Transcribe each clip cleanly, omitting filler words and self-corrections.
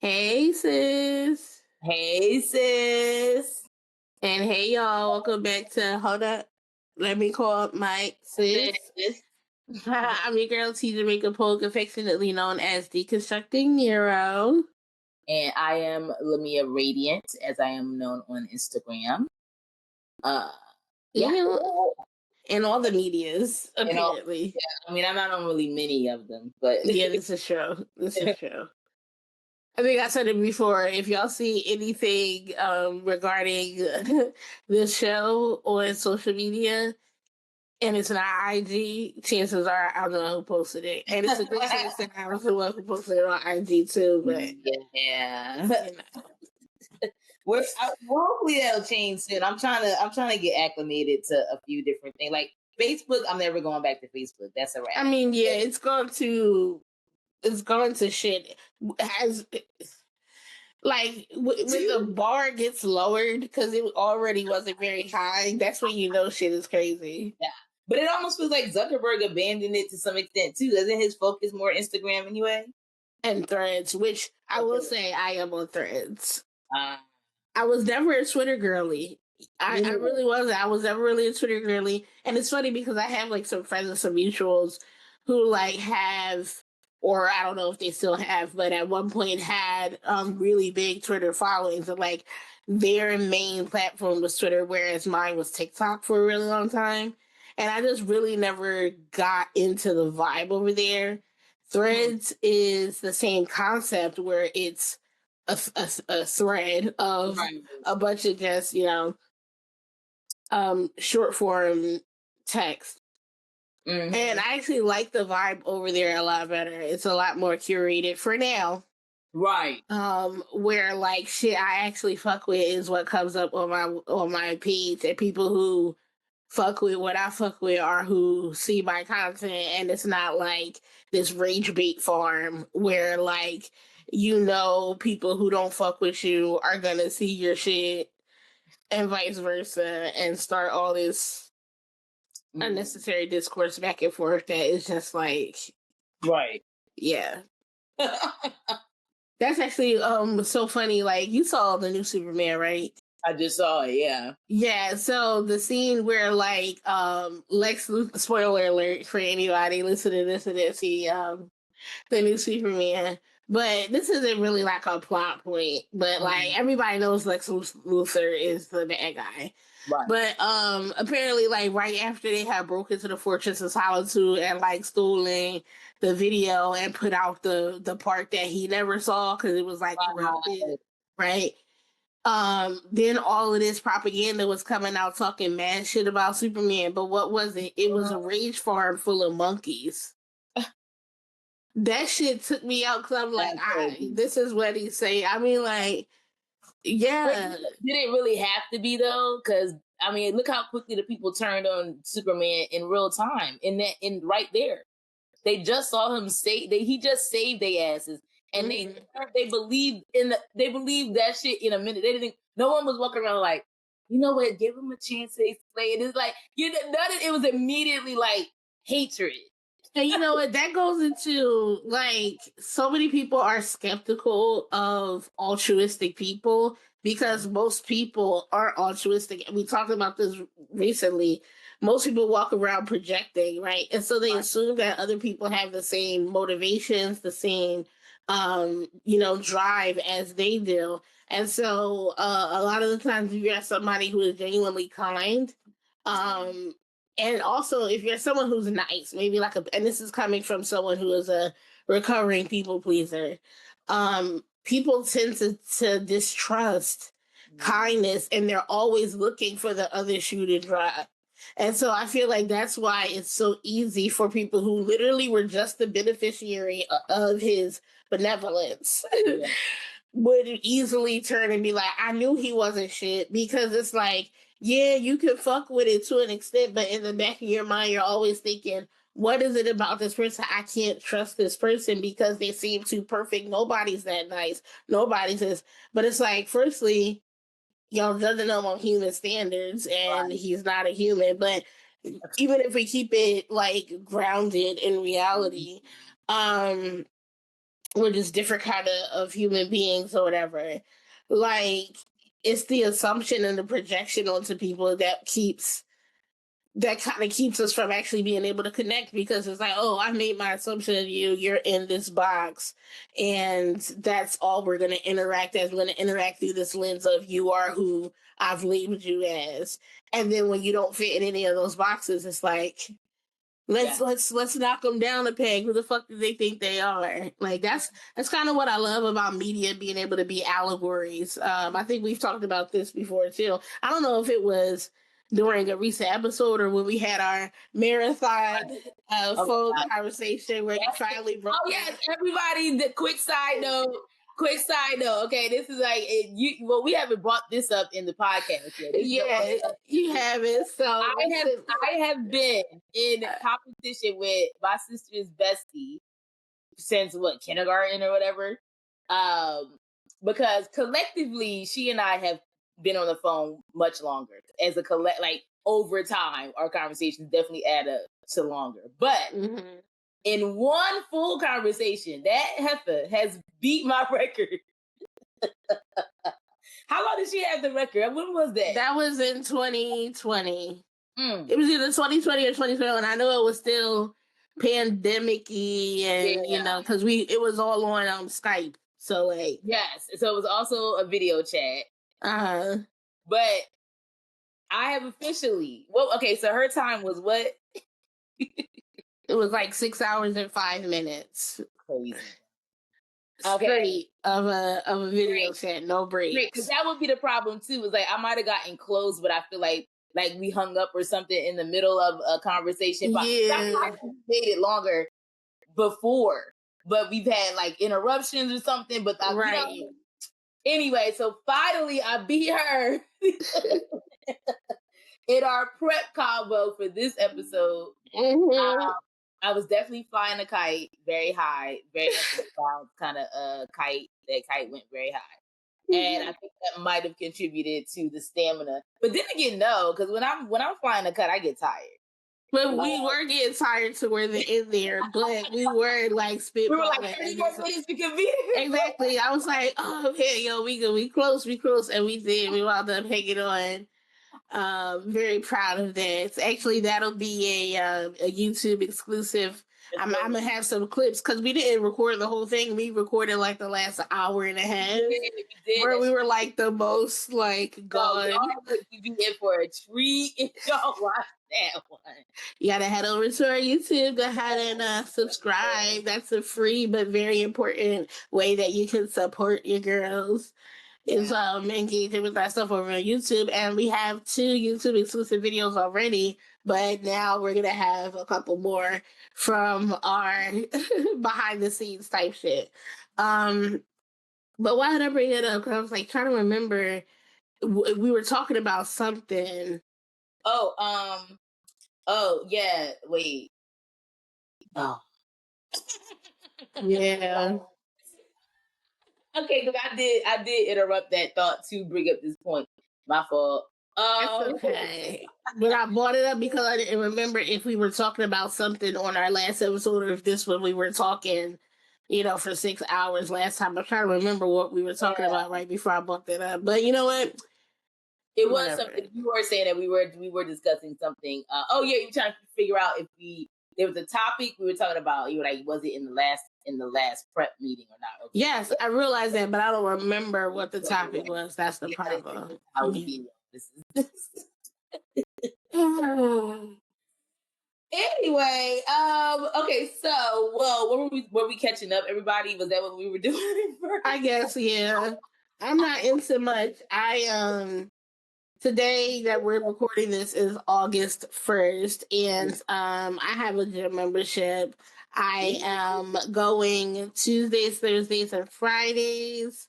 Hey, sis. Hey, sis. And hey, y'all. Welcome back to Hold Up. Let me call up my sis. Sis. I'm your girl, T. Jamaica Polk, affectionately known as Deconstructing Nero. And I am LaMia Radiant, as I am known on Instagram. Yeah. In all the medias, apparently. I mean, I'm not on really many of them, but Yeah, this is true. This is true. I think I said it before. If y'all see anything regarding this show on social media, and it's not IG, chances are I'm the one who posted it. And it's a good chance that I was the one who posted it on IG too, but yeah. you know. Hopefully that'll change soon. I'm trying to get acclimated to a few different things. Like Facebook, I'm never going back to Facebook. That's a wrap. I mean, yeah, it's going to shit. Has like when the bar gets lowered because it already wasn't very high, that's when you know shit is crazy. Yeah. But it almost feels like Zuckerberg abandoned it to some extent too. Doesn't his focus more Instagram anyway? And Threads, which I will say I am on Threads. Uh, I was never a Twitter girly. I really wasn't. I was never really a Twitter girly. And it's funny because I have like some friends and some mutuals who like have, or I don't know if they still have, but at one point had really big Twitter followings, and like their main platform was Twitter, whereas mine was TikTok for a really long time. And I just really never got into the vibe over there. Threads is the same concept where it's a thread of a bunch of just, short form text. Mm-hmm. And I actually like the vibe over there a lot better. It's a lot more curated for now. Right. Where like shit I actually fuck with is what comes up on my page, and people who fuck with what I fuck with are who see my content, and it's not like this rage bait farm where like people who don't fuck with you are gonna see your shit and vice versa and start all this unnecessary discourse back and forth that is just like right. Yeah. That's actually so funny. Like, you saw the new Superman, right? I just saw it, yeah. Yeah, so the scene where like Lex Luthor, spoiler alert for anybody listening to this, the new Superman. But this isn't really like a plot point. But like everybody knows Lex Luthor is the bad guy. Right. But apparently like right after they had broke into the Fortress of Solitude and like stolen the video and put out the part that he never saw because it was like corrupted, right? Then all of this propaganda was coming out talking mad shit about Superman, but what was it? It was a rage farm full of monkeys. That shit took me out because I'm like, this is what he's saying. I mean, like, yeah. Did it really have to be though? Because I mean, look how quickly the people turned on Superman in real time. In right there, they just saw him he just saved their asses, and they believed that shit in a minute. They didn't. No one was walking around like, you know what? Give him a chance to explain. It's like it was immediately like hatred. And you know what? That goes into like so many people are skeptical of altruistic people because most people aren't altruistic. We talked about this recently. Most people walk around projecting, right? And so they assume that other people have the same motivations, the same drive as they do. And so a lot of the times if you're somebody who is genuinely kind, and also, if you're someone who's nice, maybe and this is coming from someone who is a recovering people pleaser, people tend to distrust kindness, and they're always looking for the other shoe to drop. And so I feel like that's why it's so easy for people who literally were just the beneficiary of his benevolence would easily turn and be like, I knew he wasn't shit, because it's like, yeah, you can fuck with it to an extent, but in the back of your mind, you're always thinking, what is it about this person? I can't trust this person because they seem too perfect. Nobody's that nice. Nobody's this. But it's like, firstly, y'all doesn't know on human standards, and he's not a human. But even if we keep it like grounded in reality, we're just different kind of human beings or whatever. Like, it's the assumption and the projection onto people that kind of keeps us from actually being able to connect, because it's like, oh, I made my assumption of you, you're in this box, and that's all we're going to interact as. We're going to interact through this lens of you are who I've labeled you as. And then when you don't fit in any of those boxes, it's like, let's knock them down a peg. Who the fuck do they think they are? Like, that's kind of what I love about media, being able to be allegories. I think we've talked about this before too. I don't know if it was during a recent episode or when we had our marathon phone conversation where you finally broke. Oh yes, everybody. The quick side note. Quick side note. Okay, this is like well, we haven't brought this up in the podcast yet. Yeah, you haven't. So I have been in competition with my sister's bestie since what, kindergarten or whatever. Because collectively, she and I have been on the phone much longer. As a like over time, our conversations definitely add up to longer. But in one full conversation, that heifer has beat my record. How long did she have the record? When was that? That was in 2020. It was either 2020 or 2021. I know it was still pandemic-y, and you know, because it was all on Skype. So like, yes, so it was also a video chat. But I have officially, okay, so her time was what? It was like 6 hours and 5 minutes. Crazy. Straight of a video chat, no breaks. Because that would be the problem too. Is like I might have gotten close, but I feel like we hung up or something in the middle of a conversation. I made it longer before, but we've had like interruptions or something. But right. Anyway, so finally I beat her in our prep combo for this episode. I was definitely flying a kite very high, very kind of kite. That kite went very high, and I think that might have contributed to the stamina. But then again, no, because when I'm flying a kite, I get tired. But we were getting tired to where they're in there, but we were like spitballing. We were like 30 more minutes we could be there. Exactly. I was like, oh, okay, yo, we good, we close, and we did. We wound up hanging on. Very proud of that. Actually, that'll be a YouTube exclusive. I'm gonna have some clips because we didn't record the whole thing. We recorded like the last hour and a half, where we were like the most like gone. Y'all would be in for a treat if y'all watch that one. You gotta head over to our YouTube. Go ahead and subscribe. That's a free but very important way that you can support your girls. Is engaging with that stuff over on YouTube, and we have 2 YouTube exclusive videos already, but now we're gonna have a couple more from our behind the scenes type shit. But why did I bring it up? Because I was like trying to remember, we were talking about something. Oh yeah, wait. Oh. Yeah. Okay, because I did interrupt that thought to bring up this point. My fault. Okay. But I brought it up because I didn't remember if we were talking about something on our last episode or if this one we were talking, for 6 hours last time. I'm trying to remember what we were talking about right before I brought that up. But you know what? It was something you were saying that we were discussing something. You were trying to figure out if there was a topic we were talking about. You were like, was it in the last prep meeting or not? Okay. Yes, I realized that, but I don't remember what the topic was. That's the problem. Anyway, okay, so were we catching up, everybody? Was that what we were doing? I guess, yeah. I'm not into much. Today that we're recording this is August 1st, and I have a gym membership. I am going Tuesdays, Thursdays, and Fridays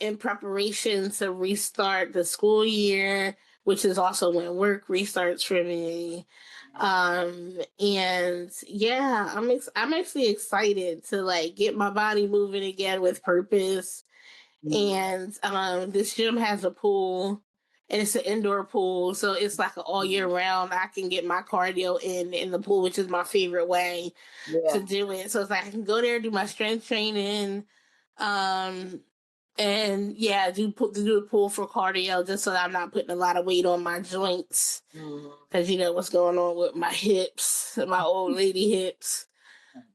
in preparation to restart the school year, which is also when work restarts for me. And yeah, I'm actually excited to like get my body moving again with purpose. And this gym has a pool. and it's an indoor pool, so it's like all year round. I can get my cardio in the pool, which is my favorite way to do it. So it's like I can go there, do my strength training, um, and yeah, do the pool for cardio, just so that I'm not putting a lot of weight on my joints, because you know what's going on with my hips, my old lady hips.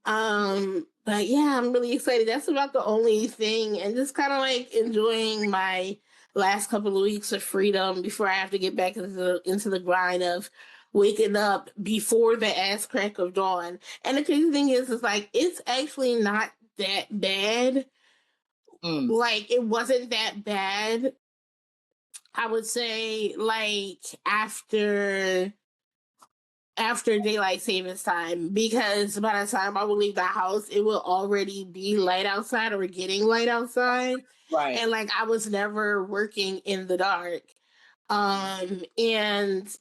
But yeah, I'm really excited. That's about the only thing, and just kind of like enjoying my last couple of weeks of freedom before I have to get back into the grind of waking up before the ass crack of dawn. And the crazy thing is like it's actually not that bad. Like it wasn't that bad. I would say like after daylight savings time, because by the time I would leave the house, it will already be light outside or getting light outside. Right. And like I was never working in the dark. And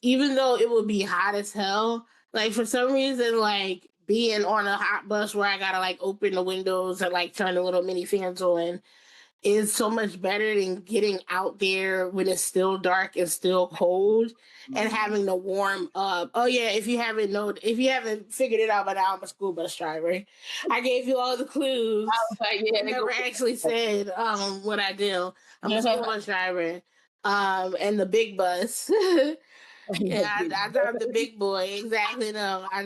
even though it would be hot as hell, like for some reason, like being on a hot bus where I gotta like open the windows and like turn the little mini fans on is so much better than getting out there when it's still dark and still cold and having to warm up. Oh yeah, if you haven't figured it out by now, I'm a school bus driver. I gave you all the clues. I Never actually said what I do. I'm a school bus driver. And the big bus. Yeah, I drive the big boy. Exactly. No, I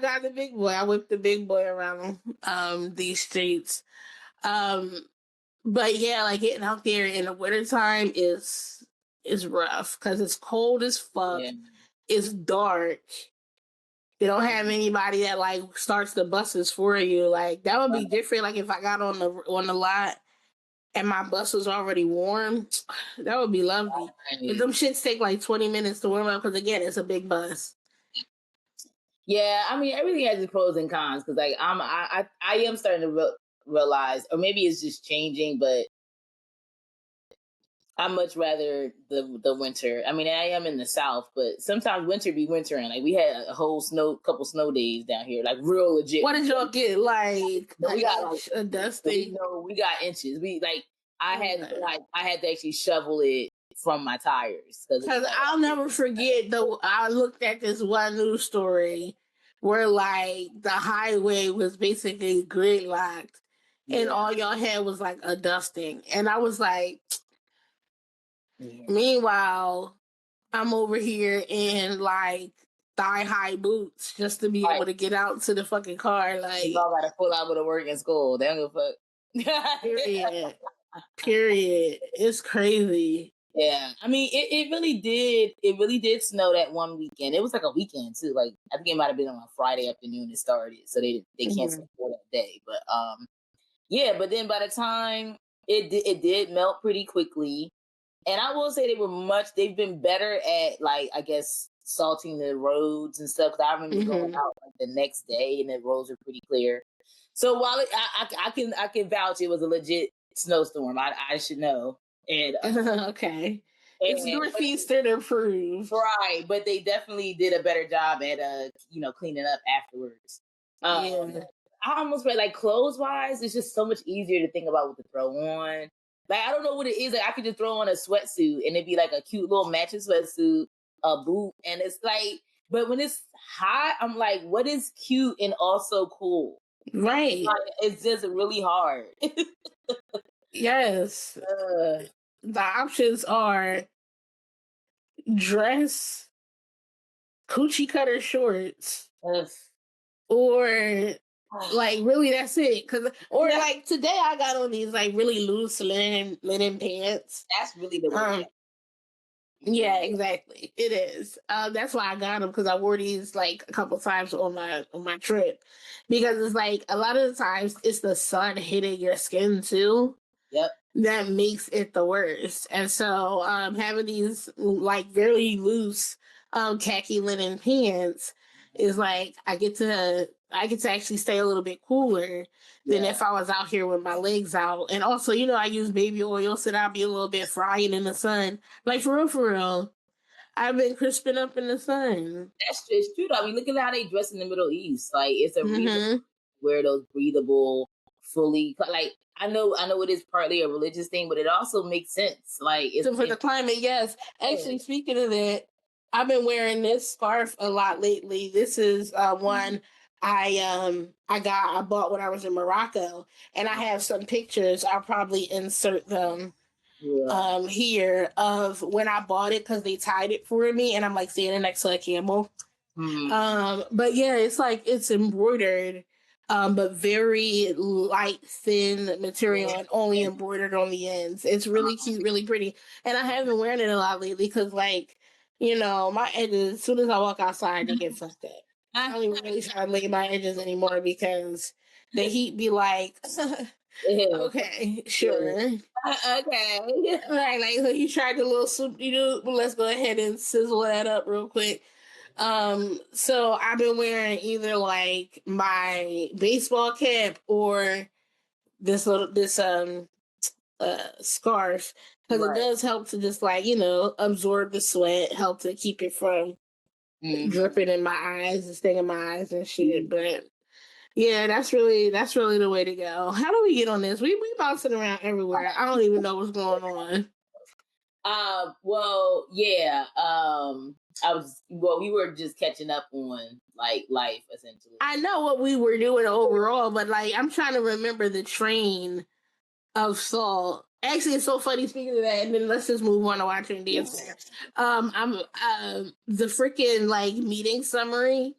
drive the big boy. I whip the big boy around these streets. Um, but yeah, like getting out there in the wintertime is rough because it's cold as fuck. Yeah. It's dark. They don't have anybody that like starts the buses for you. Like that would be different. Like if I got on the lot and my bus was already warm, that would be lovely. But them shits take like 20 minutes to warm up because again, it's a big bus. Yeah, I mean everything has its pros and cons because like I am starting to realize, or maybe it's just changing, but I much rather the winter. I mean, I am in the South, but sometimes winter be wintering. Like we had a whole couple snow days down here, like real legit. What did y'all get? Like we got like a dusting? We got inches. We like I had to actually shovel it from my tires because I'll never forget I looked at this one news story where like the highway was basically gridlocked and all y'all had was like a dusting, and I was like, meanwhile, I'm over here in like thigh high boots just to be able to get out to the fucking car. Like, y'all gotta pull out with a work in school. They don't give a fuck. Period. Period. It's crazy. Yeah, I mean, it really did. It really did snow that one weekend. It was like a weekend too. Like I think it might have been on a Friday afternoon. It started, so they canceled for that day. But yeah. But then by the time it did melt pretty quickly, and I will say they've been better at like I guess salting the roads and stuff. Cause I remember going out like the next day, and the roads were pretty clear. So while I can vouch it was a legit snowstorm. I should know. And okay, it's northeastern approved, right? But they definitely did a better job at cleaning up afterwards. Yeah. I almost feel like clothes wise, it's just so much easier to think about what to throw on. Like I don't know what it is. Like I could just throw on a sweatsuit and it'd be like a cute little matching sweatsuit, a boot, and it's like. But when it's hot, I'm like, what is cute and also cool? Right. Like, it's just really hard. Yes. The options are dress, coochie cutter shorts, or like really that's it. Or like today I got on these like really loose linen pants. That's really the word. Yeah, exactly. It is. That's why I got them, because I wore these like a couple times on my trip, because it's like a lot of the times it's the sun hitting your skin too. Yep. That makes it the worst. And so having these like very loose khaki linen pants is like I get to actually stay a little bit cooler than if I was out here with my legs out. And also, I use baby oil, so I'll be a little bit frying in the sun. Like for real. I've been crisping up in the sun. It's true though. I mean, look at how they dress in the Middle East. Like it's a reason to wear those breathable, fully like I know it is partly a religious thing, but it also makes sense. Like So for the climate, yes. Actually, speaking of that, I've been wearing this scarf a lot lately. This is one I bought when I was in Morocco, and I have some pictures. I'll probably insert them here of when I bought it because they tied it for me, and I'm like standing next to a camel. But yeah, it's like it's embroidered, but very light, thin material and only embroidered on the ends. It's really cute, really pretty. And I have been wearing it a lot lately because, like, my edges, as soon as I walk outside, they get fucked up. I don't even really try to lay my edges anymore because the heat be like, okay, sure. Okay. Right, like so you tried the little soup you do, but let's go ahead and sizzle that up real quick. So I've been wearing either like my baseball cap or this scarf because it does help to just like absorb the sweat, help to keep it from dripping in my eyes and staying in my eyes and shit. But yeah, that's really the way to go. How do we get on this? We bouncing around everywhere. I don't even know what's going on. Well, yeah. We were just catching up on like life essentially. I know what we were doing overall, but like I'm trying to remember the train of Saul. Actually, it's so funny speaking of that, and then let's just move on to watching dance. I'm the freaking like meeting summary.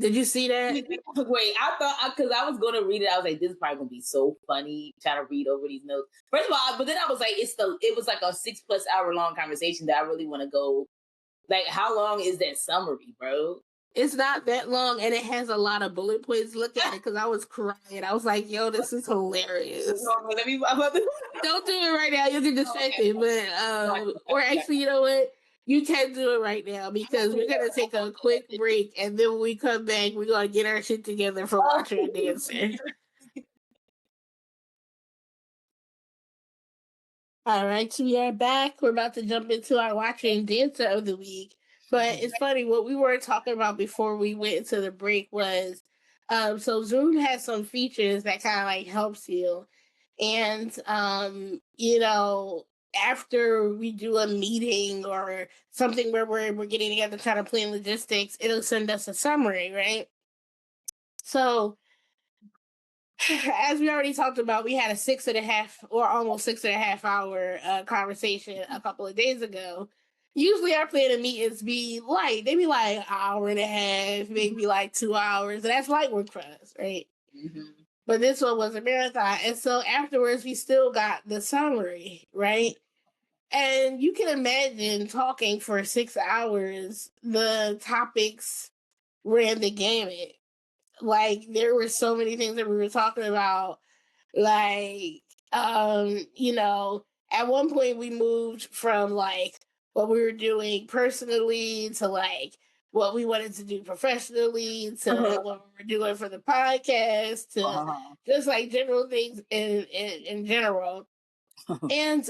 Did you see that? Wait, I thought because I was going to read it, I was like, "This is probably going to be so funny." Trying to read over these notes. First of all, but then I was like, it was like a 6+ hour long conversation that I really want to go. Like, how long is that summary, bro? It's not that long, and it has a lot of bullet points. Look at it, because I was crying. I was like, "Yo, this is hilarious." Don't do it right now. You'll get distracted. But or actually, you know what? You can do it right now because we're gonna take a quick break, and then when we come back, we're gonna get our shit together for watching and dancing. All right, so we are back. We're about to jump into our watching dancer of the week. But it's funny, what we were talking about before we went into the break was so Zoom has some features that kind of like helps you. And after we do a meeting or something where we're getting together trying to plan logistics, it'll send us a summary, right? So as we already talked about, we had a 6.5 or almost 6.5 hour conversation a couple of days ago. Usually our planning meetings be light. They be like an hour and a half, maybe like 2 hours. And that's light work for us, right? But this one was a marathon. And so afterwards, we still got the summary, right? And you can imagine talking for 6 hours, the topics ran the gamut. Like, there were so many things that we were talking about. Like, at one point we moved from like what we were doing personally to like what we wanted to do professionally to what we were doing for the podcast to just like general things in general. And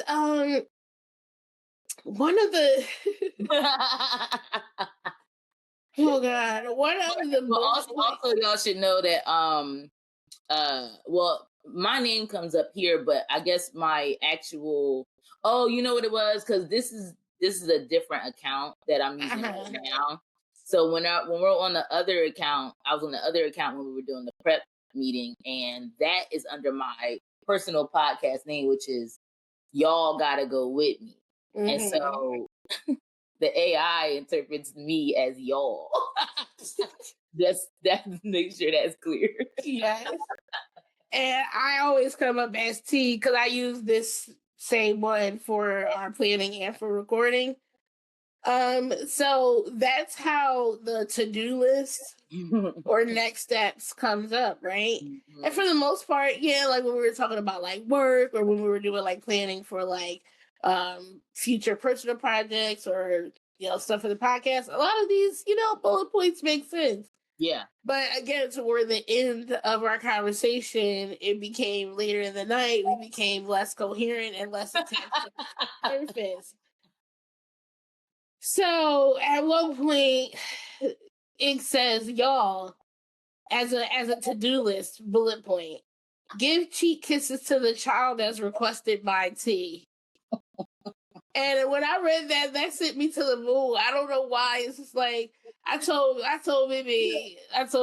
one of the oh god, one of the also y'all should know that well, my name comes up here, but I guess my actual you know what it was, because this is a different account that I'm using right now. So when we're on the other account, I was on the other account when we were doing the prep meeting, and that is under my personal podcast name, which is Y'all Gotta Go With Me. And so the AI interprets me as y'all. Just that make sure that's clear. Yes. And I always come up as T because I use this same one for our planning and for recording. So that's how the to-do list or next steps comes up, right? And for the most part, yeah, like when we were talking about like work or when we were doing like planning for like future personal projects or stuff for the podcast, a lot of these, bullet points make sense. Yeah. But again, toward the end of our conversation, it became later in the night, we became less coherent and less attached to the surface. So at one point, it says y'all as a to-do list bullet point. Give cheek kisses to the child as requested by T. And when I read that, that sent me to the moon. I don't know why. It's just like I told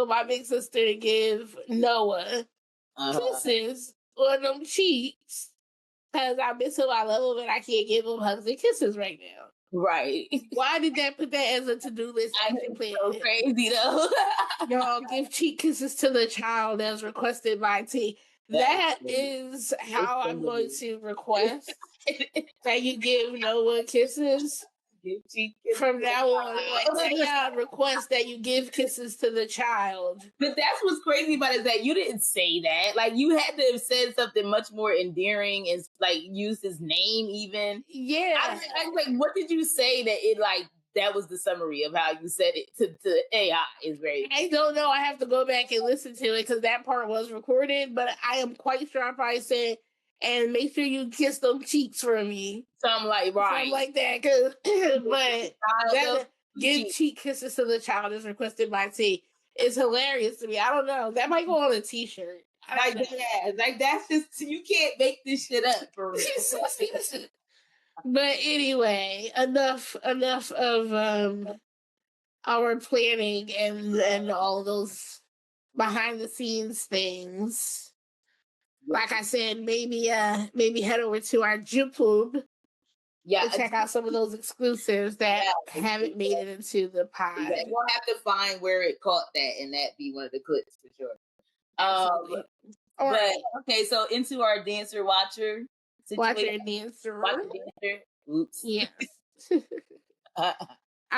my big sister to give Noah kisses on them cheeks because I miss him, I love him, and I can't give him hugs and kisses right now. Right. Why did that put that as a to-do list? I know, so crazy though. Y'all give cheek kisses to the child as requested by T. That is how I'm going to request that you give Noah kisses. From now on, like say request that you give kisses to the child. But that's what's crazy about it is that you didn't say that. Like you had to have said something much more endearing and like use his name even. Yeah. I was like, what did you say that it like that was the summary of how you said it to AI is very. I don't know. I have to go back and listen to it because that part was recorded, but I am quite sure I probably said, and make sure you kiss them cheeks for me. Something like right. Something like that. Cause, but that, give cheek kisses to the child is requested by T. It's hilarious to me. I don't know. That might go on a t-shirt. Like that's just you can't make this shit up for real. But anyway, enough of our planning and all those behind the scenes things. Like I said, maybe head over to our YouTube. Yeah, to check out some of those exclusives that haven't made it into the pod. We'll have to find where it caught that, and that be one of the clips for sure. But okay, so into our dancer watcher situation. Watcher dancer. Oops. Yes. I'm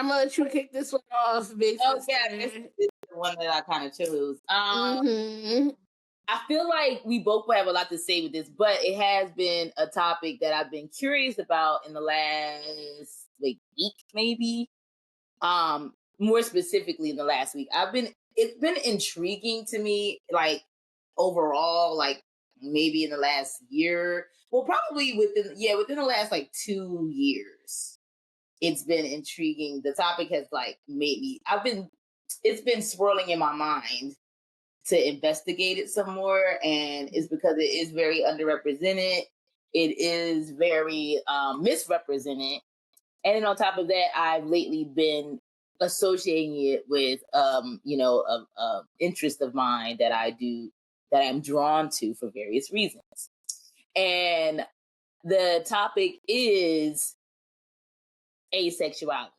gonna let you kick this one off, big sister. This is the one that I kind of chose. I feel like we both have a lot to say with this, but it has been a topic that I've been curious about in the last week, maybe. More specifically in the last week. It's been intriguing to me, like overall, like maybe in the last year. Well, probably within the last like 2 years. It's been intriguing. The topic has like made me it's been swirling in my mind to investigate it some more, and it's because it is very underrepresented. It is very misrepresented, and then on top of that, I've lately been associating it with interest of mine that I'm drawn to for various reasons. And the topic is asexuality.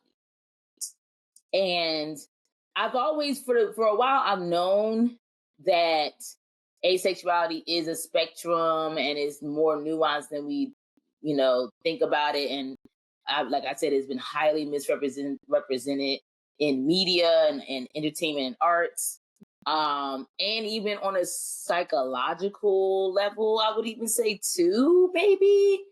And I've always for a while I've known that asexuality is a spectrum and is more nuanced than we, think about it. And like I said, it's been highly misrepresented in media and entertainment and arts. And even on a psychological level, I would even say too, maybe.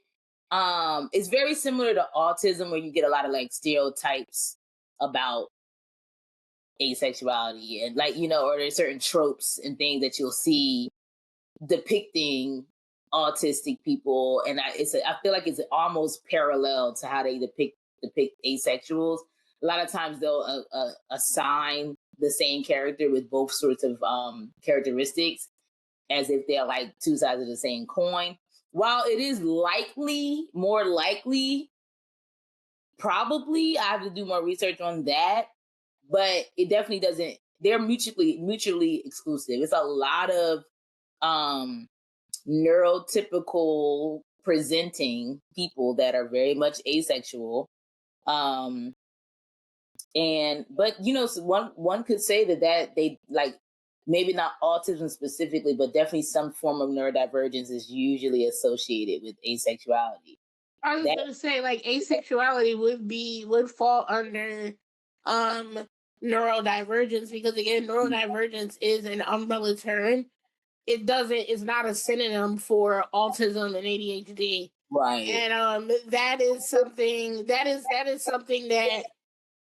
It's very similar to autism, where you get a lot of like stereotypes about asexuality and like, or there's certain tropes and things that you'll see depicting autistic people. And I feel like it's almost parallel to how they depict asexuals. A lot of times they'll assign the same character with both sorts of characteristics as if they're like two sides of the same coin. While it is more likely, probably, I have to do more research on that, but it definitely doesn't, they're mutually exclusive. It's a lot of neurotypical presenting people that are very much asexual. But one could say that they like, maybe not autism specifically, but definitely some form of neurodivergence is usually associated with asexuality. I was going to say, like, asexuality would fall under neurodivergence, because again, neurodivergence is an umbrella term. It's not a synonym for autism and ADHD. Right. And that is something that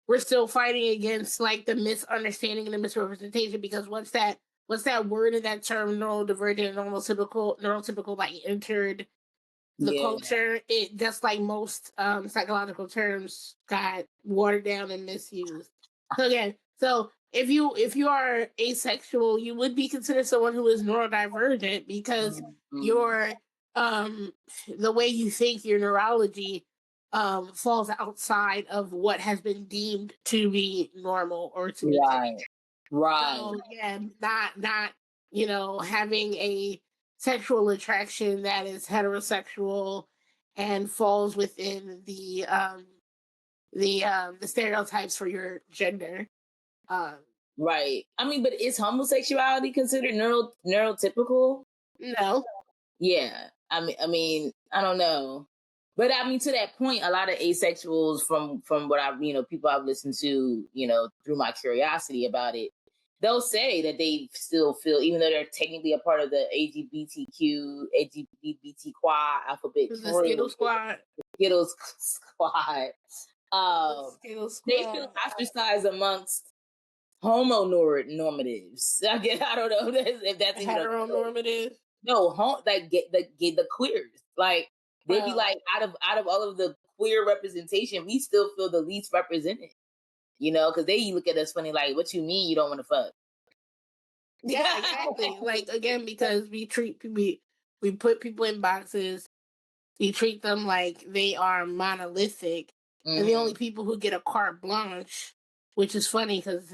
we're still fighting against, like the misunderstanding and the misrepresentation, because once that word and that term neurodivergent and neurotypical like entered the culture, it just like most psychological terms got watered down and misused. So again, if you are asexual, you would be considered someone who is neurodivergent because your the way you think, your neurology falls outside of what has been deemed to be normal or to be right, right, so yeah, not having a sexual attraction that is heterosexual and falls within the stereotypes for your gender. Um, right. I mean, but is homosexuality considered neurotypical? no, Yeah. I mean, I don't know. But I mean, to that point, a lot of asexuals from what I've people I've listened to, through my curiosity about it, they'll say that they still feel, even though they're technically a part of the LGBTQ alphabet the crew, Skittle Squad. Skittles squad, Skittle they feel Squad. ostracized amongst homonormatives. I don't know if that's even a Heteronormative. no, like get the queers. Like they'd be Well, like, out of all of the queer representation, we still feel the least represented. Because they look at us funny, like, what you mean you don't want to fuck? yeah, exactly. Like again, because we put people in boxes. We treat them like they are monolithic, and the only people who get a carte blanche, which is funny because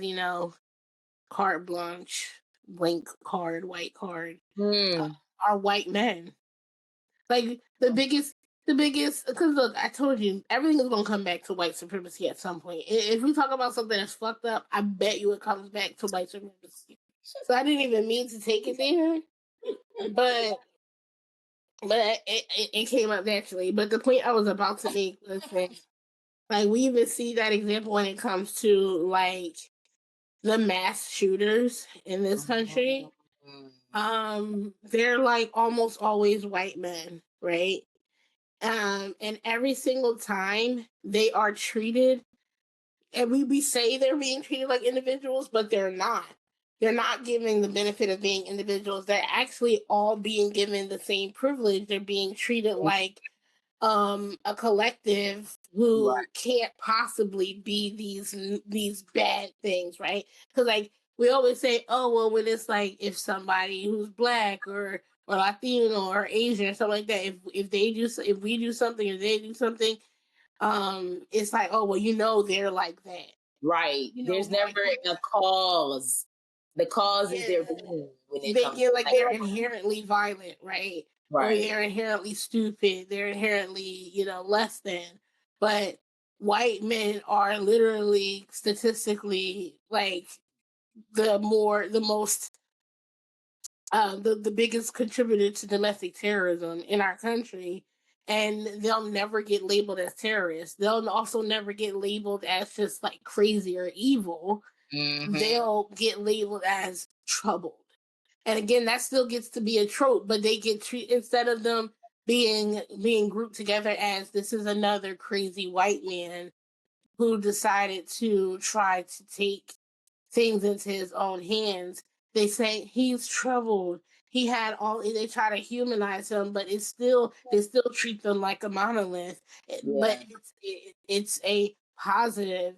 carte blanche, blank card, white card, are white men. Like the biggest. Because look, I told you everything is gonna come back to white supremacy at some point. If we talk about something that's fucked up, I bet you it comes back to white supremacy. So I didn't even mean to take it there, but it came up naturally. But the point I was about to make was that, like, we even see that example when it comes to like the mass shooters in this country. They're like almost always white men, right? And every single time they are treated, and we say they're being treated like individuals, but they're not. They're not giving the benefit of being individuals. They're actually all being given the same privilege. They're being treated like a collective who can't possibly be these bad things, right? Because like we always say, oh well, when it's like if somebody who's black or Latino or Asian or something like that, if we do something or they do something, it's like, oh well, they're like that. Right. There's never a cause. The cause is their being when it They comes get to like they're inherently violent, right? Or right. they're inherently stupid. They're inherently, less than. But white men are literally statistically like the most the biggest contributor to domestic terrorism in our country, and they'll never get labeled as terrorists. They'll also never get labeled as just like crazy or evil. They'll get labeled as troubled. And again, that still gets to be a trope, but they get treated, instead of them being grouped together as this is another crazy white man who decided to try to take things into his own hands. They say he's troubled. He had all. They try to humanize him, but they still treat them like a monolith. But it's a positive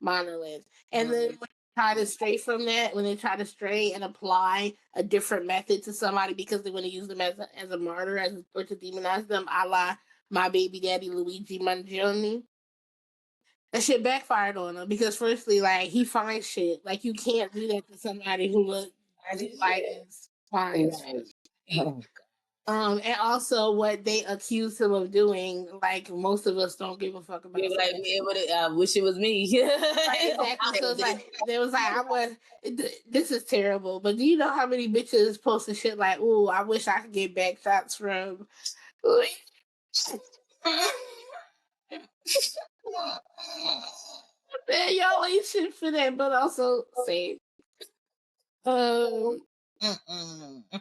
monolith. And then when they try to stray from that, when they try to stray and apply a different method to somebody because they want to use them as a martyr, or to demonize them, a la my baby daddy Luigi Mangione, that shit backfired on him because firstly, like he finds shit. Like you can't do that to somebody who looks as white as finds. And also what they accused him of doing, like most of us don't give a fuck about. Like, I wish it was me. Right, exactly. So it's like there was like this is terrible. But do you know how many bitches posted shit like, "Ooh, I wish I could get back shots from." Man, y'all ain't shit for that, but also say, but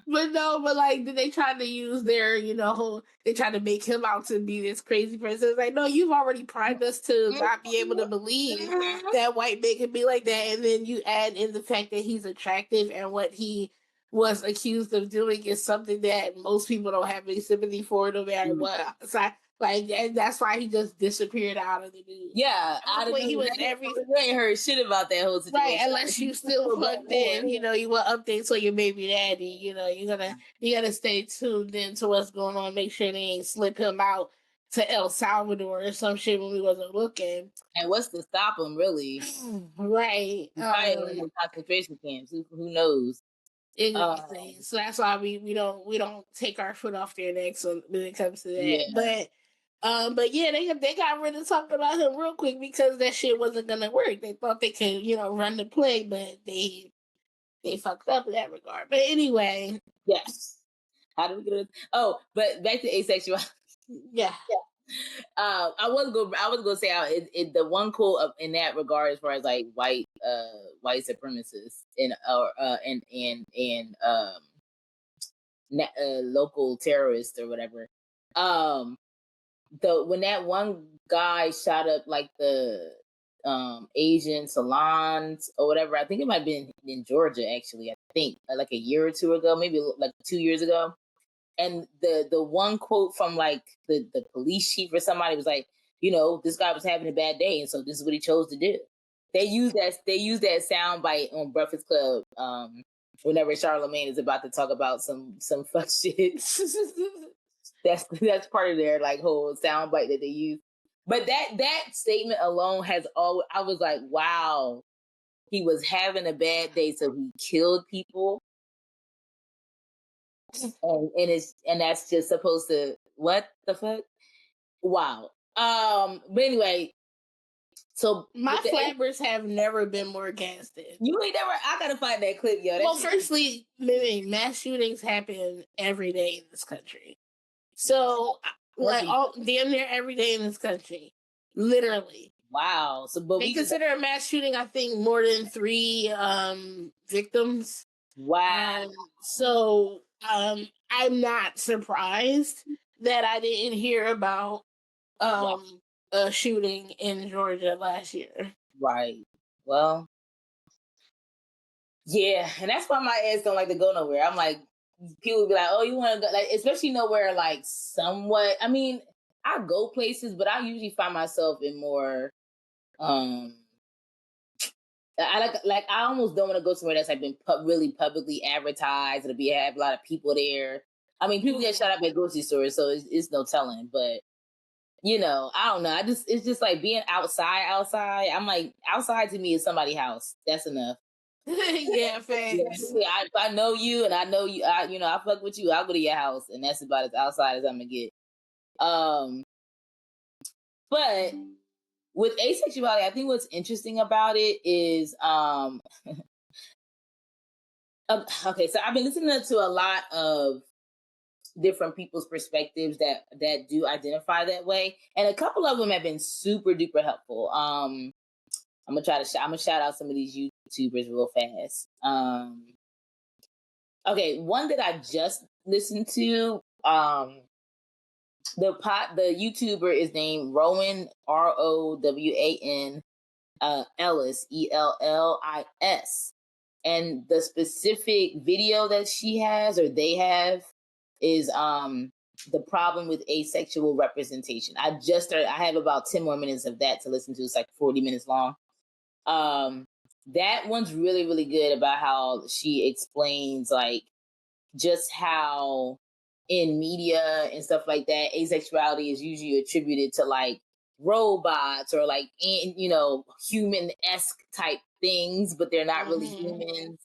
no, but like, did they try to use their, they try to make him out to be this crazy person? It's like, no, you've already primed us to not be able to believe that white men can be like that, and then you add in the fact that he's attractive, and what he was accused of doing is something that most people don't have any sympathy for, no matter what side. Like, and that's why he just disappeared out of the news. Yeah, out of he was every. You ain't heard shit about that whole situation, right? Unless you still plugged in, you want updates on your baby daddy. You gotta stay tuned in to what's going on. Make sure they ain't slip him out to El Salvador or some shit when we wasn't looking. And what's to stop him, really? Right. Concentration camps. Who knows? Exactly. So that's why we don't take our foot off their necks when it comes to that. Yeah. But yeah, they got rid of talking about him real quick because that shit wasn't gonna work. They thought they could, run the play, but they fucked up in that regard. But anyway. Yes. How do we get it? Oh, but back to asexuality. Yeah. I was gonna say the one quote in that regard as far as like white supremacists and local terrorists or whatever. When that one guy shot up like the Asian salons or whatever, I think it might have been in Georgia actually. I think like a year or two ago, maybe like 2 years ago. And the one quote from like the police chief or somebody was like, this guy was having a bad day, and so this is what he chose to do. They use that sound bite on Breakfast Club whenever Charlemagne is about to talk about some fuck shit. That's part of their like whole sound bite that they use. But that statement alone has all. I was like, wow, he was having a bad day, so he killed people. And that's just supposed to, what the fuck? Wow. But anyway, so my flabbers have never been more gasted. You ain't never. I gotta find that clip, yo. Well, firstly, mass shootings happen every day in this country. So, like, damn near every day in this country, literally. Wow. So, but they consider a mass shooting, I think, more than 3 victims. Wow. So, I'm not surprised that I didn't hear about a shooting in Georgia last year. Right. Well, yeah, and that's why my ass don't like to go nowhere. I'm like, people would be like, "Oh, you want to go?" Like, especially nowhere like somewhat. I mean, I go places, but I usually find myself in more. I almost don't want to go somewhere that's like been really publicly advertised. It'll have a lot of people there. I mean, people get shot up at grocery stores, so it's no telling. But I don't know. It's just like being outside. I'm like, outside to me is somebody's house. That's enough. Yeah, thanks. Yeah, if I know you and I know you, I fuck with you, I'll go to your house, and that's about as outside as I'm gonna get. But with asexuality, I think what's interesting about it is, okay, so I've been listening to a lot of different people's perspectives that do identify that way, and a couple of them have been super duper helpful. I'm gonna shout out some of these YouTubers real fast. Okay, one that I just listened to, the YouTuber is named Rowan, Rowan, Ellis, Ellis. And the specific video that she has or they have is the problem with asexual representation. I have about 10 more minutes of that to listen to. It's like 40 minutes long. That one's really, really good about how she explains like just how in media and stuff like that, asexuality is usually attributed to like robots or like, human-esque type things, but they're not really humans,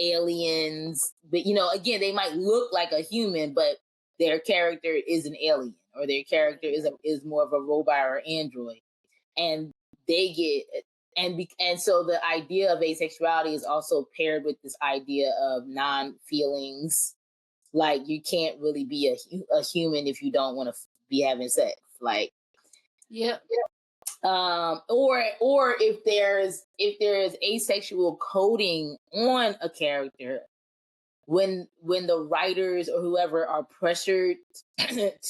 aliens. But, again, they might look like a human, but their character is an alien or their character is more of a robot or android. And they get, and so the idea of asexuality is also paired with this idea of non-feelings. Like you can't really be a human if you don't want to be having sex. Like, yeah. Or if there's asexual coding on a character, when the writers or whoever are pressured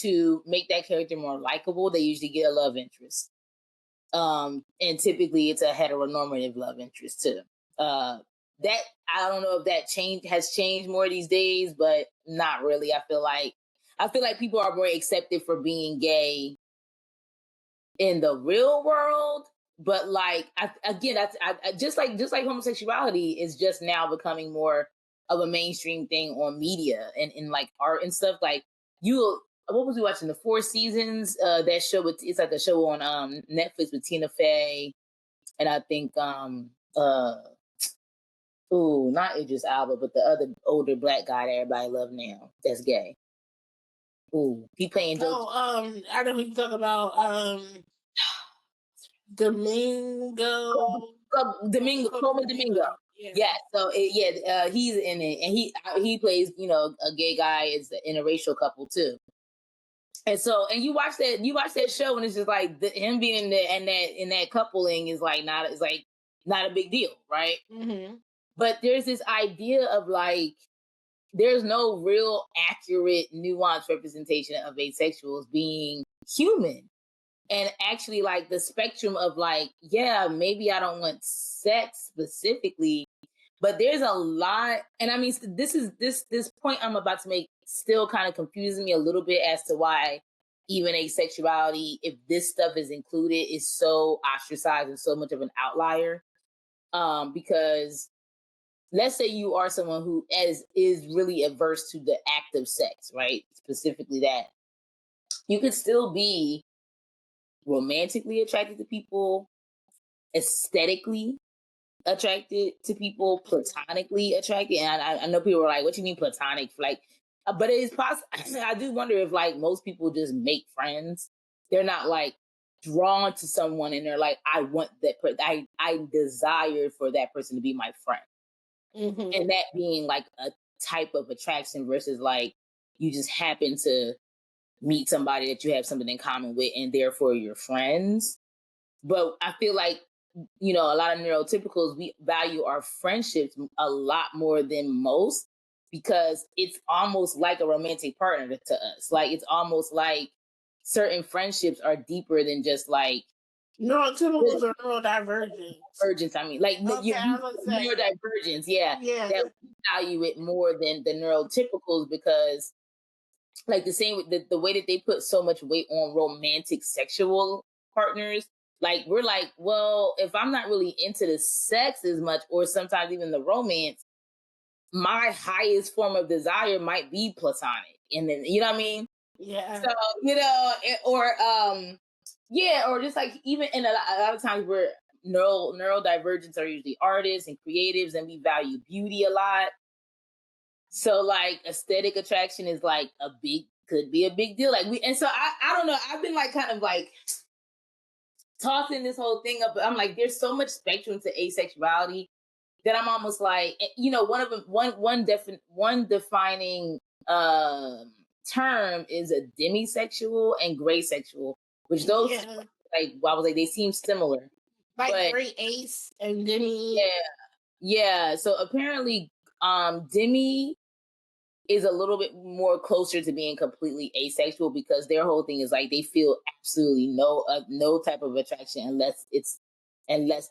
to make that character more likable, they usually get a love interest. And typically it's a heteronormative love interest too. That I don't know if that has changed more these days, but not really. I feel like I feel like people are more accepted for being gay in the real world, but like just like homosexuality is just now becoming more of a mainstream thing on media and in like art and stuff. Like you, what was we watching? The Four Seasons. That show it's like a show on Netflix with Tina Fey and I think not Idris Alba, but the other older black guy that everybody love now that's gay. Ooh, he playing Joe. I know we talk about Domingo. Coleman Domingo. Yeah. So he's in it, and he plays a gay guy is an interracial couple too. And so, and you watch that show, and it's just like him being in that coupling is like not a big deal, right? Mm-hmm. But there's this idea of like there's no real accurate, nuanced representation of asexuals being human. And actually, like the spectrum of like, yeah, maybe I don't want sex specifically, but there's a lot. And I mean, this point I'm about to make still kind of confuses me a little bit as to why even asexuality, if this stuff is included, is so ostracized and so much of an outlier. Because let's say you are someone who is really averse to the act of sex, right? Specifically that. You could still be romantically attracted to people, aesthetically attracted to people, platonically attracted. And I know people are like, what do you mean platonic? Like, but it is possible. I do wonder if like most people just make friends. They're not like drawn to someone and they're like, I want that I desire for that person to be my friend. Mm-hmm. And that being like a type of attraction versus like you just happen to meet somebody that you have something in common with and therefore you're friends. But I feel like, a lot of neurotypicals, we value our friendships a lot more than most because it's almost like a romantic partner to us. Like, it's almost like certain friendships are deeper than just like neurotypicals or neurodivergent. Divergence, I mean, like neurodivergence, yeah. that we value it more than the neurotypicals because like the way that they put so much weight on romantic sexual partners, like we're like, well, if I'm not really into the sex as much or sometimes even the romance, my highest form of desire might be platonic. And then, you know what I mean? Yeah. So, or just like even in a lot of times where neurodivergents are usually artists and creatives and we value beauty a lot. So like aesthetic attraction is like could be a big deal. Like I don't know. I've been like kind of like tossing this whole thing up. I'm like, there's so much spectrum to asexuality that I'm almost like, one defining term is a demisexual and gray sexual, which those like I was like they seem similar. Like gray ace and demi. Yeah. So apparently demi is a little bit more closer to being completely asexual because their whole thing is like they feel absolutely no type of attraction unless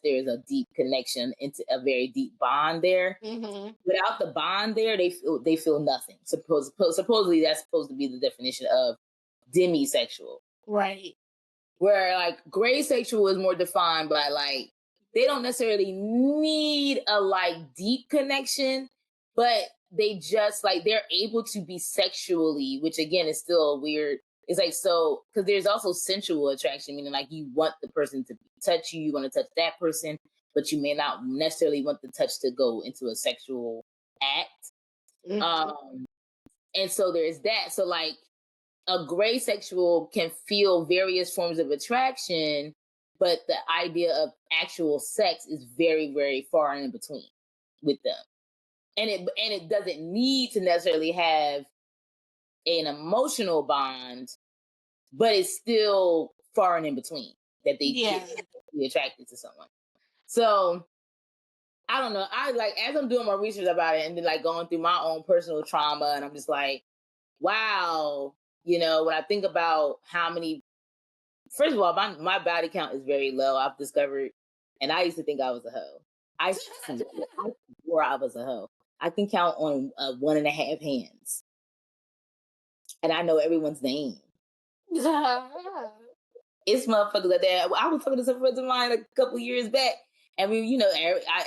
there's a deep connection into a very deep bond there. Mm-hmm. Without the bond there, they feel nothing. Supposedly that's supposed to be the definition of demisexual. Right. Where like gray sexual is more defined by like they don't necessarily need a like deep connection, but they just like they're able to be sexually, which again is still weird. It's like so because there's also sensual attraction, meaning like you want the person to touch you, you want to touch that person, but you may not necessarily want the touch to go into a sexual act. Mm-hmm. And so there's that. So like a gray sexual can feel various forms of attraction, but the idea of actual sex is very, very far in between with them. And it doesn't need to necessarily have an emotional bond, but it's still far and in between that they get be attracted to someone. So I don't know. I like as I'm doing my research about it and then like going through my own personal trauma, and I'm just like, wow, when I think about how many, first of all, my body count is very low. I've discovered, and I used to think I was a hoe. I swore I was a hoe. I can count on 1.5 hands. and I know everyone's name. It's motherfuckers like that. I was talking to some friends of mine a couple years back, and we,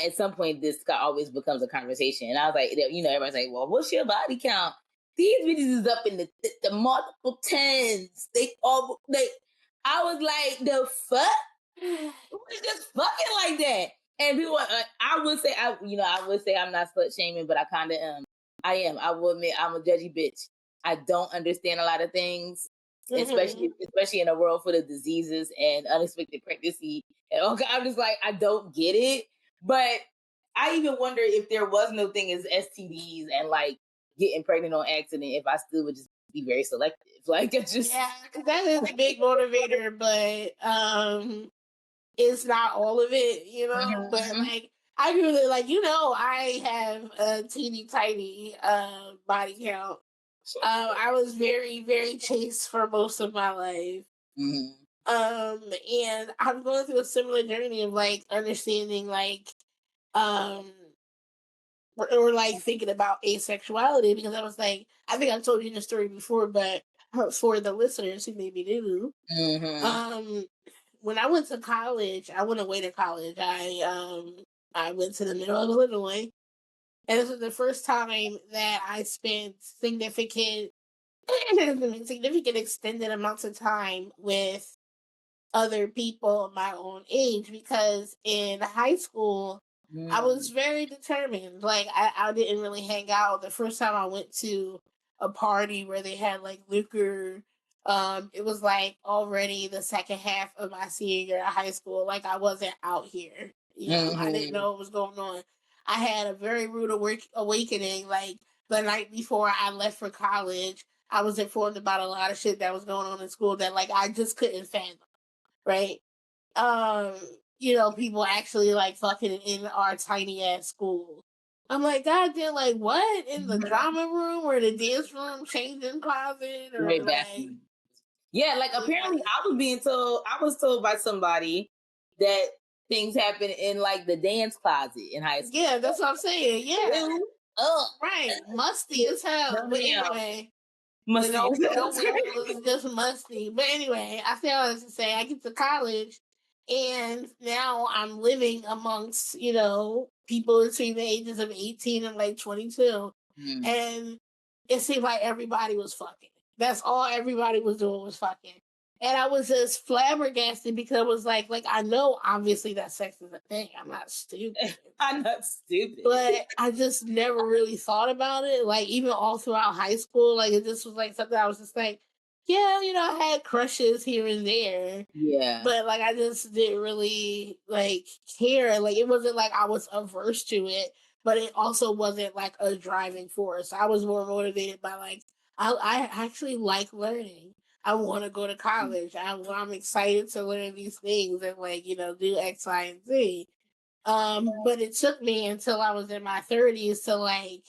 at some point this always becomes a conversation. And I was like, everybody's like, "Well, what's your body count?" These bitches is up in the multiple tens. I was like, the fuck? It's just fucking like that. And people, I would say, I'm not slut shaming, but I kind of am. I am. I will admit, I'm a judgy bitch. I don't understand a lot of things, especially in a world full of diseases and unexpected pregnancy. And I'm just like, I don't get it. But I even wonder if there was no thing as STDs and like getting pregnant on accident, if I still would just be very selective. Like, it's just that is a big motivator, but it's not all of it, But like, I really I have a teeny tiny body count. I was very, very chaste for most of my life. And I'm going through a similar journey of like understanding or like thinking about asexuality, because I was like, I think I told you the story before, but for the listeners who may be new, when I went to college, I went away to college. I went to the middle of Illinois, and this was the first time that I spent significant extended amounts of time with other people my own age, because in high school I was very determined. Like I didn't really hang out. The first time I went to a party where they had like liquor, it was like already the second half of my senior year of high school. Like I wasn't out here. I didn't know what was going on. I had a very rude awakening. Like the night before I left for college, I was informed about a lot of shit that was going on in school that like I just couldn't fathom. Right? People actually like fucking in our tiny ass school. I'm like, God damn, like what? In the drama room or the dance room, changing closet, or right back. Yeah, like apparently I was told by somebody that things happen in like the dance closet in high school. Yeah, that's what I'm saying. Yeah. Right. Musty as hell. But anyway. Musty. No, it was just musty. But anyway, I say all this to say I get to college, and now I'm living amongst, people between the ages of 18 and like 22. And it seemed like everybody was fucking. That's all everybody was doing was fucking. And I was just flabbergasted, because it was like I know obviously that sex is a thing. I'm not stupid. I'm not stupid. But I just never really thought about it. Like even all throughout high school, like it just was like something I was just like, yeah, I had crushes here and there. Yeah. But like I just didn't really like care. Like it wasn't like I was averse to it, but it also wasn't like a driving force. I was more motivated by like I actually like learning. I want to go to college. I'm excited to learn these things and like, do X, Y, and Z. But it took me until I was in my 30s to like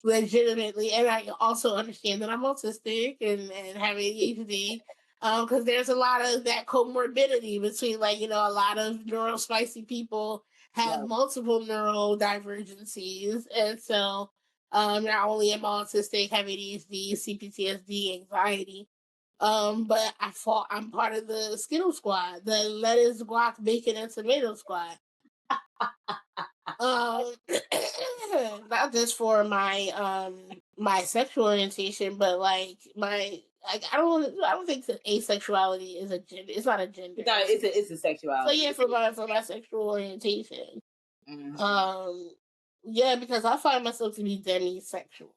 legitimately, and I also understand that I'm autistic and have ADHD, because there's a lot of that comorbidity between like, a lot of neurospicy people have multiple neurodivergencies. And so not only am I autistic, have ADHD, CPTSD, anxiety, but I'm part of the Skittle squad, the lettuce, guac, bacon, and tomato squad. Not just for my sexual orientation, but like I don't think that asexuality is a gender. It's not a gender. No, it's a sexuality. So yeah, for my sexual orientation. Yeah, because I find myself to be demisexual.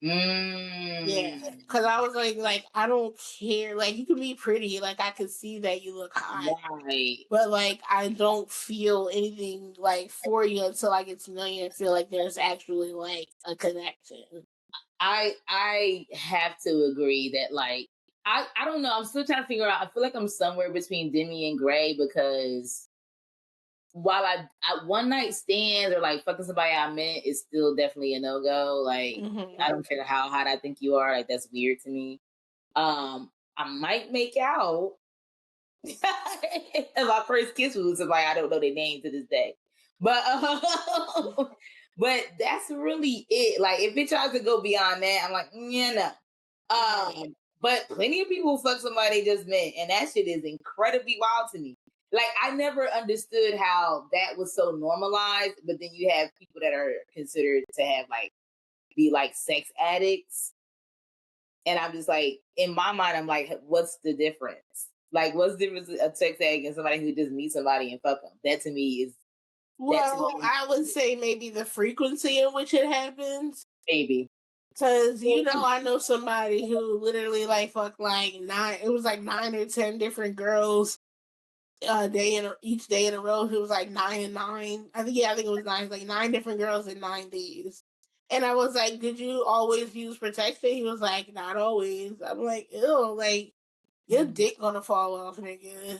Yeah, because I was like I don't care. Like you can be pretty, like I can see that you look hot, right? But like I don't feel anything like for you until I get to know you and feel like there's actually like a connection. I have to agree that like I don't know. I'm still trying to figure out. I feel like I'm somewhere between Demi and Gray, because while I one night stands or like fucking somebody I met is still definitely a no-go. Like I don't care how hot I think you are, like that's weird to me. I might make out. My first kiss was with somebody I don't know their name to this day. But but that's really it. Like if it tries to go beyond that, I'm like, yeah, no. But plenty of people fuck somebody they just met, and that shit is incredibly wild to me. Like, I never understood how that was so normalized, but then you have people that are considered to have like be like sex addicts. And I'm just like, in my mind, I'm like, what's the difference? Like, what's the difference a sex addict and somebody who just meets somebody and fuck them? That to me is Well, I would say maybe the frequency in which it happens. maybe. Because, I know somebody who literally like fucked like it was like 9 or 10 different girls each day in a row. It was like 9 and 9. I think it was 9, like 9 different girls in 9 days. And I was like, did you always use protection? He was like, not always. I'm like, ew, like, your dick gonna fall off, nigga.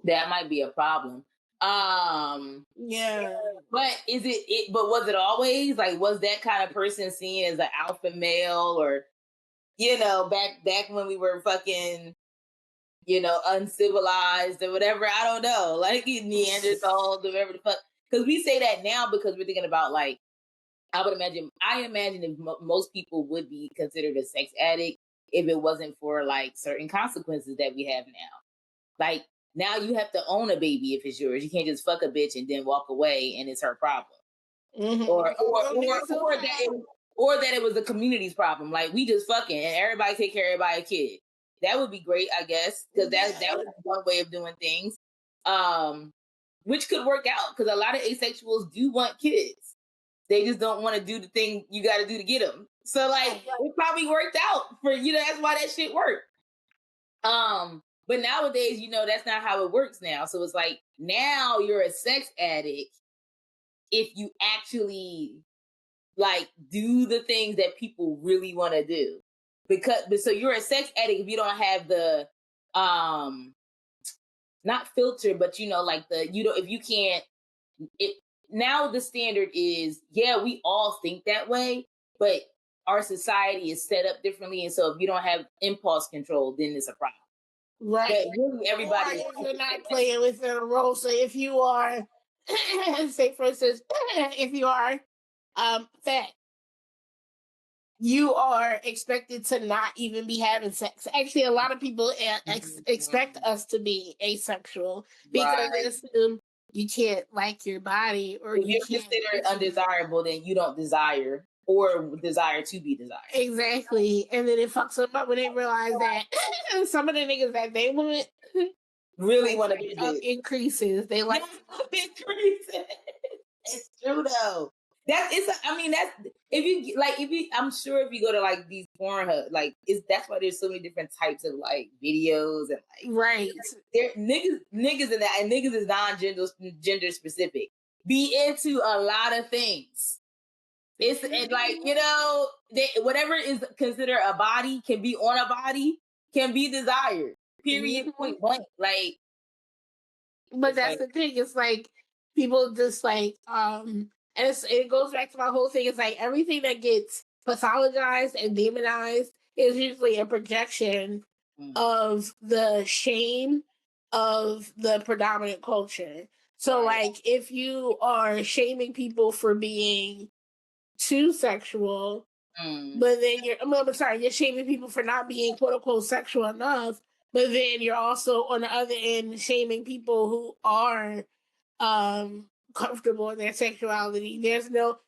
That might be a problem. Yeah. But but was it always like, was that kind of person seen as an alpha male, or back when we were fucking uncivilized or whatever? I don't know, like Neanderthals or whatever the fuck, because we say that now because we're thinking about like, I imagine if most people would be considered a sex addict if it wasn't for like certain consequences that we have now. Like, now you have to own a baby if it's yours. You can't just fuck a bitch and then walk away and it's her problem. Mm-hmm. Or that it was the community's problem. Like, we just fucking and everybody take care of everybody's kid. That would be great, I guess, because that was one way of doing things. Which could work out, because a lot of asexuals do want kids. They just don't want to do the thing you got to do to get them. So like, it probably worked out for that's why that shit worked. But nowadays, that's not how it works now. So it's like, now you're a sex addict if you actually like do the things that people really want to do. So you're a sex addict if you don't have the not filter, but like if you can't now the standard is, we all think that way, but our society is set up differently, and so if you don't have impulse control, then it's a problem. Right. But really, everybody. Or if you're not playing within a role. So if you are, say for instance, if you are fat, you are expected to not even be having sex. Actually, a lot of people expect us to be asexual because they assume you can't like your body, or if you're considered undesirable, then you don't desire or desire to be desired. Exactly. And then it fucks them up when they realize that some of the niggas that they want really want to be increases. They like increases. It's true though. That's I'm sure if you go to like these Pornhub, like that's why there's so many different types of like videos and like, right. There niggas in that, and niggas is gender specific. Be into a lot of things. It's like, whatever is considered a body can be on a body, can be desired. Period. Point blank. Like, but that's the thing. It's like people just like and it goes back to my whole thing. It's like everything that gets pathologized and demonized is usually a projection of the shame of the predominant culture. So like if you are shaming people for being too sexual, but then you're shaming people for not being quote unquote sexual enough, but then you're also on the other end shaming people who are comfortable in their sexuality. There's no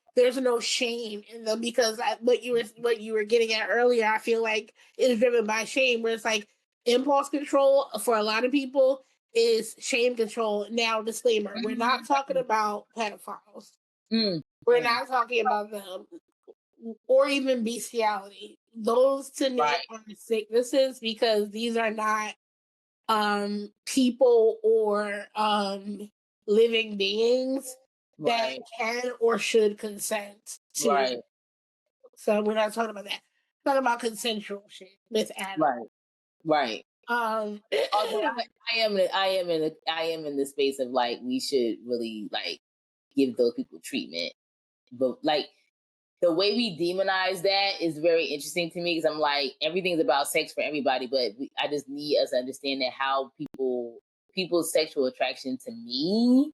shame in them, because what you were getting at earlier, I feel like, is driven by shame, where it's like impulse control for a lot of people is shame control. Now, disclaimer, we're not talking about pedophiles. We're not talking about them, or even bestiality. Those to me are sicknesses, because these are not people or living beings that can or should consent to. Right. So we're not talking about that. We're talking about consensual shit with animals. Right. Although I am in the space of like, we should really like give those people treatment, but like the way we demonize that is very interesting to me, because I'm like, everything's about sex for everybody, but I just need us to understand that how people's sexual attraction to me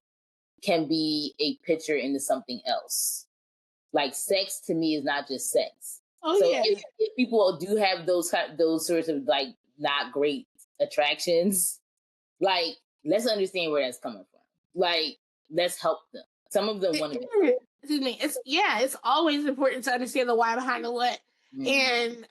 can be a picture into something else. Like sex to me is not just sex. Oh So yeah. if people do have those sorts of like not great attractions, like let's understand where that's coming from. Like let's help them. Some of them want to. Excuse me. It's always important to understand the why behind the what. And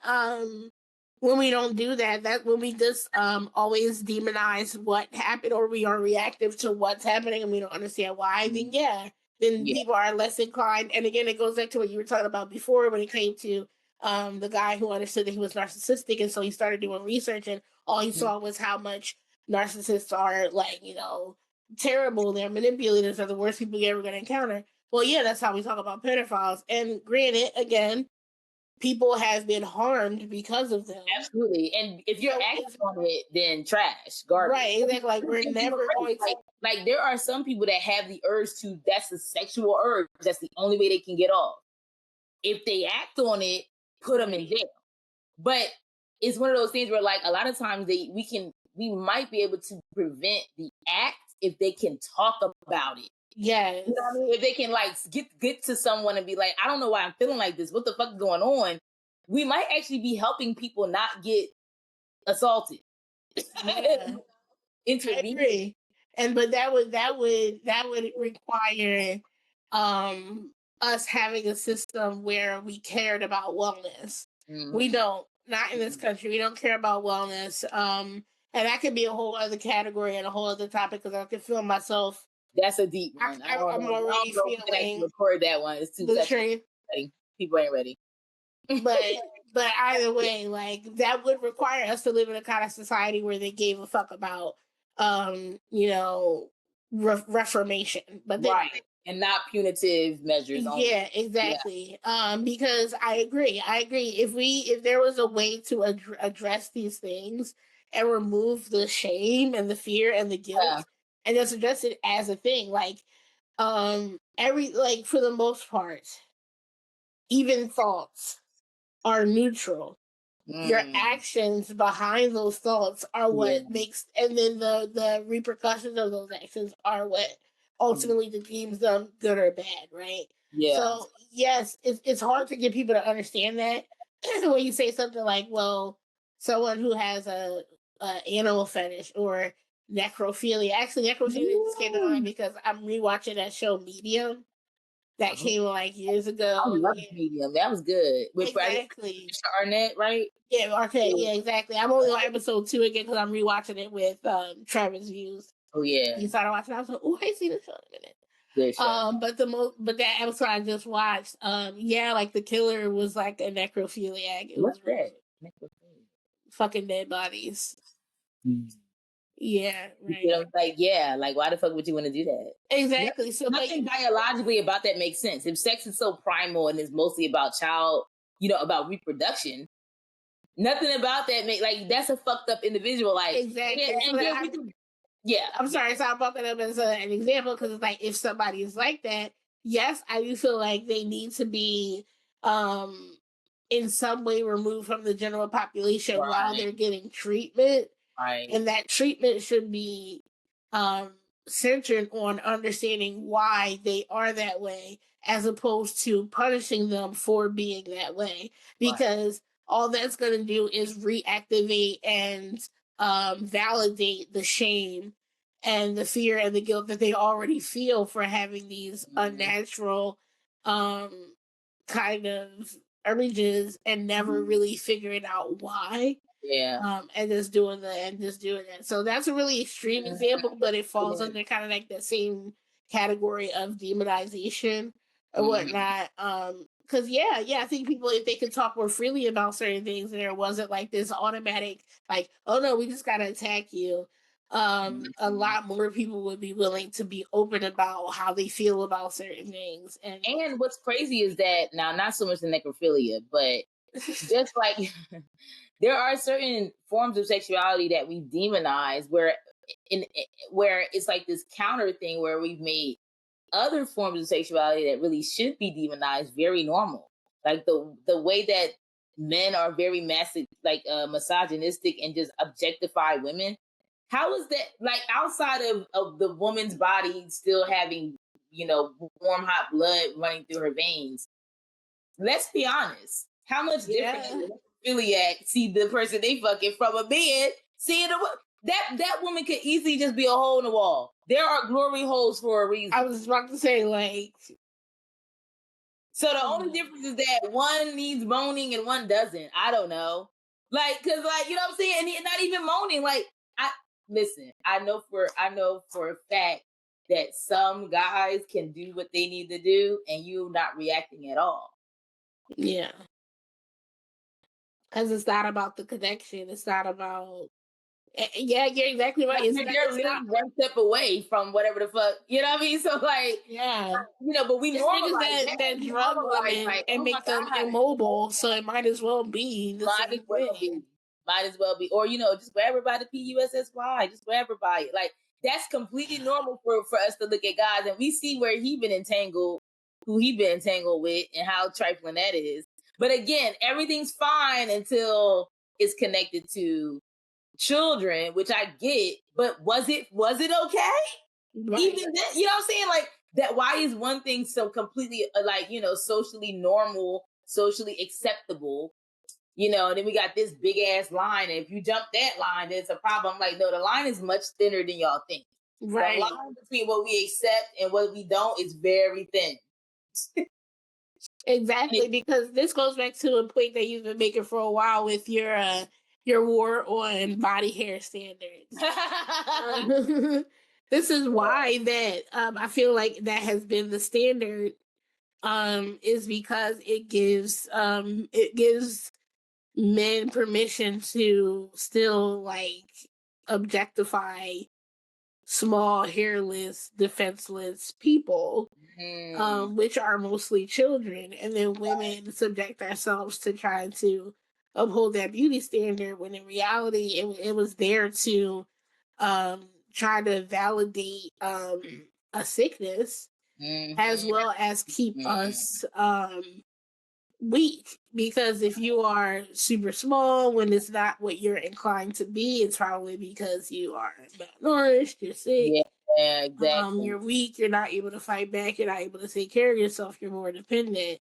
when we don't do that, that when we just always demonize what happened, or we are reactive to what's happening and we don't understand why, then people are less inclined. And again, it goes back to what you were talking about before when it came to the guy who understood that he was narcissistic, and so he started doing research, and all he saw was how much narcissists are, like, terrible. They're manipulators, are the worst people you're ever going to encounter. Well, yeah, that's how we talk about pedophiles. And granted, again, people have been harmed because of them. Absolutely. And if you're acting on it, then trash, garbage. Right, exactly. Like, we're never going to. Like there are some people that have the urge to, that's the sexual urge. That's the only way they can get off. If they act on it, put them in jail. But it's one of those things where, like, a lot of times we might be able to prevent the act if they can talk about it. Yes. You know what I mean? If they can, like, get to someone and be like, I don't know why I'm feeling like this. What the fuck is going on? We might actually be helping people not get assaulted. Yeah. Intervene. I agree. But that would require us having a system where we cared about wellness. We don't. Not in this country. We don't care about wellness. And that could be a whole other category and a whole other topic, because I can feel myself. That's a deep one. I'm already feeling record that one. It's too touchy. People ain't ready. But either way, like, that would require us to live in a kind of society where they gave a fuck about reformation, but then, right, and not punitive measures only. Yeah, exactly. Because I agree. If there was a way to address these things and remove the shame and the fear and the guilt, and just address it as a thing, like, for the most part, even thoughts are neutral. Your actions behind those thoughts are what makes, and then the repercussions of those actions are what ultimately deems them good or bad, right? Yeah. So yes, it's hard to get people to understand that when you say something like, well, someone who has a animal fetish or necrophilia. Actually, necrophilia just came to mind because I'm rewatching that show Medium that came like years ago. I love Medium. That was good. With Exactly. Arnett, right? Yeah, Arquette. Yeah, exactly. I'm only on episode 2 again because I'm rewatching it with Travis Views. Oh yeah. He started watching. I was like, oh, I ain't seen this show in a minute. Good show. But that episode I just watched, like, the killer was like a necrophiliac. What's that? Fucking dead bodies. Yeah, right. You know, like why the fuck would you want to do that? Exactly. So nothing biologically about that makes sense. If sex is so primal and is mostly about about reproduction, nothing about that that's a fucked up individual. Like, exactly. I'm sorry. So I brought that up as an example because it's like, if somebody is like that, yes, I do feel like they need to be in some way removed from the general population while they're getting treatment. Right. And that treatment should be centered on understanding why they are that way, as opposed to punishing them for being that way. Because all that's going to do is reactivate and validate the shame and the fear and the guilt that they already feel for having these unnatural kind of urges and never really figuring out why. Yeah. And just doing that. So that's a really extreme example, but it falls under kind of like that same category of demonization or whatnot. Because I think people, if they could talk more freely about certain things, and there wasn't like this automatic, like, oh no, we just gotta attack you. A lot more people would be willing to be open about how they feel about certain things. And what's crazy is that now, not so much the necrophilia, but just like there are certain forms of sexuality that we demonize, where it's like this counter thing where we've made other forms of sexuality that really should be demonized very normal. Like the way that men are very misogynistic and just objectify women. How is that, like, outside of the woman's body still having, warm, hot blood running through her veins? let's be honest. How much different Yeah. Philiac see the person they fucking from a man seeing that woman could easily just be a hole in the wall. There are glory holes for a reason. I was about to say, like, so the only difference is that one needs moaning and one doesn't. I don't know. Like, cause like, you know what I'm saying? And not even moaning. Like, I know for a fact that some guys can do what they need to do and you not reacting at all. Yeah. Because it's not about the connection. It's not about. Yeah, you're exactly right. They're literally one step away from whatever the fuck, you know what I mean? So like, yeah, you know, but we it's normalize niggas that We drug normalize, women like, and oh my make them God. immobile, so it might as well be the Might as same well thing. be. Might as well be. Or, you know, just grab her by the PUSSY. Just grab her by it. Like, that's completely normal for us to look at guys. And we see where he been entangled, who he been entangled with, and how trifling that is. But again, everything's fine until it's connected to children, which I get. But was it okay? Right. Even then, you know what I'm saying? Like, that, why is one thing so completely, like, you know, socially normal, socially acceptable? You know, and then we got this big ass line. And if you jump that line, there's a problem. Like, no, the line is much thinner than y'all think. Right. The line between what we accept and what we don't is very thin. Exactly, because this goes back to a point that you've been making for a while with your war on body hair standards. This is why that I feel like that has been the standard, is because it gives men permission to still like objectify small, hairless, defenseless people, which are mostly children, and then women subject ourselves to trying to uphold that beauty standard when in reality it was there to try to validate a sickness as well as keep us weak, because if you are super small when it's not what you're inclined to be, it's probably because you are malnourished, you're sick, yeah, exactly. you're weak, you're not able to fight back, you're not able to take care of yourself, you're more dependent.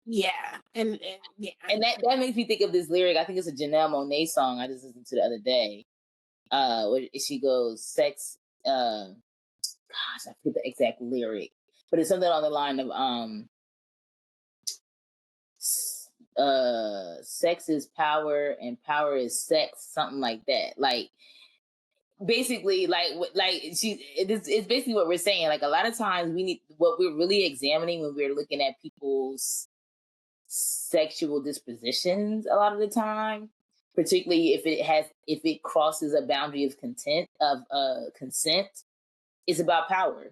Yeah, and yeah, and that makes me think of this lyric. I think it's a Janelle Monáe song I just listened to the other day. Where she goes, sex, gosh, I forget the exact lyric, but it's something on the line of sex is power and power is sex, something like that. Like, basically, it's basically what we're saying. Like, a lot of times we need, what we're really examining when we're looking at people's sexual dispositions a lot of the time, particularly if it crosses a boundary of consent, is about power.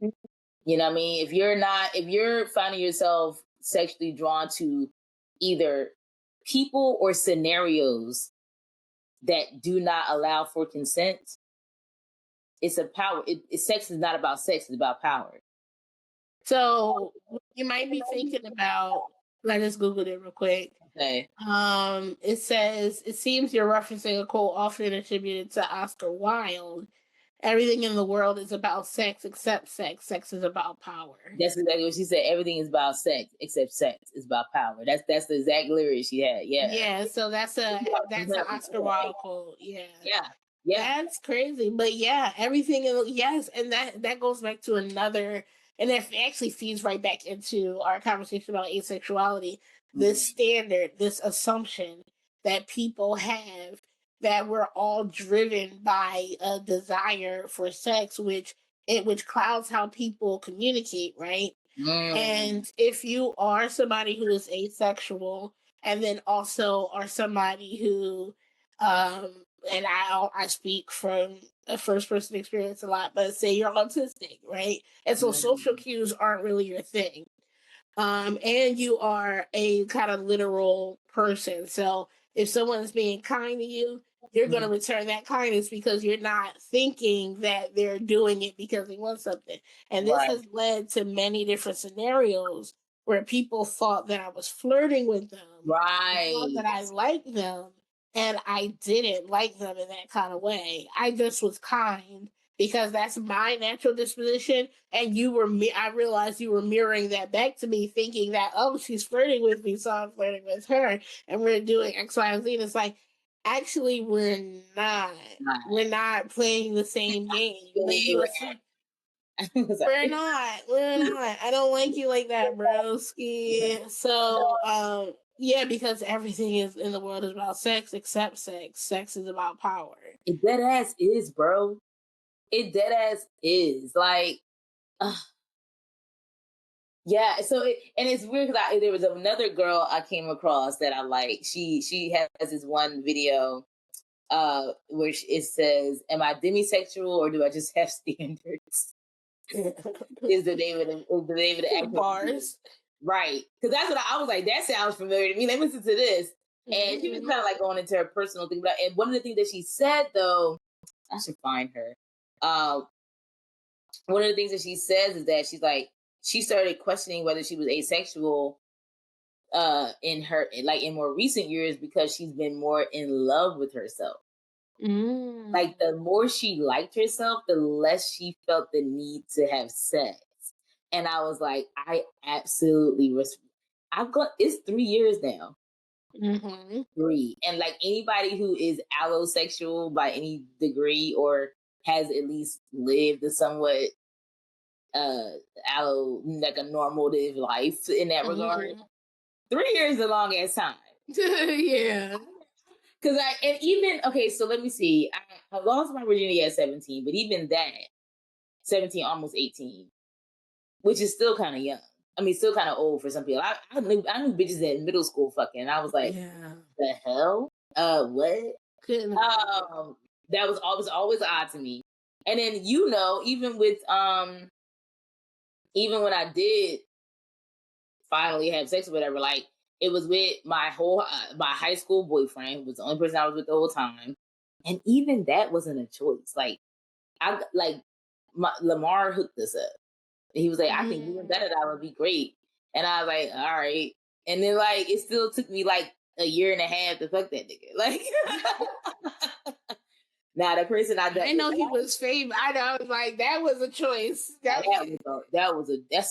You know what I mean? If you're finding yourself sexually drawn to either people or scenarios that do not allow for consent, it's a power. Sex is not about sex; it's about power. So you might be thinking about. Let us Google it real quick. Okay. It says it seems you're referencing a quote often attributed to Oscar Wilde. Everything in the world is about sex except sex. Sex is about power. That's exactly what she said. Everything is about sex except sex is about power. That's the exact lyric she had. Yeah. Yeah. So that's an Oscar Wilde quote. Yeah. Yeah. Yeah. That's crazy. But yeah, everything yes, and that goes back to another, and it actually feeds right back into our conversation about asexuality. This standard, this assumption that people have that we're all driven by a desire for sex, which clouds how people communicate, right? And if you are somebody who is asexual, and then also are somebody who and I speak from a first person experience a lot, but say you're autistic, right? And so social cues aren't really your thing. And you are a kind of literal person. So if someone is being kind to you, you're going to return that kindness because you're not thinking that they're doing it because they want something. And this has led to many different scenarios where people thought that I was flirting with them, thought that I liked them, and I didn't like them in that kind of way. I just was kind because that's my natural disposition. And I realized you were mirroring that back to me, thinking that, oh, she's flirting with me, so I'm flirting with her, and we're doing X, Y, and Z. And it's like, actually, we're not. We're not playing the same game. Like, we're not. We're not. I don't like you like that, broski. So, yeah, because everything is in the world is about sex except sex. Sex is about power. It dead ass is, bro. It dead ass is. Like, yeah. So, and it's weird because there was another girl I came across that I like. She has this one video where it says, "Am I demisexual or do I just have standards?" is the name of the actual bars. Right. Because that's what I was like, that sounds familiar to me. Let me listen to this. And she was kind of like going into her personal thing. And one of the things that she said, though, I should find her. One of the things that she says is that she's like, she started questioning whether she was asexual in more recent years because she's been more in love with herself. Like, the more she liked herself, the less she felt the need to have sex. And I was like, I absolutely it's 3 years now. 3. And like, anybody who is allosexual by any degree or has at least lived a somewhat like a normative life in that regard, 3 years is a long ass time. Yeah. Because so let me see. I lost my virginity at 17, but even that, 17, almost 18, which is still kind of young. I mean, still kind of old for some people. I knew bitches in middle school fucking, and I was like, the hell? What? That was always odd to me. And then, even when I did finally have sex or whatever, like, it was with my high school boyfriend, who was the only person I was with the whole time. And even that wasn't a choice. Like, Lamar hooked us up. He was like, I think you and that would be great. And I was like, all right. And then, like, it still took me like a year and a half to fuck that nigga. Like, now the person I know he was famous. I know. I was like, that was a choice. That's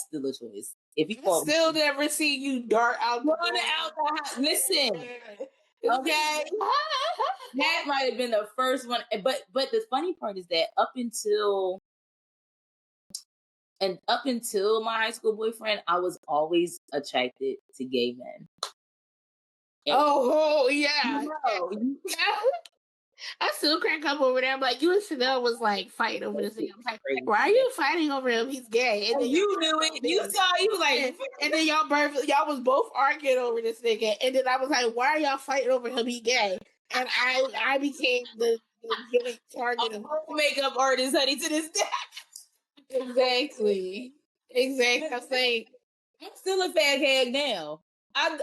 still a choice. If you still never see you dart out the house. Listen, okay, that might have been the first one. But the funny part is that up until my high school boyfriend, I was always attracted to gay men. Oh yeah. I still crack up over there. I'm like, you and Chanel was like fighting over this thing. I'm like, why are you fighting over him? He's gay. And then you knew it. You saw. You was like, and then y'all was both arguing over this nigga. And then I was like, why are y'all fighting over him? He gay. And I became the joint target of makeup artist, honey, to this day. Exactly. I'm saying, I'm still a fag hag now. I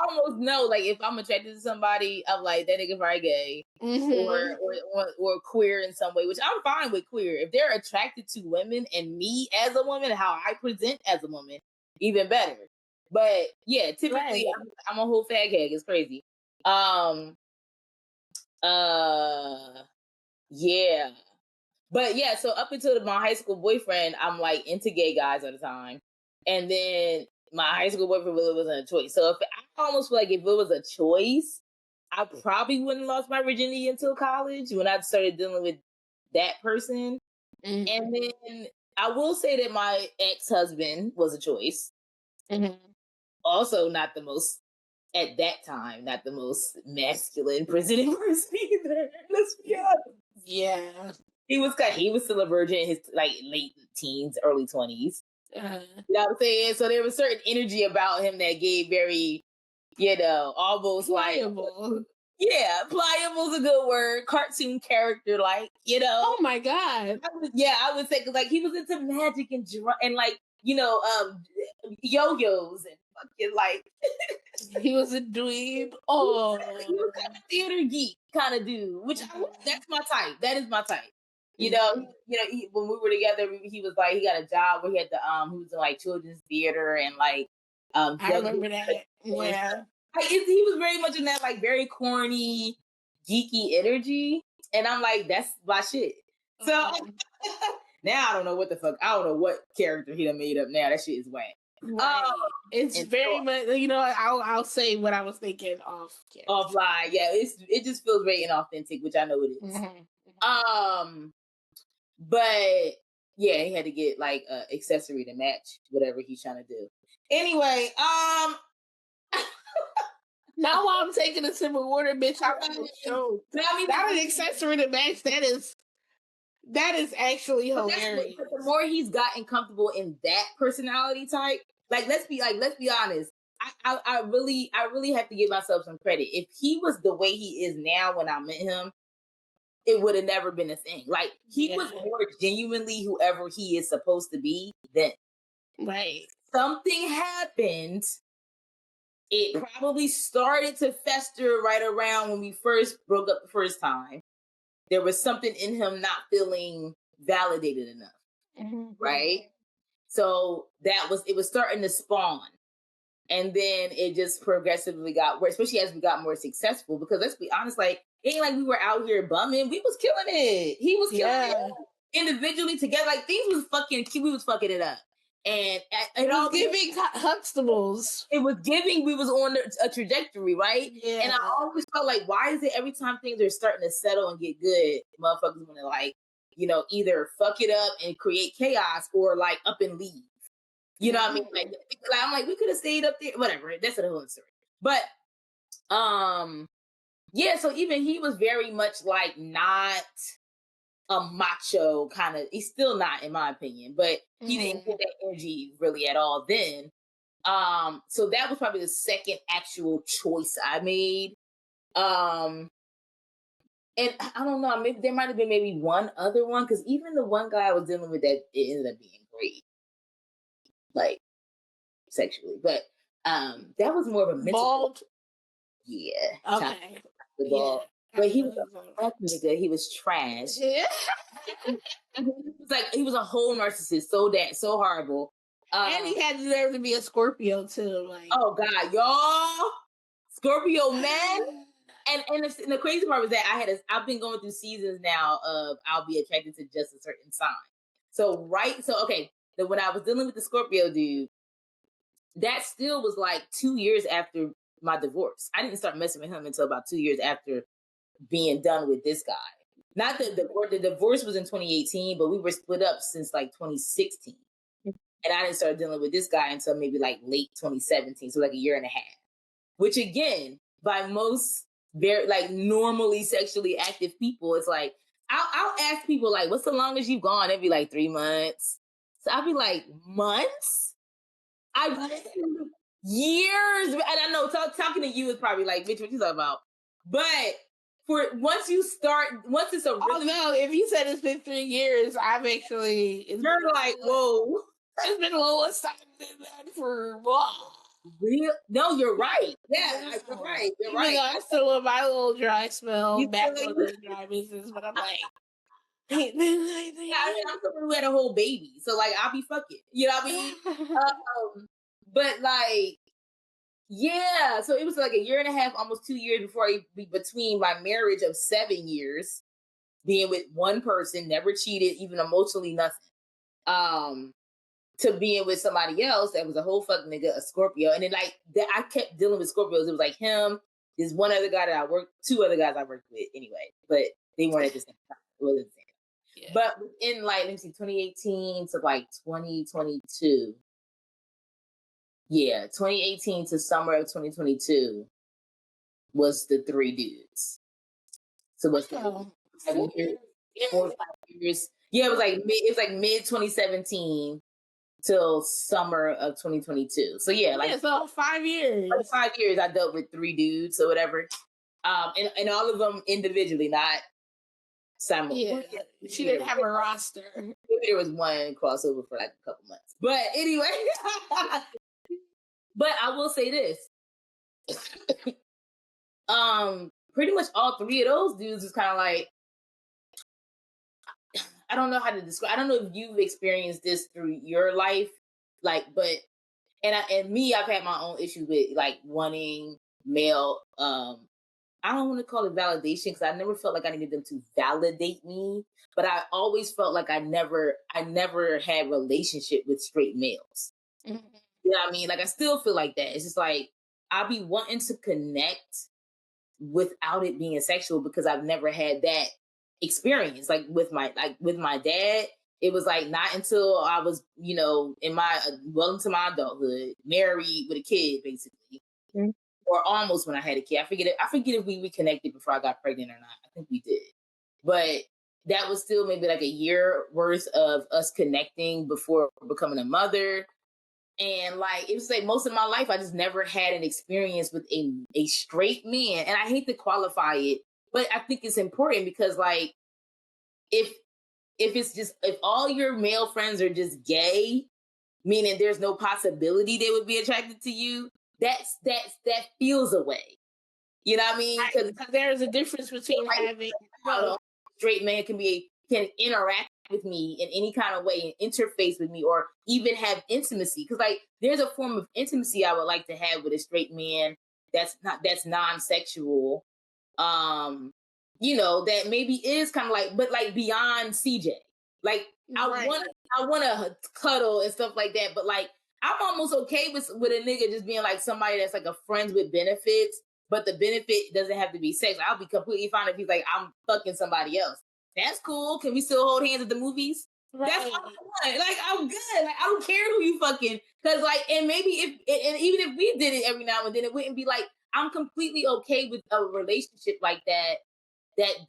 almost know, like, if I'm attracted to somebody, I'm like, that nigga probably gay or queer in some way, which I'm fine with queer. If they're attracted to women and me as a woman, how I present as a woman, even better. But yeah, typically I'm a whole fag hag. It's crazy. Yeah. But yeah, so up until my high school boyfriend, I'm like into gay guys all the time. And then my high school boyfriend really wasn't a choice. So I almost feel like if it was a choice, I probably wouldn't have lost my virginity until college when I started dealing with that person. And then I will say that my ex-husband was a choice. Also not the most, at that time, not the most masculine presenting person either. Let's be honest. Yeah. He was still a virgin in his like late teens, early 20s. You know what I'm saying? So there was certain energy about him that gave very, almost pliable. Like, yeah, pliable is a good word. Cartoon character, like, Oh my God. I would say, because like he was into magic and like, yo-yos and fucking like. He was a dweeb. Oh, he was kind of theater geek kind of dude, which that's my type. That is my type. When we were together, he was like, he got a job where he had he was in like children's theater and like, I remember that. Yeah. He was very much in that like very corny, geeky energy. And I'm like, that's my shit. So now I don't know what the fuck. I don't know what character he done made up now. That shit is whack. Right. It's very much, I'll say what I was thinking offline. Yeah, it just feels very inauthentic, which I know it is. But yeah, he had to get like an accessory to match whatever he's trying to do. Anyway, now while I'm taking a sip of water, bitch, I'm on the show. Not an accessory to match. That is actually hilarious. But the more he's gotten comfortable in that personality type, like let's be honest. I really have to give myself some credit. If he was the way he is now when I met him, it would have never been a thing. Like he was more genuinely whoever he is supposed to be then. Right. Something happened. It probably started to fester right around when we first broke up the first time. There was something in him not feeling validated enough. Right? So it was starting to spawn. And then it just progressively got worse, especially as we got more successful. Because let's be honest, like, it ain't like we were out here bumming. We was killing it. He was killing it individually together. Like, things was fucking, we was fucking it up. And it was giving Huxtables. It was giving, we was on a trajectory, right? Yeah. And I always felt like, why is it every time things are starting to settle and get good, motherfuckers want to, like, either fuck it up and create chaos or, like, up and leave. You know what I mean? Like, I'm like, we could have stayed up there. Whatever. That's a whole story. But, yeah, so even he was very much, like, not a macho kind of, he's still not in my opinion, but he didn't get that energy really at all then. So that was probably the second actual choice I made. And I don't know, maybe there might have been maybe one other one, because even the one guy I was dealing with, that it ended up being great, like sexually, but that was more of a mental bald. Yeah. Okay. The ball. But he was a fuck nigga. He was trash. Yeah. He was a whole narcissist. So horrible. And he had the nerve to be a Scorpio too. Like, oh God, y'all, Scorpio men. And the crazy part was that I've been going through seasons now of I'll be attracted to just a certain sign. So okay. When I was dealing with the Scorpio dude, that still was like 2 years after my divorce. I didn't start messing with him until about 2 years after being done with this guy. Not the divorce was in 2018, but we were split up since like 2016. And I didn't start dealing with this guy until maybe like late 2017. So like a year and a half, which again, by most very like normally sexually active people, it's like, I'll ask people like, what's the longest you've gone? It'd be like 3 months. So I'll be like, months? Years. And I know talking to you is probably like, bitch, what you talking about? But once it's a really... no, if you said it's been 3 years, you're like, whoa. It's been a little time for blah. Real? No, you're right. Yeah, you're right. You're right. I'm still with my little dry spell, back on the dry business, but I'm like, I'm someone who had a whole baby, so like I'll be fucking, you know what I mean? But like, yeah, so it was like a year and a half, almost 2 years between my marriage of 7 years, being with one person, never cheated, even emotionally, nothing. To being with somebody else that was a whole fucking nigga, a Scorpio. And then like that, I kept dealing with Scorpios. It was like him, there's one other guy that two other guys I worked with anyway, but they weren't at the same time. It wasn't the same time. Yeah. But in like, let me see, 2018 to like 2022. Yeah, 2018 to summer of 2022 was the 3 dudes. So what's 7 years? 4 or 5 years. Yeah, it was like mid 2017 till summer of 2022. So yeah, like so 5 years. Like 5 years I dealt with 3 dudes or whatever. And all of them individually, not simultaneously. Yeah, she didn't have a roster. Maybe there was one crossover for like a couple months. But anyway. But I will say this. Pretty much all 3 of those dudes is kind of like, I don't know how to describe. I don't know if you've experienced this through your life, like, but I've had my own issues with like wanting male I don't want to call it validation because I never felt like I needed them to validate me, but I always felt like I never had relationship with straight males. Mhm. You know what I mean? Like I still feel like that. It's just like I be wanting to connect without it being sexual because I've never had that experience. Like with my dad, it was like not until I was, in my well into my adulthood, married with a kid, basically, Mhm. or almost when I had a kid. I forget if we reconnected before I got pregnant or not. I think we did, but that was still maybe like a year worth of us connecting before becoming a mother. And like it was like most of my life, I just never had an experience with a straight man. And I hate to qualify it, but I think it's important because like if if all your male friends are just gay, meaning there's no possibility they would be attracted to you, that feels away. You know what I mean? Right, Because because there is a difference between like having how well, a straight man can interact with me in any kind of way and interface with me or even have intimacy. Because like there's a form of intimacy I would like to have with a straight man that's non-sexual. Um, that maybe is kind of like, but like beyond CJ. Like I want right. I want to cuddle and stuff like that, but like I'm almost okay with a nigga just being like somebody that's like a friends with benefits, but the benefit doesn't have to be sex. I'll be completely fine if he's like, I'm fucking somebody else. That's cool. Can we still hold hands at the movies? That's all Right. I want. Like, I'm good. Like, I don't care who you fucking. Cause like, and maybe and even if we did it every now and then, it wouldn't be like, I'm completely okay with a relationship like that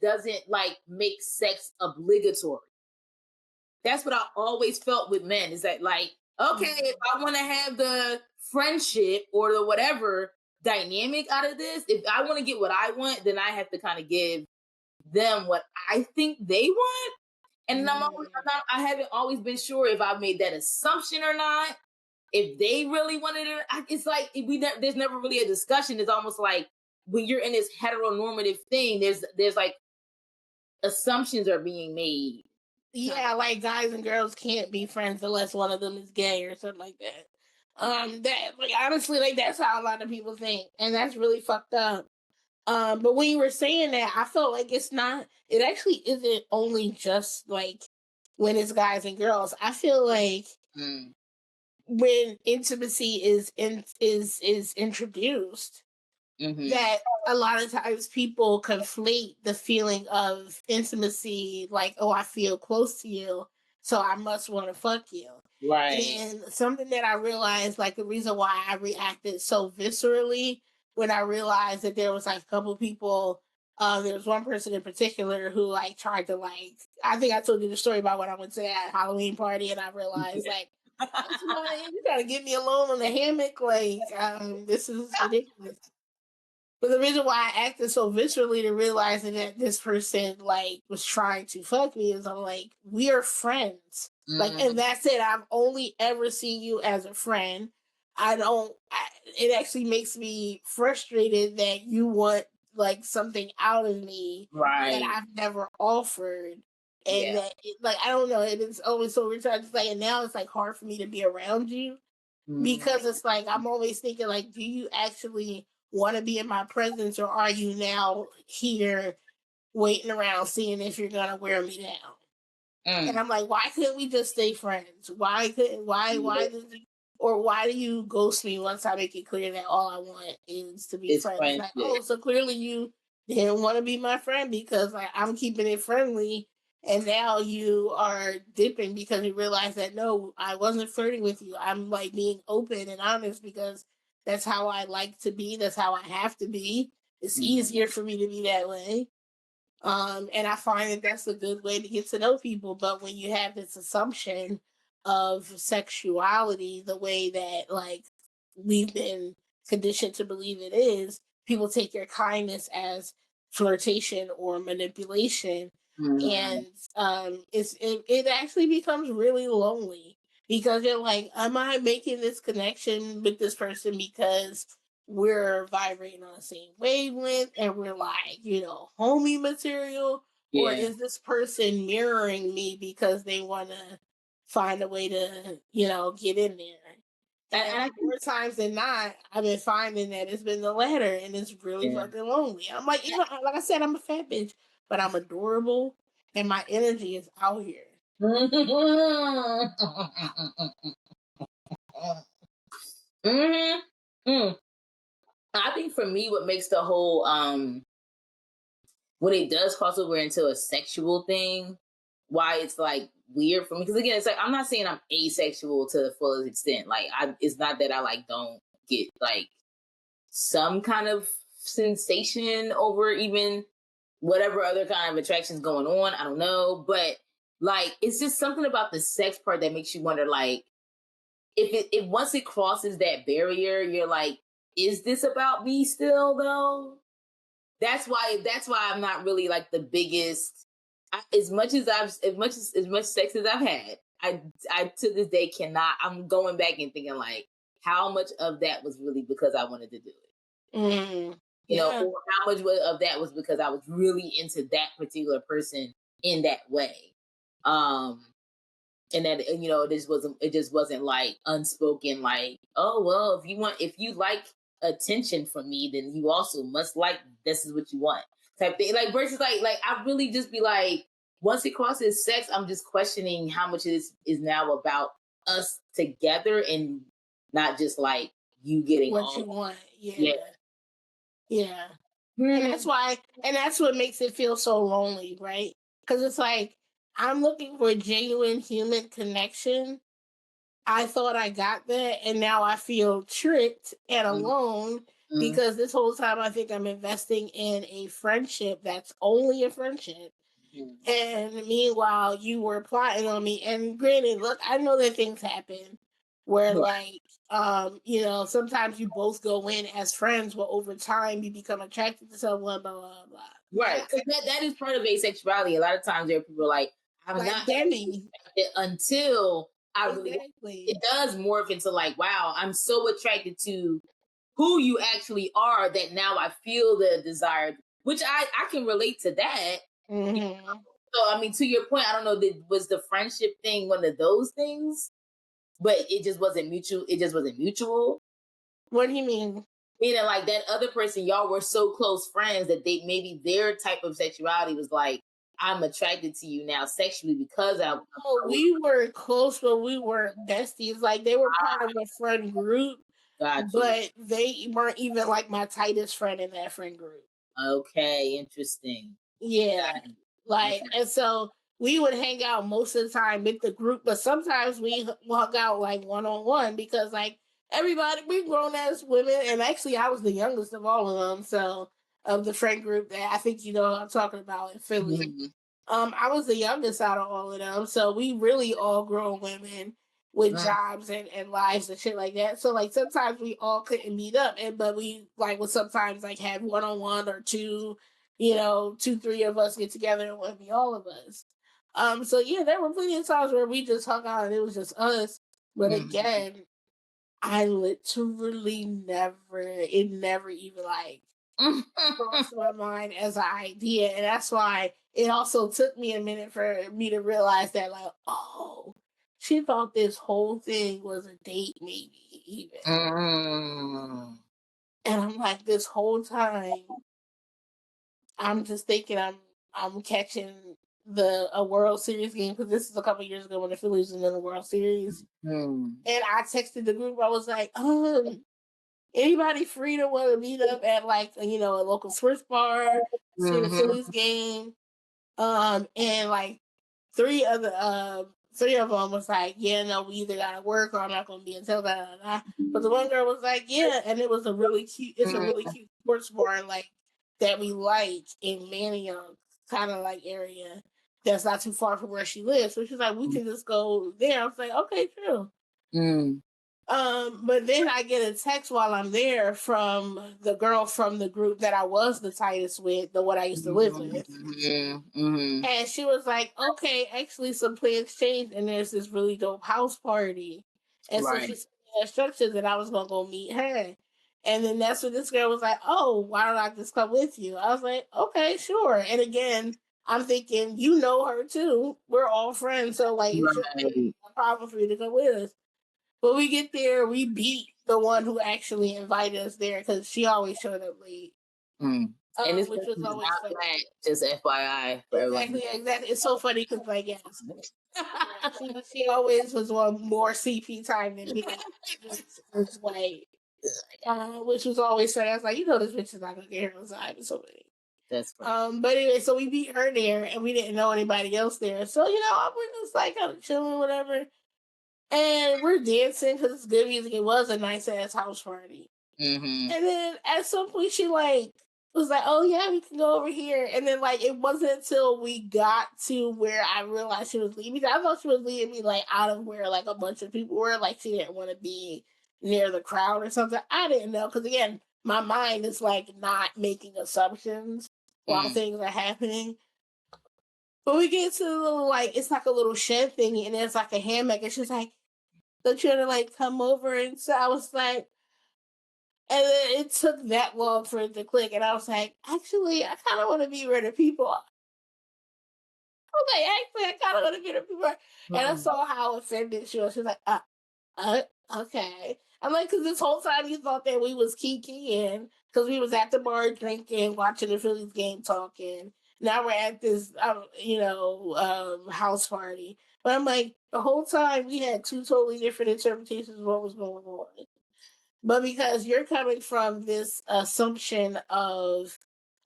doesn't like make sex obligatory. That's what I always felt with men is that like, okay, if Mhm. I want to have the friendship or the whatever dynamic out of this, if I want to get what I want, then I have to kind of give them what I think they want. And Mhm. I haven't always been sure if I made that assumption or not. If they really wanted it, it's like there's never really a discussion. It's almost like when you're in this heteronormative thing, there's like assumptions are being made. Yeah, like guys and girls can't be friends unless one of them is gay or something like that. That like honestly, like that's how a lot of people think, and that's really fucked up. But when you were saying that, I felt like it's not. It actually isn't only just like when it's guys and girls. I feel like Mm. when intimacy is introduced, Hmm. that a lot of times people conflate the feeling of intimacy, like, oh, I feel close to you, so I must want to fuck you. Right. And something that I realized, like the reason why I reacted so viscerally when I realized that there was like a couple people, there was one person in particular who like tried to like, I think I told you the story about when I went to that Halloween party and I realized like, this man, you gotta get me alone on the hammock, like, this is ridiculous. But the reason why I acted so viscerally to realizing that this person like was trying to fuck me is I'm like, we are friends. Like, and Mhm. that's it. I've only ever seen you as a friend. I don't. It actually makes me frustrated that you want like something out of me that Right. I've never offered, and Yeah. that like I don't know. It is always so retarded. It's like, and now it's like hard for me to be around you Mhm. because it's like I'm always thinking like, do you actually want to be in my presence, or are you now here waiting around seeing if you're gonna wear me down? And Mm. I'm like, why couldn't we just stay friends? Why couldn't why does it, or why do you ghost me once I make it clear that all I want is to be It's friends? Like, friendship. oh, so clearly you didn't want to be my friend because like I'm keeping it friendly, and now you are dipping because you realize that no, I wasn't flirting with you. I'm like being open and honest because that's how I like to be. That's how I have to be. It's Mhm. easier for me to be that way. And I find that that's a good way to get to know people. But when you have this assumption of sexuality, the way that like we've been conditioned to believe it is, people take your kindness as flirtation or manipulation, Mhm. and it actually becomes really lonely because you're like, am I making this connection with this person because we're vibrating on the same wavelength and we're like, homie material? Or Yeah. is this person mirroring me because they want to find a way to, get in there? And I more times than not, I've been finding that it's been the latter, and it's really yeah. fucking lonely. I'm like, you know, like I said, I'm a fat bitch, but I'm adorable, and my energy is out here. Mm-hmm. Mm. I think for me, what makes the whole when it does cross over into a sexual thing, why it's like weird for me. Because again, it's like I'm not saying I'm asexual to the fullest extent. Like it's not that I like don't get like some kind of sensation over even whatever other kind of attractions going on. I don't know, but like it's just something about the sex part that makes you wonder, like if once it crosses that barrier, you're like, is this about me still though? That's why I'm not really like the biggest. As much as as much sex as I've had, I to this day cannot. I'm going back and thinking like, how much of that was really because I wanted to do it, you know, Yeah. or how much of that was because I was really into that particular person in that way, and that you know it just wasn't like unspoken like, oh well, if you like attention from me, then you also must like this is what you want type thing, like versus like I really just be like, once it crosses sex, I'm just questioning how much of this is now about us together and not just like you getting What all. you want. Yeah. Yeah. Yeah. And Hmm. that's why, and that's what makes it feel so lonely, right? Because it's like, I'm looking for a genuine human connection. I thought I got that, and now I feel tricked and alone Hmm. because this whole time I think I'm investing in a friendship that's only a friendship. And meanwhile, you were plotting on me. And granted, look, I know that things happen where, Right. like, you know, sometimes you both go in as friends, but over time you become attracted to someone, blah blah blah. Right. Because that is part of asexuality. A lot of times there are people like, I'm Like not Demi, until I really want. It exactly. does morph into like, wow, I'm so attracted to who you actually are that now I feel the desire, which I can relate to that. Hmm. So I mean, to your point, I don't know, was the friendship thing one of those things, but it just wasn't mutual. It just wasn't mutual. What do you mean? Meaning, like that other person, y'all were so close friends that they maybe their type of sexuality was like, I'm attracted to you now sexually because I Oh, we were close, but we weren't besties. Like they were part of a friend group, got you. but they weren't even like my tightest friend in that friend group. Okay, interesting. Yeah. Like, Okay. and so we would hang out most of the time with the group, but sometimes we hung out like one on one because like everybody, we grown as women, and actually I was the youngest of all of them. So of the friend group that I think you know what I'm talking about in Philly. Mhm. I was the youngest out of all of them, so we really all grown women with Mm. jobs and lives and shit like that. So like sometimes we all couldn't meet up, and but we like would sometimes like have one on one or two, you know, two three of us get together and it would be all of us. So yeah, there were plenty of times where we just hung out and it was just us. But Mhm. again, I literally never, it never even like crossed my mind as an idea. And that's why it also took me a minute for me to realize that, like, oh, she thought this whole thing was a date, maybe even. Mm. And I'm like, this whole time, I'm just thinking I'm catching the a World Series game because this is a couple years ago when the Phillies was in the World Series. Mm. And I texted the group. I was like, anybody free to want to meet up at like you know a local sports bar, see the Phillies Mhm. game? And like three of them was like, yeah, no, we either gotta work or I'm not gonna be until that. But the one girl was like, yeah, and it was a really cute. It's a really cute sports bar like that we like in Manayunk, kind of like area that's not too far from where she lives. So she's like, we can just go there. I was like, okay, true. Mm. But then I get a text while I'm there from the girl from the group that I was the tightest with, the one I used to live with. Mhm. Mhm. And she was like, okay, actually, some plans changed, and there's this really dope house party. And so she Right. sent me instructions that I was going to go meet her. And then that's when this girl was like, oh, why don't I just come with you? I was like, okay, sure. And again, I'm thinking, you know her too. We're all friends. So, like, it shouldn't be Right. a problem for you to come with us. When we get there, we beat the one who actually invited us there because she always showed up late. And this Which was person is always not funny. black, just FYI for everyone. Exactly. It's so funny because, like, yes, she always was on more CP time than me. It's white, which was always funny. I was like, this bitch is not gonna get her on time. It's so funny. That's funny. But anyway, so we beat her there, and we didn't know anybody else there. So we're just like kind of chilling, whatever, and we're dancing because it's good music. It was a nice ass house party. Mm-hmm. And then at some point she was like, "Oh yeah, we can go over here." And then it wasn't until we got to where I realized she was leaving. I thought she was leading me out of where a bunch of people were. She didn't want to be near the crowd or something. I didn't know because again, my mind is not making assumptions while things are happening. But we get to the little it's like a little shed thing, and there's a hammock, and she's like, "Don't you want to come over?" And so I was like. And then it took that long for it to click, and I was like, actually, I kind of want to be where the people are. I was like, actually, I kind of want to be where the people are. And I saw how offended she was. She was like, okay. I'm like, because this whole time you thought that we was kikiing, because we was at the bar drinking, watching the Phillies game, talking. Now we're at this, house party. But I'm like, the whole time we had two totally different interpretations of what was going on. But because you're coming from this assumption of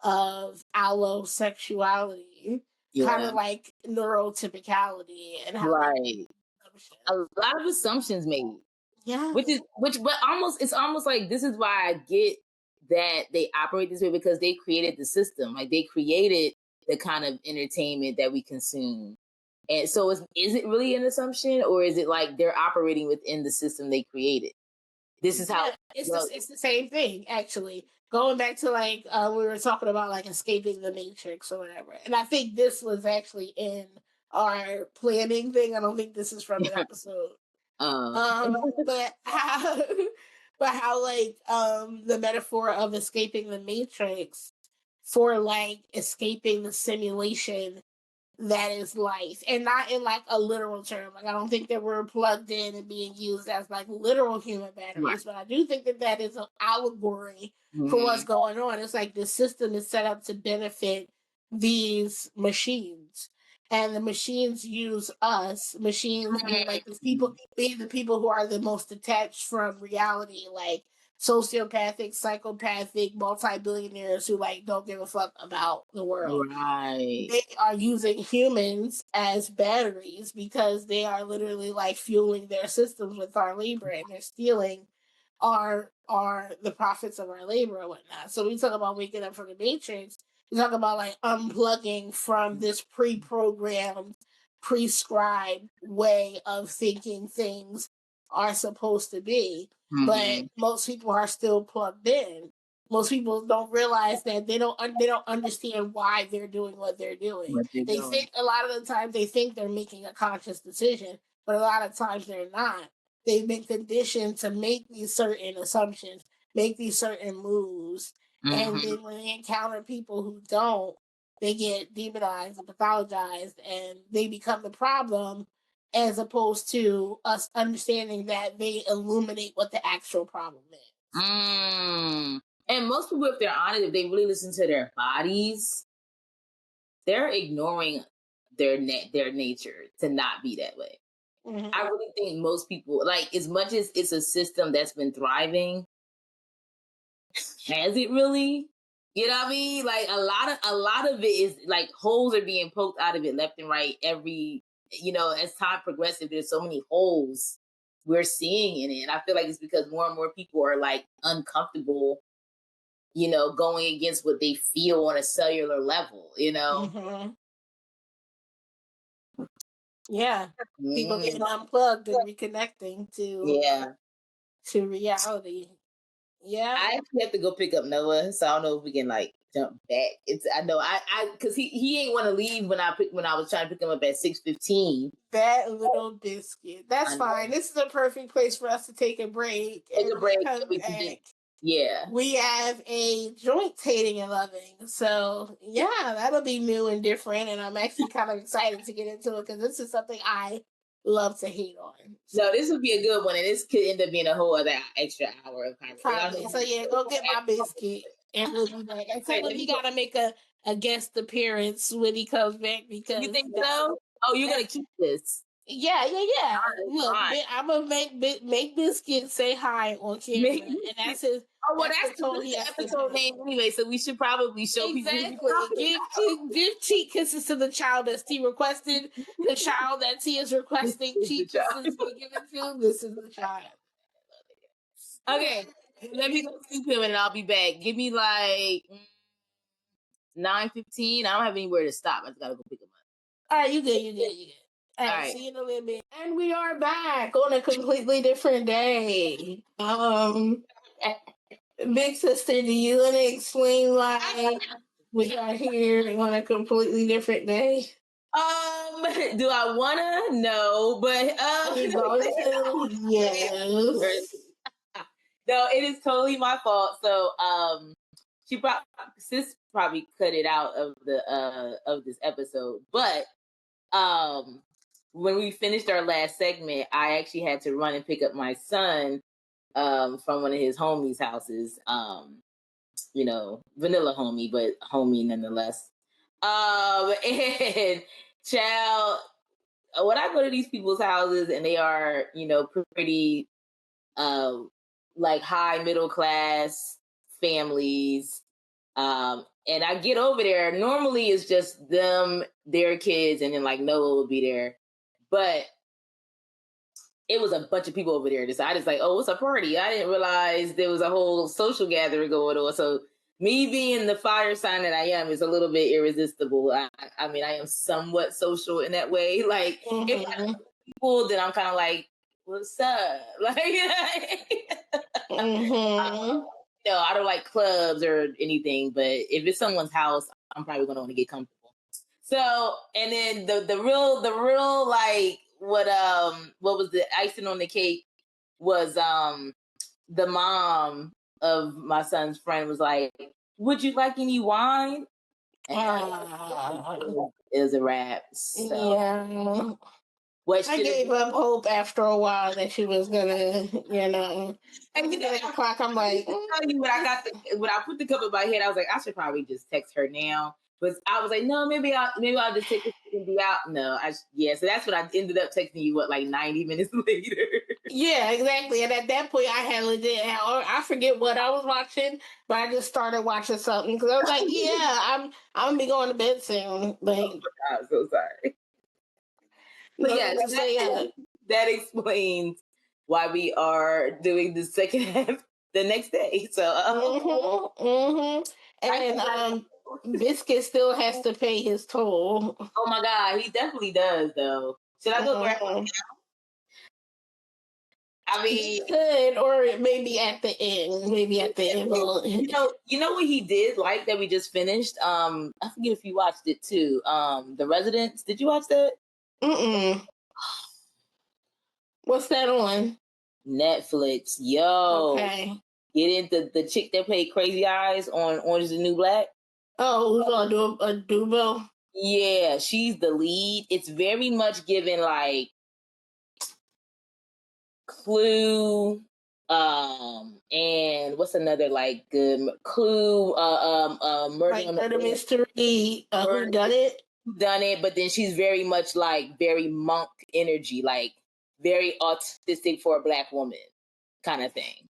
allosexuality, kind of like neurotypicality, and how right, a lot of assumptions made. Yeah, But it's almost like this is why I get that they operate this way, because they created the system, like they created the kind of entertainment that we consume. And so is it really an assumption, or is it like they're operating within the system they created? This is how it's the same thing, actually. Going back to we were talking about escaping the matrix or whatever, and I think this was actually in our planning thing. I don't think this is from an episode. But how, the metaphor of escaping the matrix for escaping the simulation that is life, and not in a literal term. I don't think that we're plugged in and being used as literal human batteries, but I do think that that is an allegory for what's going on. It's the system is set up to benefit these machines, and the machines use us. Machines being the people who are the most detached from reality, sociopathic, psychopathic, multi-billionaires who don't give a fuck about the world. Right. They are using humans as batteries because they are literally fueling their systems with our labor, and they're stealing our the profits of our labor and whatnot. So we talk about waking up from the matrix. We talk about unplugging from this pre-programmed, prescribed way of thinking things are supposed to be. But most people are still plugged in. Most people don't realize that they don't understand why they're doing what they're doing. They think a lot of the time they think they're making a conscious decision, but a lot of times they're not. They've been conditioned to make these certain assumptions, make these certain moves, and then when they encounter people who don't, they get demonized and pathologized, and they become the problem, as opposed to us understanding that they illuminate what the actual problem is. And most people, if they're honest, if they really listen to their bodies, they're ignoring their nature to not be that way. I really think most people, as much as it's a system that's been thriving, has it really? You know what I mean? A lot of it is holes are being poked out of it left and right. As time progresses, there's so many holes we're seeing in it. And I feel like it's because more and more people are uncomfortable, going against what they feel on a cellular level, Yeah. People getting unplugged and reconnecting to reality. Yeah. I actually have to go pick up Noah, so I don't know if we can jump back. Because he ain't want to leave when I was trying to pick him up at 6:15. That little biscuit. That's fine. This is a perfect place for us to take a break. Yeah. We have a joint tasting and loving. So yeah, that'll be new and different, and I'm actually kind of excited to get into it because this is something I love to hate on. So this would be a good one, and this could end up being a whole other extra hour of conversation. So yeah, go get my biscuit and we'll be back. I tell him he gotta make a guest appearance when he comes back because you think so? Oh, you're gonna keep this? Yeah. Look, Fine. I'm gonna make biscuit say hi on camera, and that's his. Oh well, that's the episode name anyway, so we should probably show people. Give cheek kisses to the child that T requested. The child that T is requesting cheek kisses to give it to. This is the child. Okay, let me go scoop him and I'll be back. Give me like 9:15. I don't have anywhere to stop. I just gotta go pick him up. All right, you good. All right, see you in a little bit. And we are back on a completely different day. Big sister, do you want to explain why we are here on a completely different day? Do I wanna? No, but yes. No, it is totally my fault. So sis probably cut it out of the of this episode. But when we finished our last segment, I actually had to run and pick up my son from one of his homies' houses. You know, vanilla homie, but homie nonetheless. And child, when I go to these people's houses and they are, you know, pretty like high middle class families, and I get over there, normally it's just them, their kids, and then like Noah will be there. But it was a bunch of people over there. So I just like, oh, it's a party. I didn't realize there was a whole social gathering going on. So me being the fire sign that I am is a little bit irresistible. I mean, I am somewhat social in that way. Like, if I know people, then I'm kind of like, what's up? Like, no, I don't like clubs or anything. But if it's someone's house, I'm probably going to want to get comfortable. So, and then the real like what was the icing on the cake was the mom of my son's friend was like, would you like any wine? And it was a wrap. So. Yeah. I gave up hope after a while that she was gonna, you know. And at 8 o'clock, I'm like, tell you when I put the cup in my head, I was like, I should probably just text her now. But I was like, no, maybe I'll just take this and be out. No, so that's when I ended up texting you. What, like 90 minutes later? Yeah, exactly. And at that point, I had legit. I forget what I was watching, but I just started watching something because I was like, yeah, I'm gonna be going to bed soon. Like, oh my God, so sorry. But yeah, that explains why we are doing the second half the next day. So, and Biscuit still has to pay his toll. Oh my God, he definitely does, though. Should I go grab him? I mean, he could, or maybe at the end. Maybe at the end. You know what he did? Like that we just finished. I forget if you watched it too. The Residents. Did you watch that? What's that on? Netflix. Yo. Okay. Get into the chick that played Crazy Eyes on Orange is the New Black. Oh, who's gonna do a Dubo? Yeah, she's the lead. It's very much given like Clue, and what's another like good Clue, Murder Mystery, Who Done It? Done It, but then she's very much like very monk energy, like very autistic for a Black woman kind of thing.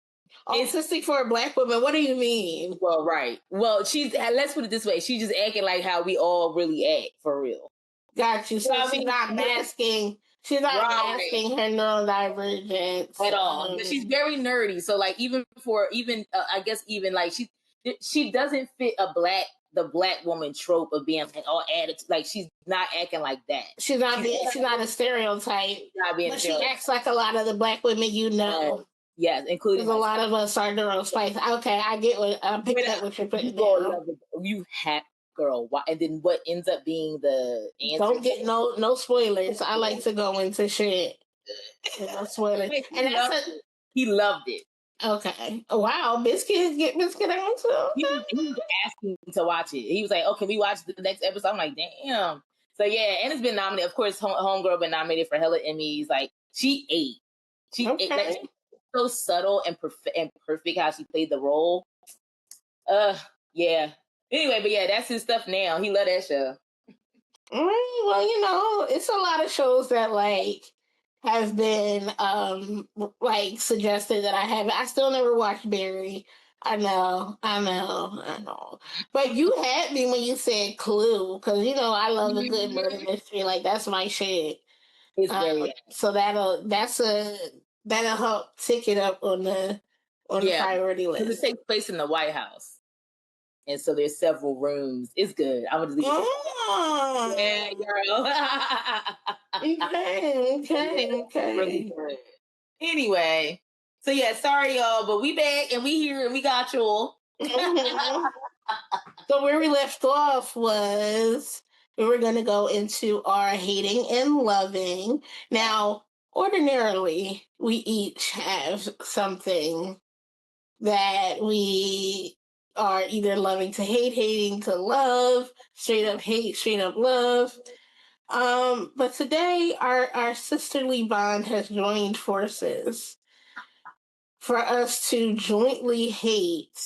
Autistic for a Black woman? What do you mean? Well, right. Well, let's put it this way. She's just acting like how we all really act, for real. Got you. So she's not masking. She's not masking her neurodivergence at all. She's very nerdy. So like I guess even like she doesn't fit the Black woman trope of being like all attitude. Like she's not acting like that. She's not a stereotype. But she acts like a lot of the Black women you know. Yes, including a lot of us are neurospice. Okay, I get what I'm picking up what you're putting down. You have girl, why? And then what ends up being the answer? Don't get no spoilers. I like to go into shit. No spoilers. And he loved it. Okay. Wow. Biscuit on too. He was asking to watch it. He was like, "Oh, can we watch the next episode?" I'm like, "Damn." So yeah, and it's been nominated. Of course, Homegirl been nominated for hella Emmys. Like she ate. She ate. Like, she's so subtle and perfect how she played the role. Yeah. Anyway, but yeah, that's his stuff now. He love that show. Well, it's a lot of shows that like have been like suggested that I haven't. I still never watched Barry. I know. But you had me when you said Clue, because I love a good murder mystery. Like that's my shit. It's very so that'll help tick it up on the priority list. Because it takes place in the White House. And so there's several rooms. It's good. I would just leave it. Yeah, girl. Okay. Really good. Anyway, so yeah, sorry y'all, but we back and we here and we got y'all. So where we left off was we were going to go into our hating and loving. Now, ordinarily, we each have something that we are either loving to hate, hating to love, straight up hate, straight up love. But today our sisterly bond has joined forces for us to jointly hate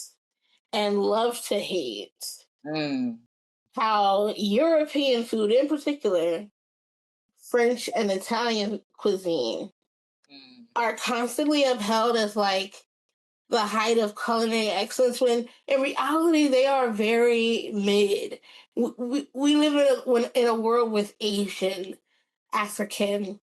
and love to hate how European food, in particular, French and Italian cuisine, are constantly upheld as like the height of culinary excellence, when in reality they are very mid. We live in a world with Asian, African,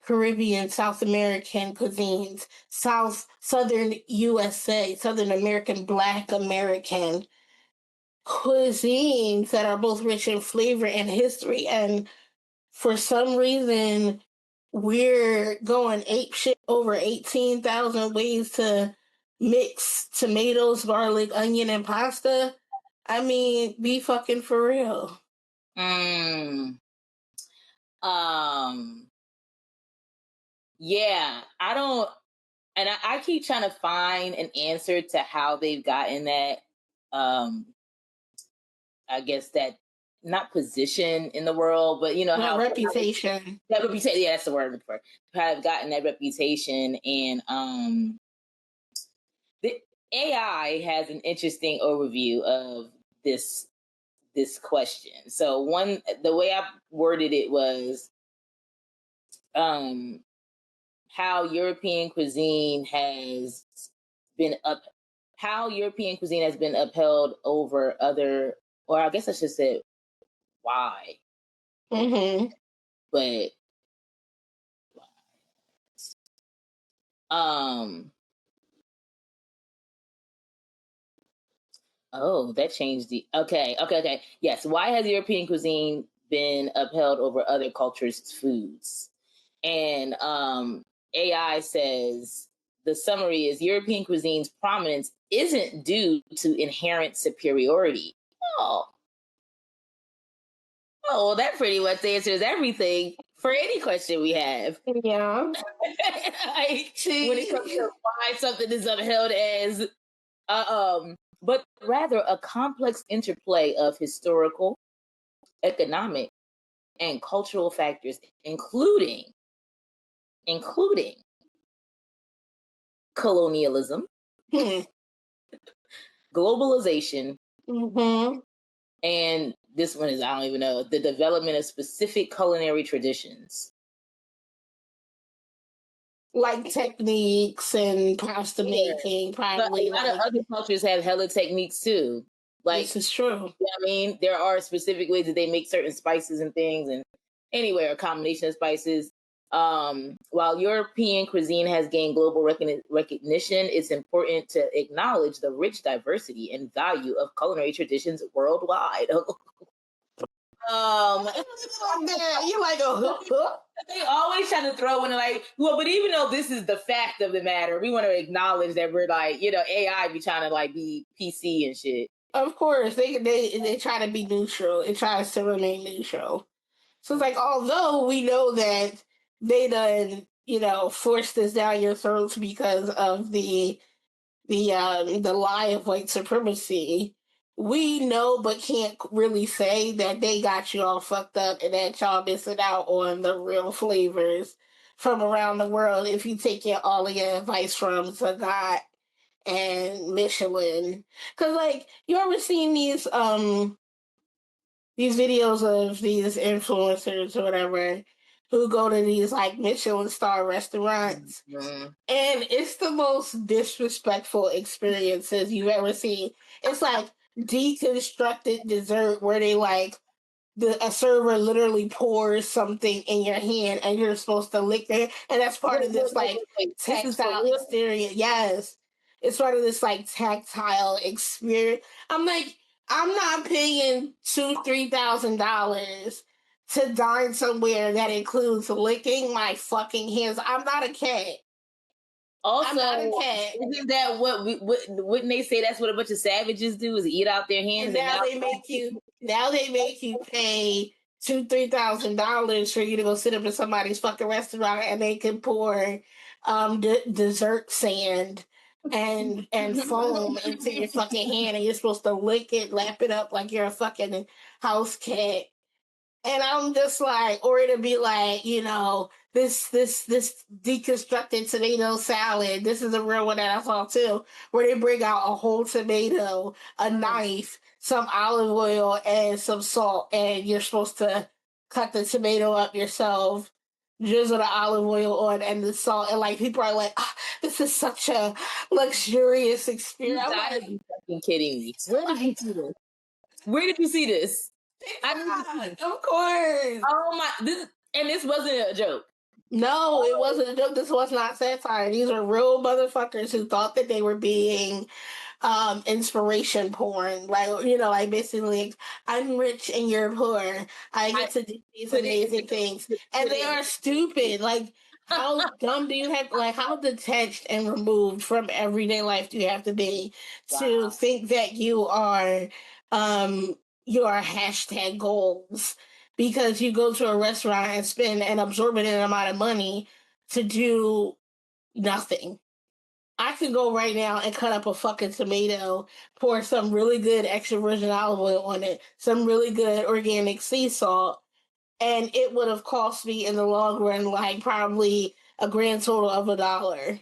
Caribbean, South American cuisines, Southern USA, Southern American, Black American cuisines that are both rich in flavor and history. And for some reason, we're going apeshit over 18,000 ways to mix tomatoes, garlic, onion, and pasta. I mean, be fucking for real. Yeah, I don't, and I keep trying to find an answer to how they've gotten that, I guess that, not position in the world, but how reputation. That reputation, yeah, that's the word I'm looking for. Have gotten that reputation, and the AI has an interesting overview of this question. So the way I worded it was, how European cuisine has been upheld over other, or I guess I should say why. But that changed the okay. Yes, why has European cuisine been upheld over other cultures' foods? And AI says the summary is European cuisine's prominence isn't due to inherent superiority. Well, that pretty much answers everything for any question we have. Yeah. When it comes to why something is upheld as, but rather a complex interplay of historical, economic, and cultural factors, including colonialism, globalization, and this one is, I don't even know, the development of specific culinary traditions. Like techniques and pasta making, probably. But a lot of other cultures have hella techniques too. Like, this is true. You know what I mean? There are specific ways that they make certain spices and things, and anyway, a combination of spices. While European cuisine has gained global recognition, it's important to acknowledge the rich diversity and value of culinary traditions worldwide. You like they always try to throw in like, well, but even though this is the fact of the matter, we want to acknowledge that we're like, AI be trying to like be PC and shit. Of course, they try to be neutral. It tries to remain neutral. So it's like, although we know that they done, forced this down your throats because of the lie of white supremacy, we know but can't really say that they got you all fucked up and that y'all missing out on the real flavors from around the world if you take all of your advice from Zagat and Michelin. Cause like you ever seen these videos of these influencers or whatever who go to these like Michelin star restaurants, Mm-hmm. and it's the most disrespectful experiences you've ever seen. It's like deconstructed dessert where they like a server literally pours something in your hand and you're supposed to lick it, and that's part of this like This is for tactile real? experience. Yes, it's part of this like tactile experience. I'm like, I'm not paying $2,000-$3,000 to dine somewhere that includes licking my fucking hands. I'm not a cat. I'm not a Also, cat. isn't that wouldn't they say that's what a bunch of savages do is eat out their hands? And now they make you pay $2,000-$3,000 for you to go sit up in somebody's fucking restaurant and they can pour dessert sand and foam into your fucking hand, and you're supposed to lick it, lap it up like you're a fucking house cat. And I'm just like, or it'd be like, this deconstructed tomato salad. This is a real one that I saw too, where they bring out a whole tomato, a knife, some olive oil, and some salt, and you're supposed to cut the tomato up yourself, drizzle the olive oil on and the salt, and like people are like, this is such a luxurious experience. You I'm gotta like, be fucking kidding me. Where did you see this? Where did you see this? of course. Oh my! This wasn't a joke. No, it wasn't a joke. This was not satire. These are real motherfuckers who thought that they were being inspiration porn. Like, like basically like, I'm rich and you're poor. I get to do these amazing things. And they are stupid. Like, how dumb do you have, like, how detached and removed from everyday life do you have to be to think that you are hashtag goals because you go to a restaurant and spend an absorbent amount of money to do nothing. I could go right now and cut up a fucking tomato, pour some really good extra virgin olive oil on it, some really good organic sea salt, and it would have cost me in the long run like probably a grand total of $1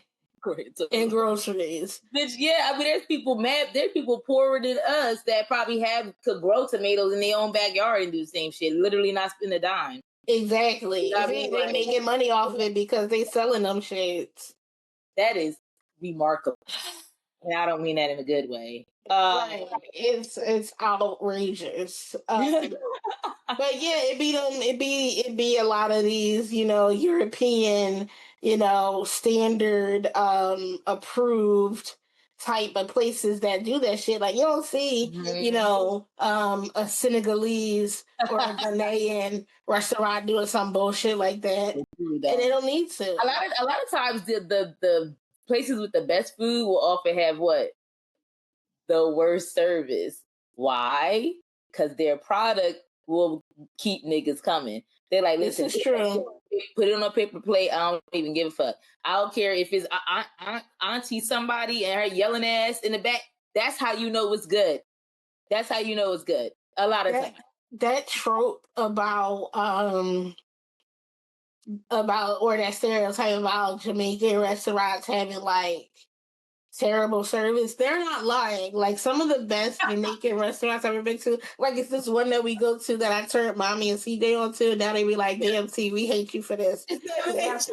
in groceries. Bitch, yeah, I mean, there's people mad. There's people poorer than us that probably could grow tomatoes in their own backyard and do the same shit. Literally not spend a dime. Exactly. You know what I mean? They're making money off of it because they selling them shits. That is remarkable. And I don't mean that in a good way. Right. It's outrageous. But yeah, it'd be a lot of these, European, standard approved type of places that do that shit. Like you don't see, a Senegalese or a Ghanaian restaurant doing some bullshit like that. And they don't need to. A lot of times the places with the best food will often have what? The worst service. Why? Because their product will keep niggas coming. They're like, listen, this is true. Put it on a paper plate. I don't even give a fuck. I don't care if it's auntie somebody and her yelling ass in the back. That's how you know it's good. That's how you know it's good. A lot of times. That trope about or that stereotype about Jamaican restaurants having like terrible service, they're not lying. Like some of the best Jamaican restaurants I've ever been to, like it's this one that we go to that I turned Mommy and CJ on to. Now they be like, damn T, we hate you for this. Because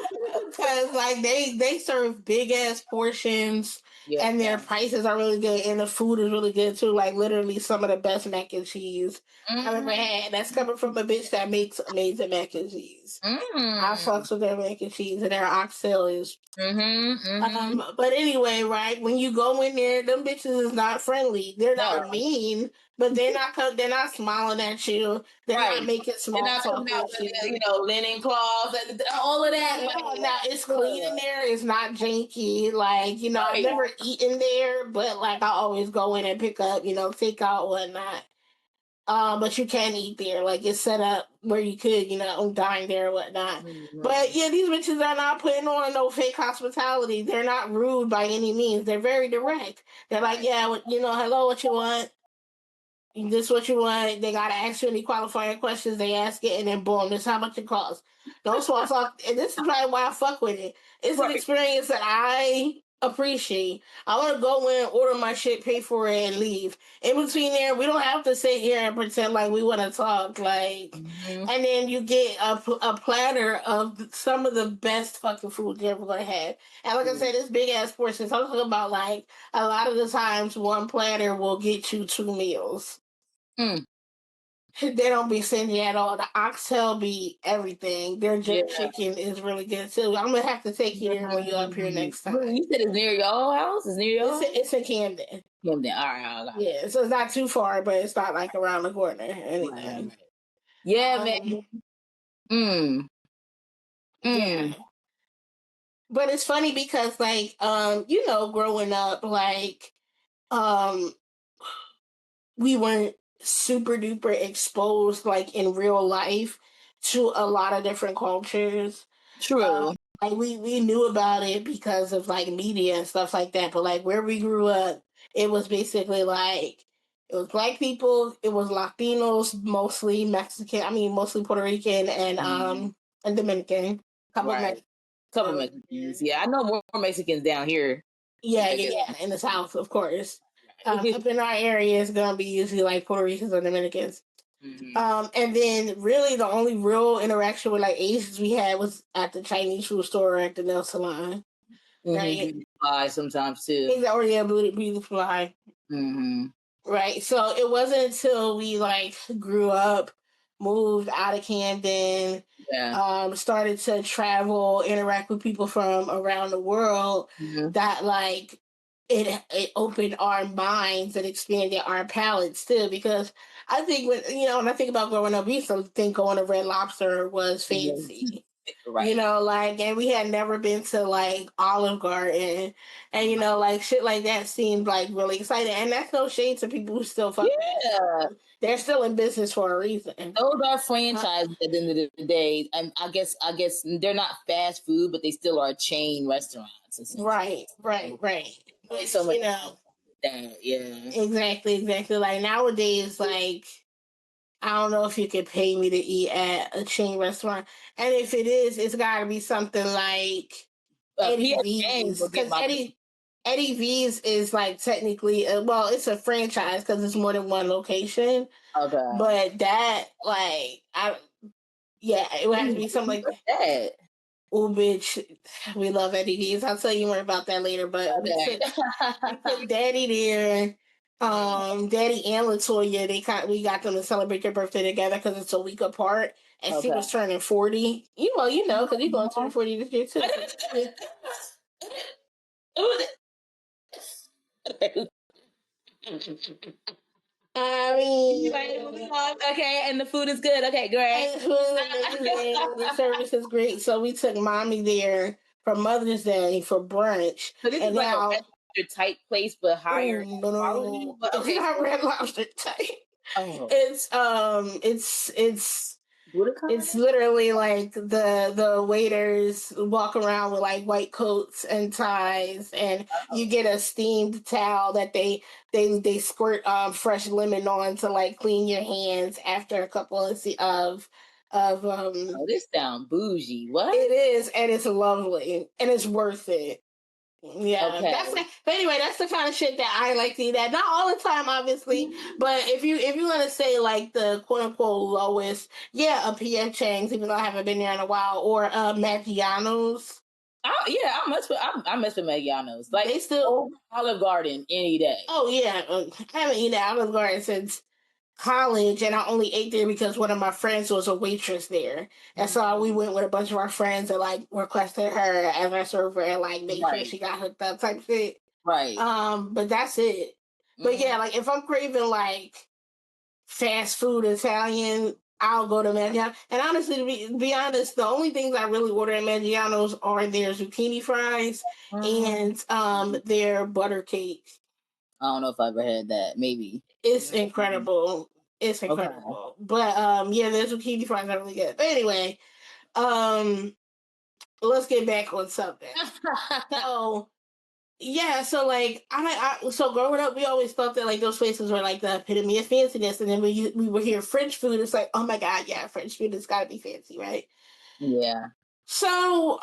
like they serve big ass portions, and their prices are really good, and the food is really good too. Like literally some of the best mac and cheese I've ever had. That's coming from a bitch that makes amazing mac and cheese. I fucks with their mac and cheese, and their oxtail is. But anyway, right, when you go in there, them bitches is not friendly. They're not mean, but they're not smiling at you. They're not making small talk with you. Linen cloths, all of that. Now it's clean in there. It's not janky. Like I've never eaten there, but like I always go in and pick up, take out whatnot. But you can eat there. Like it's set up where you could, dine there or whatnot. Mm-hmm. But yeah, these bitches are not putting on no fake hospitality. They're not rude by any means. They're very direct. They're like, yeah, hello, what you want? This is what you want. They gotta ask you any qualifying questions. They ask it, and then boom, this is how much it costs. Don't small talk, and this is probably why I fuck with it. It's an Right. experience that I appreciate. I want to go in, order my shit, pay for it, and leave. In between there, we don't have to sit here and pretend like we want to talk. Like, and then you get a platter of some of the best fucking food you're ever gonna have. And like I said, it's big ass portions. I'm talking about like a lot of the times one platter will get you 2 meals. Mm. They don't be stingy at all. The oxtail be everything. Their jerk Yeah. chicken is really good too. I'm gonna have to take you there when you're up here next time. You said it's near your house? It's near your house? It's in Camden. Camden. All right. All right. Yeah, so it's not too far, but it's not like around the corner or anything. Right. Yeah, man. Yeah. But it's funny because like you know, growing up, like we weren't super duper exposed like in real life to a lot of different cultures. True. Like we knew about it because of like media and stuff like that, but like where we grew up, it was basically like it was black people, it was Latinos, mostly Mexican, I mean mostly Puerto Rican and Dominican. Couple right. of Couple Mexicans. Yeah, I know more Mexicans down here. Yeah, in the South, of course. Up in our area, it's gonna be usually like Puerto Ricans or Dominicans. And then really the only real interaction with like Asians we had was at the Chinese food store or at the nail salon. Right? Beauty supply sometimes too. Or yeah, beauty supply. Right. So it wasn't until we like grew up, moved out of Camden, started to travel, interact with people from around the world, that like it opened our minds and expanded our palates too. Because I think when I think about growing up, we used to think going to Red Lobster was fancy. Right. You know, like, and we had never been to like Olive Garden, and you know, like shit like that seemed like really exciting. And that's no shade to people who still fuck. Yeah, they're still in business for a reason. Those are franchises at the end of the day, and I guess they're not fast food, but they still are chain restaurants. Right. So much, yeah, exactly. Like nowadays, like I don't know if you could pay me to eat at a chain restaurant, and if it is, it's got to be something like Eddie V's, because Eddie V's is like technically, it's a franchise because it's more than one location. Okay, but that it would have to be something like that. Oh, bitch, we love Eddie V's. I'll tell you more about that later. But we took Daddy there. Daddy and Latoya, we got them to celebrate their birthday together because it's a week apart, and she was turning 40. Because you're going to turn 40 this year too. I mean, okay, and the food is good. Okay, great. The food is amazing. The service is great. So we took mommy there for Mother's Day for brunch. So this is like a Red Lobster type place, but higher quality. But okay, it's not Red Lobster type. Oh. It's literally like the waiters walk around with like white coats and ties, and you get a steamed towel that they squirt fresh lemon on to like clean your hands after a couple of this sound bougie. What? It is, and it's lovely, and it's worth it. Yeah, okay. But anyway, that's the kind of shit that I like to eat at. Not all the time, obviously, but if you want to say like the quote unquote lowest, a PF Chang's, even though I haven't been there in a while, or Maggiano's. Oh yeah, I mess with Maggiano's. Like they still Olive Garden any day. Oh yeah, I haven't eaten at Olive Garden since college, and I only ate there because one of my friends was a waitress there, and so we went with a bunch of our friends and like requested her as our server and like made sure she got hooked up type shit. Right. But that's it. But yeah, like if I'm craving like fast food Italian, I'll go to Maggiano's. And honestly, to be honest, the only things I really order at Maggiano's are their zucchini fries and their butter cake. I don't know if I've ever had that. Maybe. It's incredible. It's incredible. Okay. But the zucchini fries are really good. But anyway, let's get back on something. So Yeah, so like so growing up, we always thought that like those places were like the epitome of fanciness, and then we would hear French food. It's like, oh my god, yeah, French food has got to be fancy, right? Yeah. So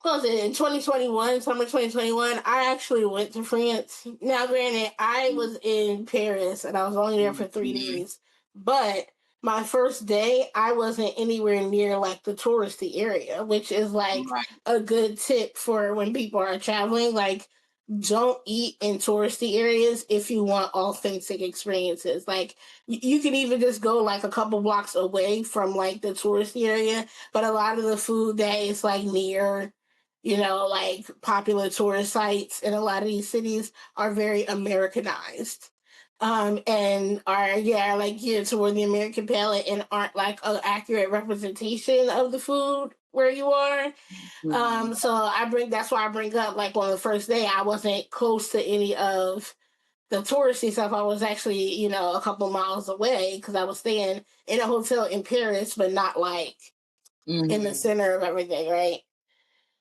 what was it, in 2021, summer 2021? I actually went to France. Now, granted, I was in Paris and I was only there for 3 days, but my first day, I wasn't anywhere near like the touristy area, which is like Right. a good tip for when people are traveling. Like, don't eat in touristy areas if you want authentic experiences. Like, you can even just go like a couple blocks away from like the touristy area, but a lot of the food that is like near, like popular tourist sites in a lot of these cities are very Americanized. And are, yeah, like geared toward the American palate and aren't like an accurate representation of the food where you are. Mhm. So that's why I bring up like on the first day I wasn't close to any of the touristy stuff. I was actually, a couple miles away because I was staying in a hotel in Paris, but not like in the Mhm. center of everything, right?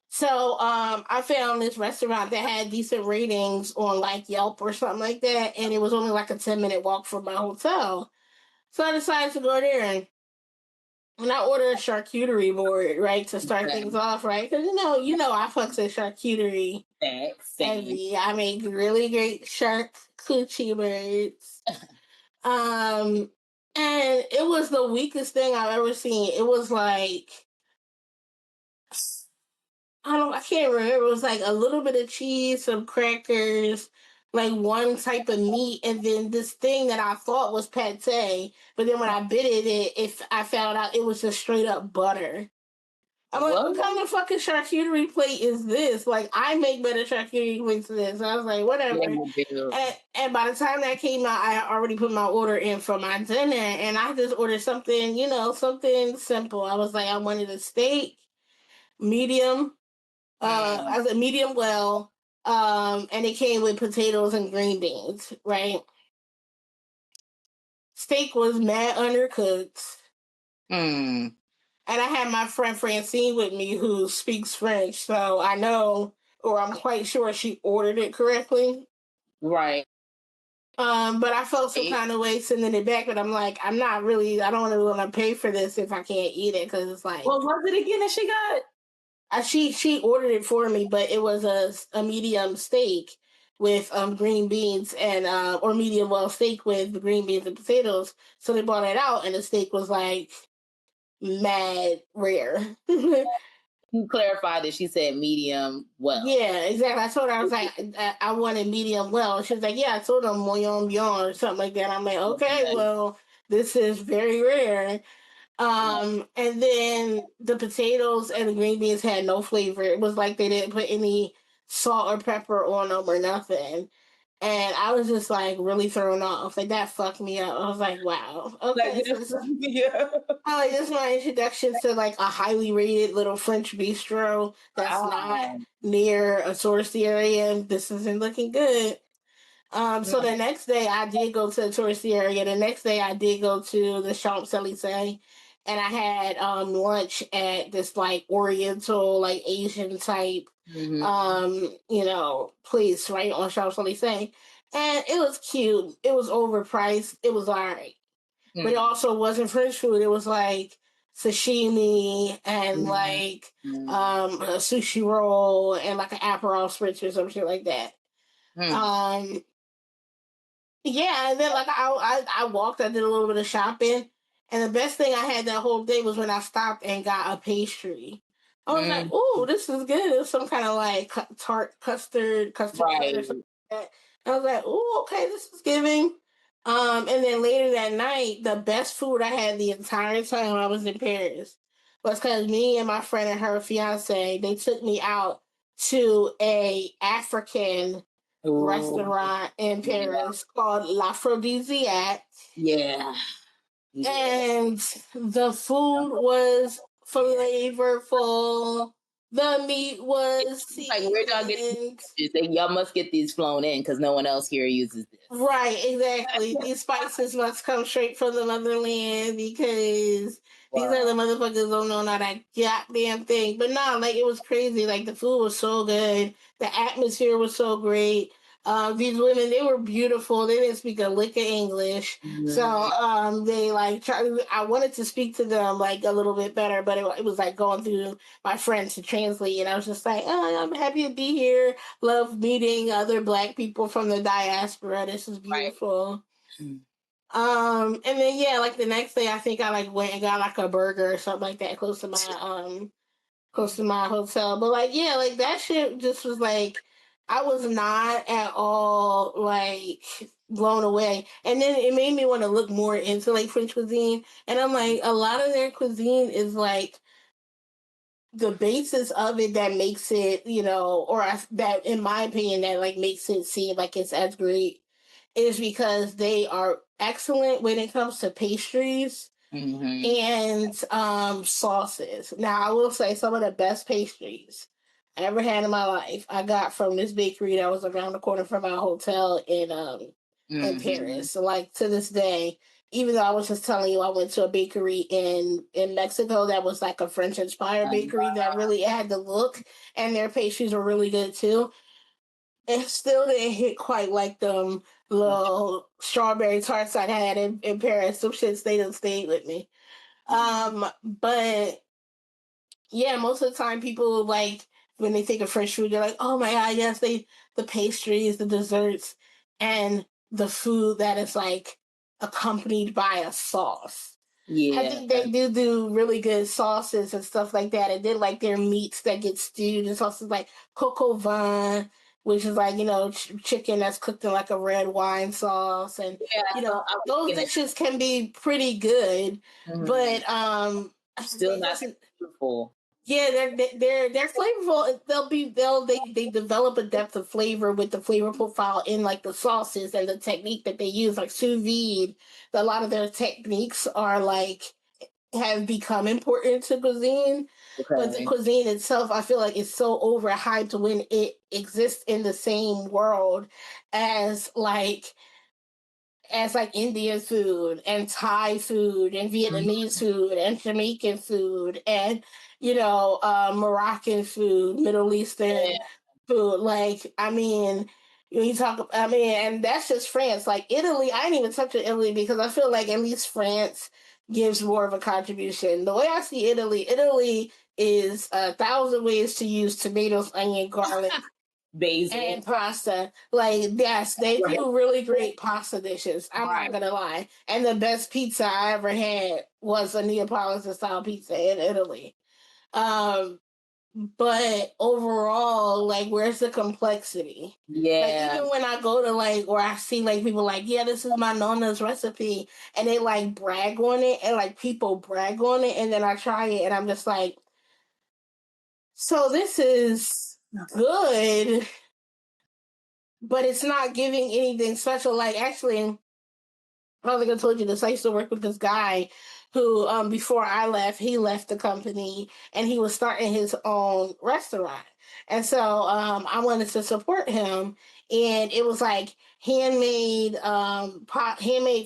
So I found this restaurant that had decent ratings on like Yelp or something like that, and it was only like a 10-minute walk from my hotel. So I decided to go there, and I ordered a charcuterie board, right, to start Okay. things off, right? Because I fucks with charcuterie Same. heavy. I make really great charcuterie boards. Um, and it was the weakest thing I've ever seen. It was like I can't remember. It was like a little bit of cheese, some crackers, like one type of meat, and then this thing that I thought was pate. But then when I bit it, if I found out it was just straight up butter. I'm like, What? what kind of fucking charcuterie plate is this? Like, I make better charcuterie plates than this. So I was like, Yeah, whatever. dude. And by the time that came out, I had already put my order in for my dinner, and I just ordered something, something simple. I was like, I wanted a steak, medium, Mm. as a medium well, and it came with potatoes and green beans, right? Steak was mad undercooked, Mm. and I had my friend Francine with me who speaks French, so I know, or I'm quite sure she ordered it correctly. Right. But I felt some kind of way sending it back, but I'm like, I don't really want to pay for this if I can't eat it because it's like, What was it again that she got? she ordered it for me, but it was a medium steak with green beans and or medium well steak with green beans and potatoes. So they brought it out, and the steak was like mad rare. You clarified that she said medium well. Yeah, exactly. I told her I was like, I wanted medium well. She was like, yeah, I told them moyen bien or something like that. I'm like, okay, Okay. well, this is very rare. And then the potatoes and the green beans had no flavor. It was like they didn't put any salt or pepper on them or nothing. And I was just like really thrown off. Like that fucked me up. I was like, wow, Like okay, so this. Yeah. this is my introduction to like a highly rated little French bistro that's not Wow. near a touristy area. This isn't looking good. So Mm. the next day I did go to the touristy area. The next day I did go to the Champs Elysees, and I had lunch at this like Oriental, like Asian type, Mhm. place right on Champs Elysees, and it was cute. It was overpriced. It was alright, but it Mm. also wasn't French food. It was like sashimi and Mhm. like Mhm. a sushi roll and like an Aperol spritz or some shit like that. Mm. Um, yeah, and then like I walked, I did a little bit of shopping, and the best thing I had that whole day was when I stopped and got a pastry. I was like, Mm. "Ooh, this is good." It was some kind of like tart custard tart or Right. something like that. I was like, "Ooh, okay, this is giving." And then later that night, the best food I had the entire time I was in Paris was because me and my friend and her fiance they took me out to a African Ooh. restaurant in Yeah. Paris called L'Aphrodisiac, Yeah. Yeah. and the food was flavorful, The meat was It's like, where y'all get seasoned. these? Y'all must get these flown in because no one else here uses this. Right, exactly. These spices must come straight from the motherland because these Wow. other motherfuckers don't know not that goddamn thing. But no, like it was crazy. Like the food was so good, the atmosphere was so great. These women, they were beautiful. They didn't speak a lick of English, so they like try. I wanted to speak to them like a little bit better, but it was like going through my friends to translate, and I was just like, oh, I'm happy to be here. Love meeting other Black people from the diaspora. This is beautiful. Right. And then yeah, like the next day, I think I like went and got like a burger or something like that close to my hotel. But like yeah, like that shit just was like I was not at all like blown away. And then it made me want to look more into like French cuisine. And I'm like, a lot of their cuisine is like the basis of it that makes it, that in my opinion that like makes it seem like it's as great is because they are excellent when it comes to pastries and sauces. Now I will say some of the best pastries I ever had in my life I got from this bakery that was around the corner from my hotel in Paris. So like to this day, even though I was just telling you I went to a bakery in Mexico that was like a French inspired bakery that really had the look and their pastries were really good too. It still didn't hit quite like them little strawberry tarts I had in Paris. Some shit stayed with me. But yeah, most of the time people like when they think of French food, they're like, oh my god, yes, the pastries, the desserts, and the food that is like accompanied by a sauce. Yeah. I think they do really good sauces and stuff like that. And then like their meats that get stewed and sauces like coq au vin, which is like, chicken that's cooked in like a red wine sauce. And, those dishes can be pretty good, but still not beautiful. yeah, they're flavorful. They develop a depth of flavor with the flavor profile in like the sauces and the technique that they use, like sous vide. A lot of their techniques are like have become important to cuisine, but the cuisine itself, I feel like, is so overhyped when it exists in the same world as Indian food and Thai food and Vietnamese food and Jamaican food and Moroccan food, Middle Eastern food. Like, I mean, when you talk, I mean, and that's just France. Like Italy, I didn't even touch on Italy because I feel like at least France gives more of a contribution. The way I see Italy is 1,000 ways to use tomatoes, onion, garlic, basil, and pasta. Like, yes, they do really great pasta dishes. I'm not gonna lie. And the best pizza I ever had was a Neapolitan style pizza in Italy. But overall, like, where's the complexity? Yeah. Like, even when I go to like, or I see like people like, yeah, this is my nonna's recipe, and they like brag on it, and like people brag on it, and then I try it, and I'm just like, so this is good, but it's not giving anything special. Like, actually, I don't think I told you this. I used to work with this guy who, before I left, he left the company and he was starting his own restaurant. And so I wanted to support him, and it was like handmade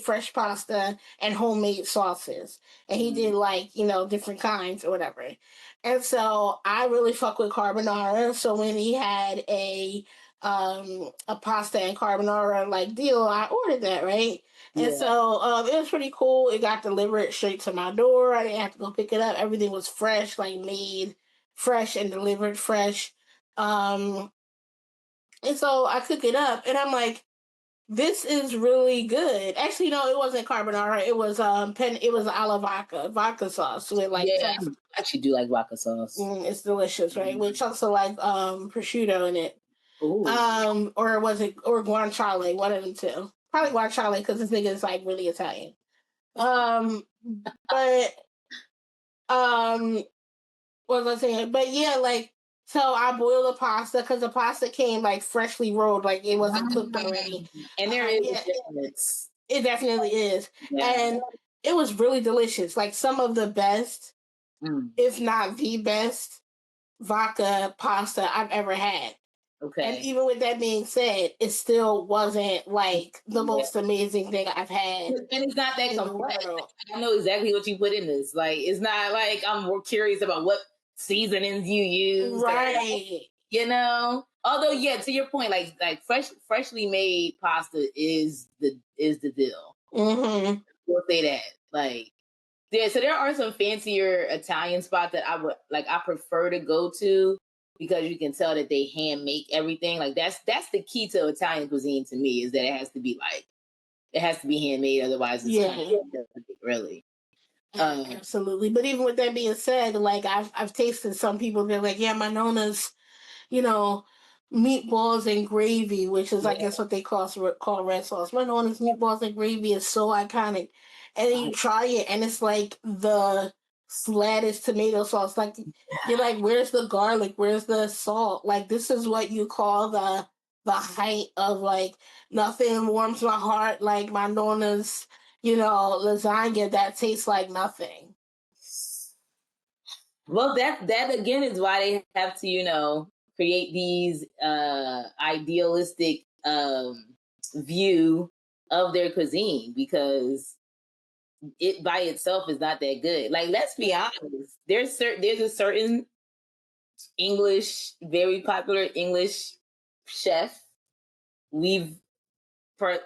fresh pasta and homemade sauces, and he did like different kinds or whatever. And so I really fuck with carbonara. So when he had a pasta and carbonara like deal, I ordered that, right? And so it was pretty cool. It got delivered straight to my door. I didn't have to go pick it up. Everything was fresh, like made fresh and delivered fresh. And so I cook it up, and I'm like, this is really good. Actually, no, it wasn't carbonara. It was it was alla vodka sauce with like I actually do like vodka sauce. It's delicious, right? With chunks of like prosciutto in it. Ooh. Or was it guanciale? One of them two. Probably guanciale because this nigga is like really Italian. But what was I saying? But yeah, like, so I boiled the pasta because the pasta came like freshly rolled, like it wasn't cooked already. And there is a difference. It definitely is. Yeah. And it was really delicious. Like some of the best, if not the best, vodka pasta I've ever had. And Okay. even with that being said, it still wasn't like the Yeah. most amazing thing I've had And it's not that in the complex. world. I know exactly what you put in this. Like, it's not like I'm more curious about what seasonings you used, or Right. Although, yeah, to your point, like freshly made pasta is the deal. Mm-hmm. We'll say that. Like, yeah, so there are some fancier Italian spots that I prefer to go to, because you can tell that they hand make everything. Like, that's the key to Italian cuisine to me, is that it has to be handmade, otherwise it's kind Yeah. of really. Um, Absolutely. But even with that being said, like I've tasted some people, they're like, yeah, my nona's, you know, meatballs and gravy, which is I yeah, guess what they call red sauce. My nona's meatballs and gravy is so iconic. And then you try it and it's like the flattest tomato sauce. Like you're like, where's the garlic? Where's the salt? Like this is what you call the height of like nothing warms my heart like my nona's, lasagna that tastes like nothing. well, that again is why they have to, create these idealistic view of their cuisine, because it by itself is not that good. Like, let's be honest, there's a certain very popular English chef we've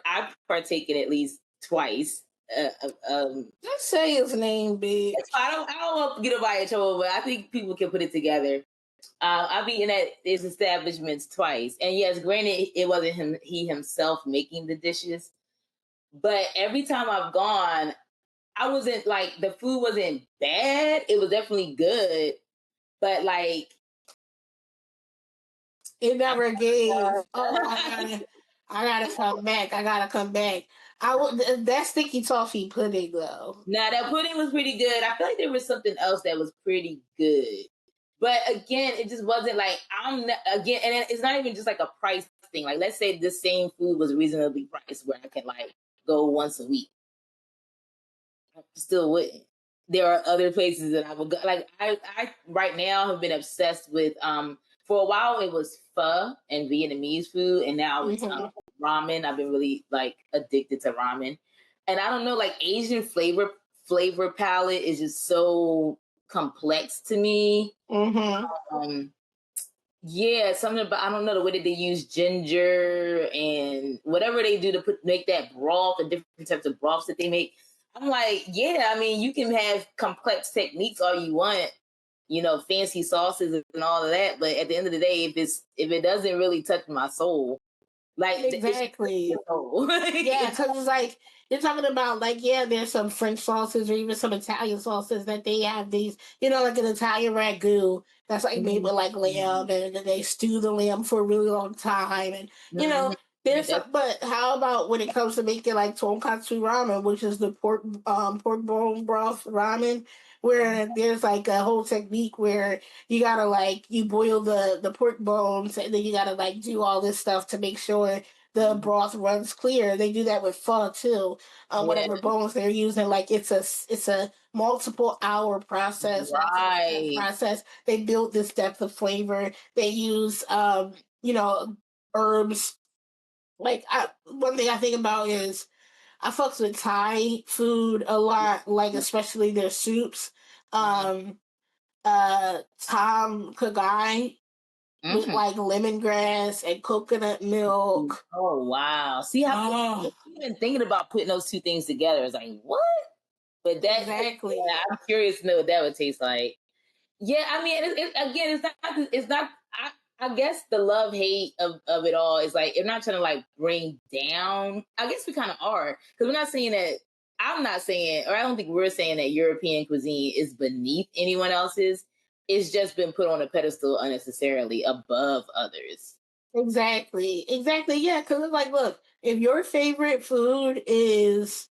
I've partaken at least twice. Let's say his name, big. I don't want to get nobody in trouble, but I think people can put it together. I've eaten at his establishments twice, and yes, granted, it wasn't he himself making the dishes, but every time I've gone, I wasn't like, the food wasn't bad. It was definitely good, but like, It never gave. Oh, I, I gotta come back. I gotta come back. I would that sticky toffee pudding though. now that pudding was pretty good. I feel like there was something else that was pretty good. But again, it just wasn't like, again, and it's not even just like a price thing. Like, let's say the same food was reasonably priced where I can like go once a week. I still wouldn't. There are other places that I would go. Like, I right now have been obsessed with for a while it was pho and Vietnamese food, and now it's Mm-hmm. ramen. I've been really like addicted to ramen. And I don't know, like, Asian flavor palette is just so complex to me. Mm-hmm. Um yeah, something about, I don't know, the way that they use ginger and whatever they do to make that broth, and different types of broths that they make. I'm like, yeah, I mean, you can have complex techniques all you want, fancy sauces and all of that, but at the end of the day, if it doesn't really touch my soul, like, it should touch your Exactly. soul. Yeah, because it's like you're talking about like yeah, there's some French sauces or even some Italian sauces that they have these, like an Italian ragu that's like made with like lamb and then they stew the lamb for a really long time and Mhm. there's That's, some, but how about when it comes to making like tonkatsu ramen, which is the pork bone broth ramen, where there's like a whole technique where you gotta like you boil the pork bones and then you gotta like do all this stuff to make sure the broth runs clear. They do that with pho too. yeah, Whatever bones they're using, like it's a multiple hour process, multiple step right. process. They build this depth of flavor. They use you know, herbs. Like one thing I think about is I fucks with Thai food a lot, like especially their soups. Um Tom Kagai with Mhm. like lemongrass and coconut milk. Oh wow! See how Oh, even thinking about putting those two things together is like, what? But exactly. yeah, I'm curious to know what that would taste like. Yeah, I mean, again, it's not. I guess the love hate of it all is like, you're not trying to like bring down. I guess we kind of are, because we're not saying that. I'm not saying, or I don't think we're saying that European cuisine is beneath anyone else's. It's just been put on a pedestal unnecessarily above others. Exactly. Exactly. Yeah. Because it's like, look, if your favorite food is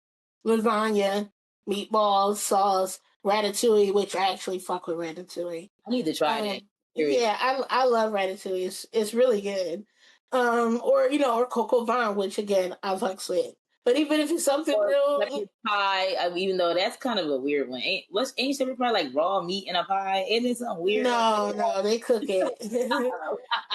lasagna, meatballs, sauce, ratatouille, which I actually fuck with ratatouille. I need to try that. Curious. Yeah, I love ratatouille. It's really good. Or or coco vin, which again I fucks with. But even if it's something Or real, shepherd pie, even though that's kind of a weird one. Ain't shepherd pie like raw meat in a pie? Isn't it something weird like no, they cook it.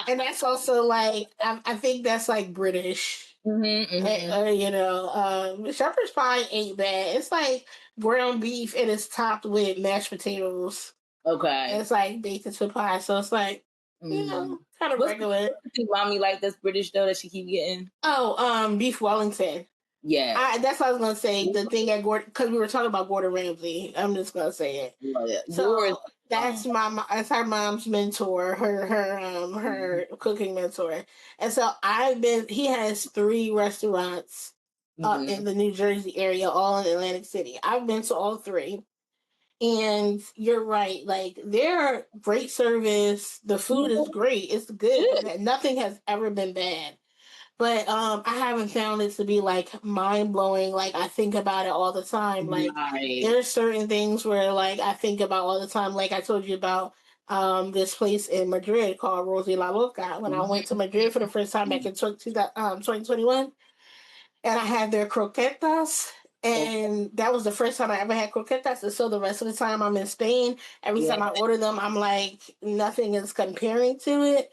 And that's also like I think that's like British. You know, shepherd's pie ain't bad. It's like ground beef and it's topped with mashed potatoes. Okay. And it's like baked into pie, so it's like you know, kind of regular. What's the thing mommy like that's British though that she keep getting? Oh, beef Wellington. Yeah, that's what I was gonna say. The thing at Gordon, because we were talking about Gordon Ramsay. I'm just gonna say it. Oh, yeah. So that's that's our mom's mentor, her cooking mentor, and so he has 3 restaurants up in the New Jersey area, all in Atlantic City. I've been to all 3. And you're right, like they're great service. The food is great. It's good. Nothing has ever been bad. But I haven't found it to be like mind blowing. Like I think about it all the time. Like there's certain things where like I think about all the time. Like I told you about this place in Madrid called Rosie La Loca. When I went to Madrid for the first time back in 2021, and I had their croquetas. And that was the first time I ever had croquetas. And so the rest of the time I'm in Spain, every time I order them, I'm like, nothing is comparing to it.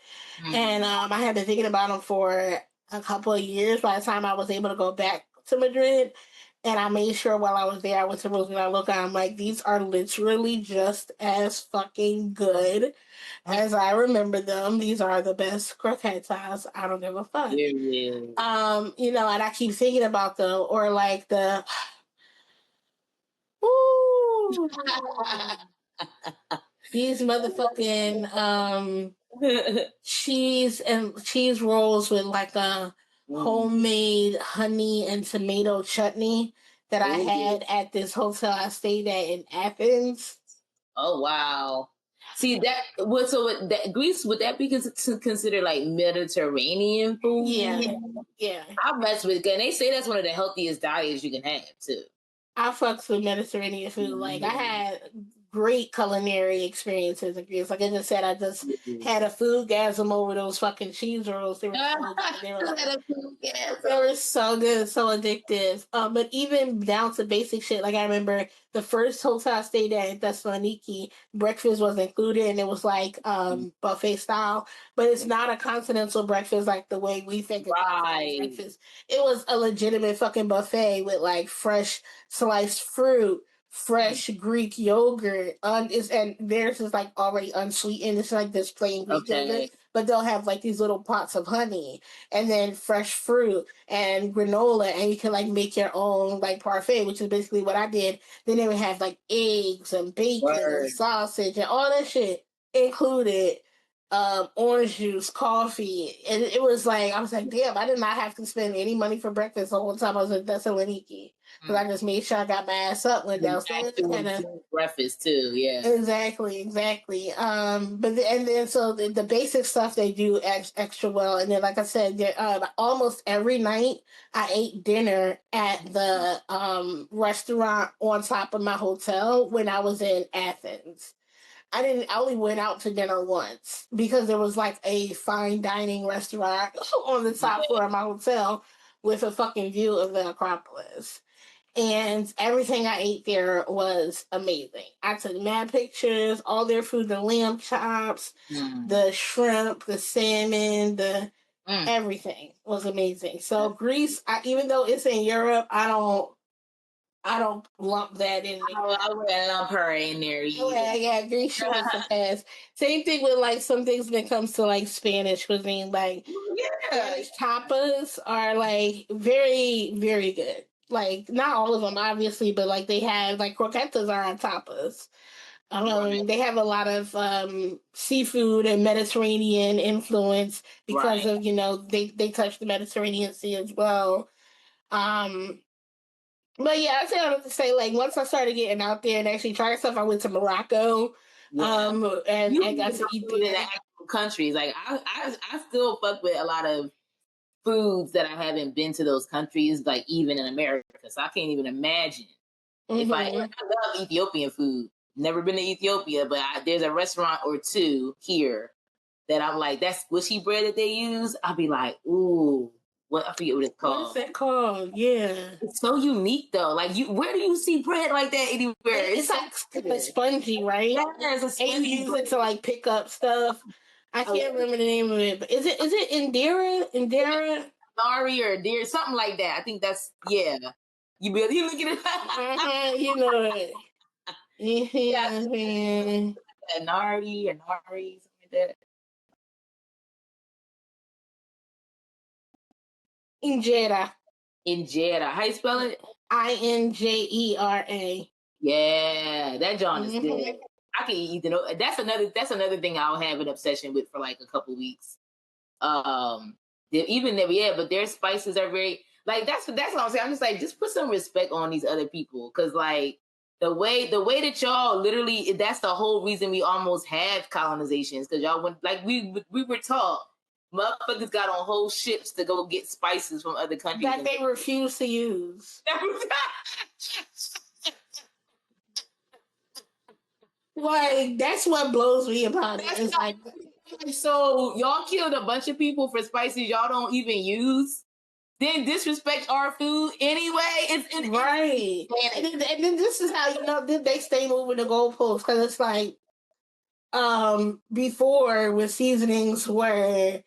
And I had been thinking about them for a couple of years by the time I was able to go back to Madrid. And I made sure while I was there, I went to Rosemary Loca. I'm like, these are literally just as fucking good as I remember them. These are the best croquetas. I don't give a fuck. You know, and I keep thinking about them, or like the ooh, these motherfucking cheese rolls with like a homemade honey and tomato chutney that I had at this hotel I stayed at in Athens. Oh wow! See that? That Greece, would that be considered like Mediterranean food? Yeah. I mess with it. And they say that's one of the healthiest diets you can have too. I fucks with Mediterranean food. Like I had great culinary experiences in Greece. Like I just said, I just had a food gasm over those fucking cheese rolls. They were so good. They were so good, so addictive. But even down to basic shit, like I remember the first hotel I stayed at in Thessaloniki, breakfast was included and it was like buffet style. But it's not a continental breakfast like the way we think of breakfast. It was a legitimate fucking buffet with like fresh sliced fruit, fresh Greek yogurt, and theirs is like already unsweetened. It's like this plain Greek yogurt, but they'll have like these little pots of honey, and then fresh fruit and granola, and you can like make your own like parfait, which is basically what I did. Then they would have like eggs and bacon and sausage and all that shit included. Orange juice, coffee, and it was like I was like, damn, I did not have to spend any money for breakfast the whole time I was in Thessaloniki. Because I just made sure I got my ass up, went downstairs, and breakfast too. Yeah, exactly. But the basic stuff they do extra well, and then like I said, almost every night I ate dinner at the restaurant on top of my hotel when I was in Athens. I only went out to dinner once because there was like a fine dining restaurant on the top floor of my hotel with a fucking view of the Acropolis. And everything I ate there was amazing. I took mad pictures, all their food, the lamb chops, the shrimp, the salmon, everything was amazing. So Greece, even though it's in Europe, I don't lump that in there. I wouldn't lump her in there either. Yeah, Greece should surpass. Same thing with like some things when it comes to like Spanish cuisine. Like Spanish tapas are like very, very good. Like not all of them, obviously, but like they have like croquetas are on tapas. They have a lot of seafood and Mediterranean influence because of they touch the Mediterranean Sea as well. But yeah, I have to say, like, once I started getting out there and actually trying stuff, I went to Morocco. And I got to eat in the actual countries. Like, I still fuck with a lot of foods that I haven't been to those countries, like, even in America. So I can't even imagine. If I love Ethiopian food. Never been to Ethiopia, but there's a restaurant or two here that I'm like, that's squishy bread that they use. I'll be like, ooh. I forget what it's called. What is that called? Yeah. It's so unique though. Like where do you see bread like that anywhere? It's like spongy, right? Yeah, it's a spongy and you use it to like pick up stuff. I can't remember the name of it, but is it Indira? Nari or deer, something like that. I think that's You look at it. You know it. Yeah, Man. Nari or Nari, something like that. Injera. How you spell it? Injera. Yeah, that John is good. I can eat it. That's another thing I'll have an obsession with for like a couple weeks. But their spices are very like that's what I'm saying. I'm just like, just put some respect on these other people, because like the way that y'all literally, that's the whole reason we almost have colonizations, because y'all went like we were taught motherfuckers got on whole ships to go get spices from other countries that they refuse to use. Like, that's what blows me about it. It's like, so y'all killed a bunch of people for spices y'all don't even use, then disrespect our food anyway. Right. And then this is how, they stay moving the goalposts, because it's like, before, when seasonings were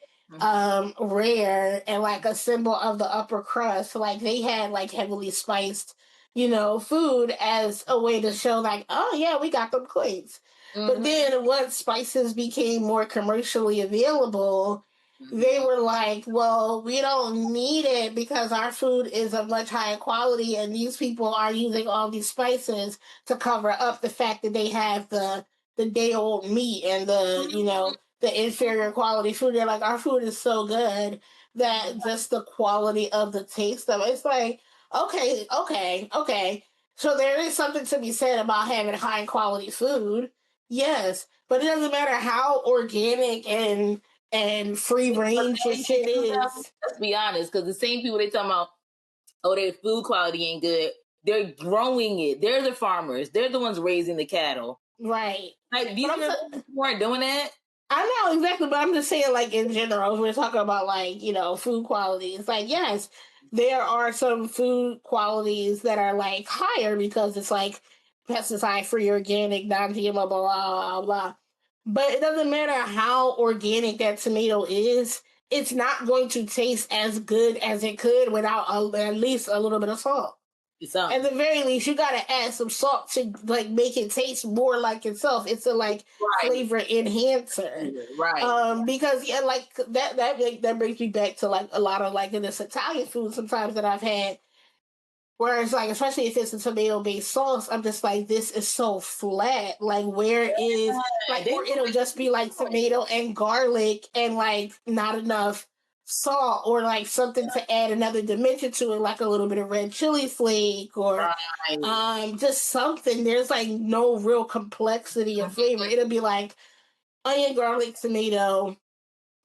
rare and like a symbol of the upper crust, like they had like heavily spiced, food as a way to show like, oh yeah, we got them quates. But then once spices became more commercially available, they were like, well, we don't need it because our food is of much higher quality, and these people are using all these spices to cover up the fact that they have the day old meat and the inferior quality food. They're like, our food is so good that just the quality of the taste of it. It's like, okay. So there is something to be said about having high quality food. Yes. But it doesn't matter how organic and free range your shit is. Let's be honest, because the same people they talking about, oh, their food quality ain't good. They're growing it. They're the farmers. They're the ones raising the cattle. Right. Like, these weren't doing that. I know, exactly, but I'm just saying, like, in general, we're talking about, like, food quality. It's like, yes, there are some food qualities that are, like, higher because it's, like, pesticide-free, organic, non-GMO, blah, blah, blah, blah. But it doesn't matter how organic that tomato is, it's not going to taste as good as it could without at least a little bit of salt. At the very least, you gotta add some salt to like make it taste more like itself. It's a flavor enhancer, right? Because like that brings me back to like a lot of like in this Italian food sometimes that I've had, where it's like, especially if it's a tomato based sauce, I'm just like, this is so flat. Like, where is like, or it'll just be like tomato and garlic and like not enough salt, or like something to add another dimension to it, like a little bit of red chili flake, or just something. There's like no real complexity of flavor. It'll be like onion, garlic, tomato,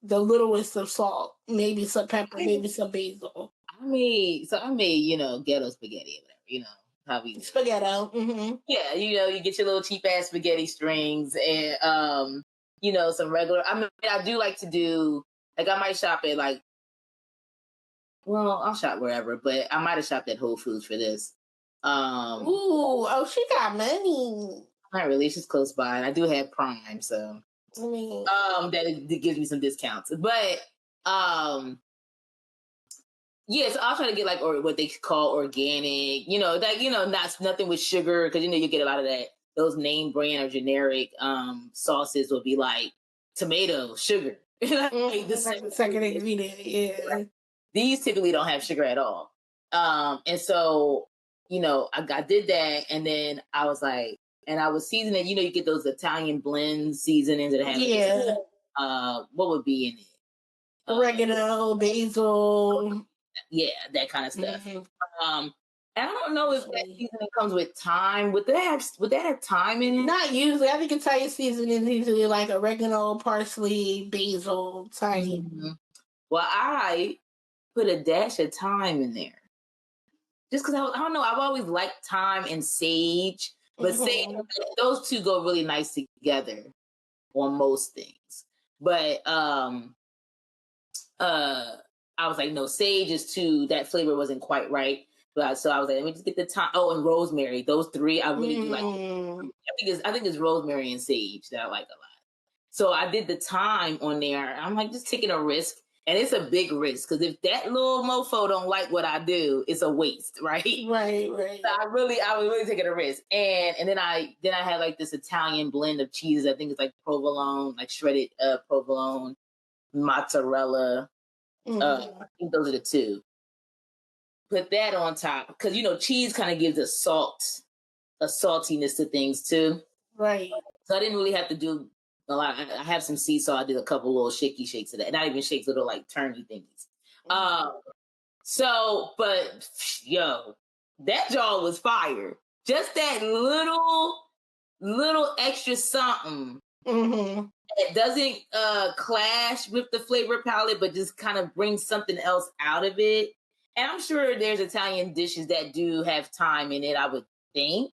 the littlest of salt, maybe some pepper, maybe some basil. I made ghetto spaghetti or whatever, how we spaghetti. Mm-hmm. Yeah, you get your little cheap ass spaghetti strings and some regular. I mean, I do like to do, like, I might shop at like, well, I'll shop wherever, but I might have shopped at Whole Foods for this. She got money. Not really, it's just close by. I do have Prime, so that gives me some discounts. But yes, I'll try to get like, or what they call organic, not nothing with sugar, because you get a lot of that. Those name brand or generic sauces will be like tomato, sugar. Like the second ingredient, yeah. These typically don't have sugar at all. And so, I did that, and then I was like, and I was seasoning, you get those Italian blend seasonings that have what would be in it? Oregano, basil. Yeah, that kind of stuff. Mm-hmm. And I don't know if that seasoning comes with thyme. Would that have thyme in it? Not usually. I think Italian seasoning is usually like oregano, parsley, basil, thyme. Mm-hmm. Well, I put a dash of thyme in there. Just because I don't know, I've always liked thyme and sage, but sage, those two go really nice together on most things. But I was like, no, sage is too, that flavor wasn't quite right. But so I was like, let me just get the thyme. Oh, and rosemary. Those three I really do like. I think it's rosemary and sage that I like a lot. So I did the thyme on there. I'm like, just taking a risk. And it's a big risk because if that little mofo don't like what I do, it's a waste, right? Right. So I was really taking a risk. And then I had like this Italian blend of cheeses. I think it's like provolone, like shredded provolone, mozzarella. I think those are the two. Put that on top because cheese kind of gives a saltiness to things too. Right. So I didn't really have to do a lot. I have some sea salt. I did a couple little shaky shakes of that. Not even shakes, little like turny thingies. But yo, that jaw was fire. Just that little extra something. It doesn't clash with the flavor palette, but just kind of brings something else out of it. And I'm sure there's Italian dishes that do have thyme in it, I would think.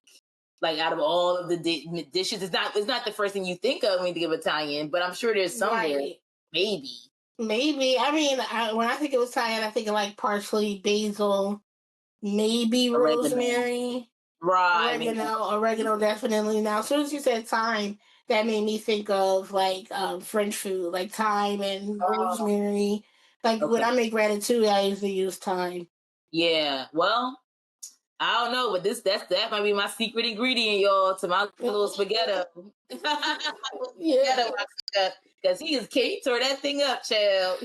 Like out of all of the dishes, it's not the first thing you think of when you think of Italian, but I'm sure there's somewhere. Right. Maybe. I mean, when I think of Italian, I think of like parsley, basil, maybe rosemary. Right. Oregano, definitely. Now, as soon as you said thyme, that made me think of like French food, like thyme and rosemary. Like when I make ratatouille, I usually use thyme. Yeah. Well, I don't know, but that might be my secret ingredient, y'all, to my little spaghetti. Yeah. Because he tore that thing up, child.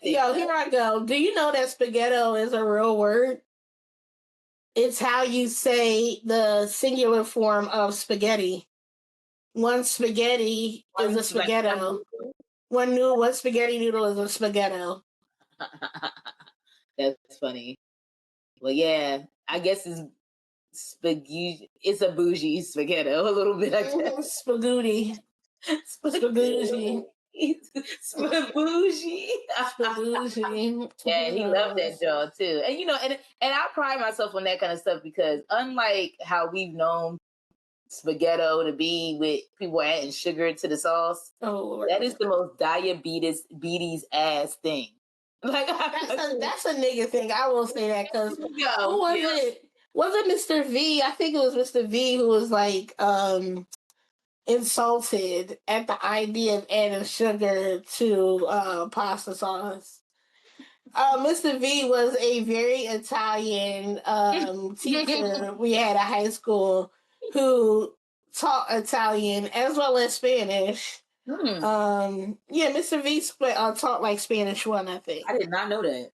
Yo, here I go. Do you know that spaghetti is a real word? It's how you say the singular form of spaghetti. One spaghetti is a spaghetto. One spaghetti noodle is a spaghetto. That's funny. Well, yeah, I guess it's a bougie spaghetti, a little bit. I guess. Spagooty. Spagooty. Spagooty. Yeah, he loved that jaw too. And and I pride myself on that kind of stuff because unlike how we've known spaghetti to be with people adding sugar to the sauce, that is the most diabetes ass thing. Like that's a nigga thing. I will say that because who was it? Was it Mr. V? I think it was Mr. V who was like insulted at the idea of adding sugar to pasta sauce. Mr. V was a very Italian teacher we had at high school who taught Italian as well as Spanish. Yeah, Mr. V taught like Spanish 1, I think. I did not know that.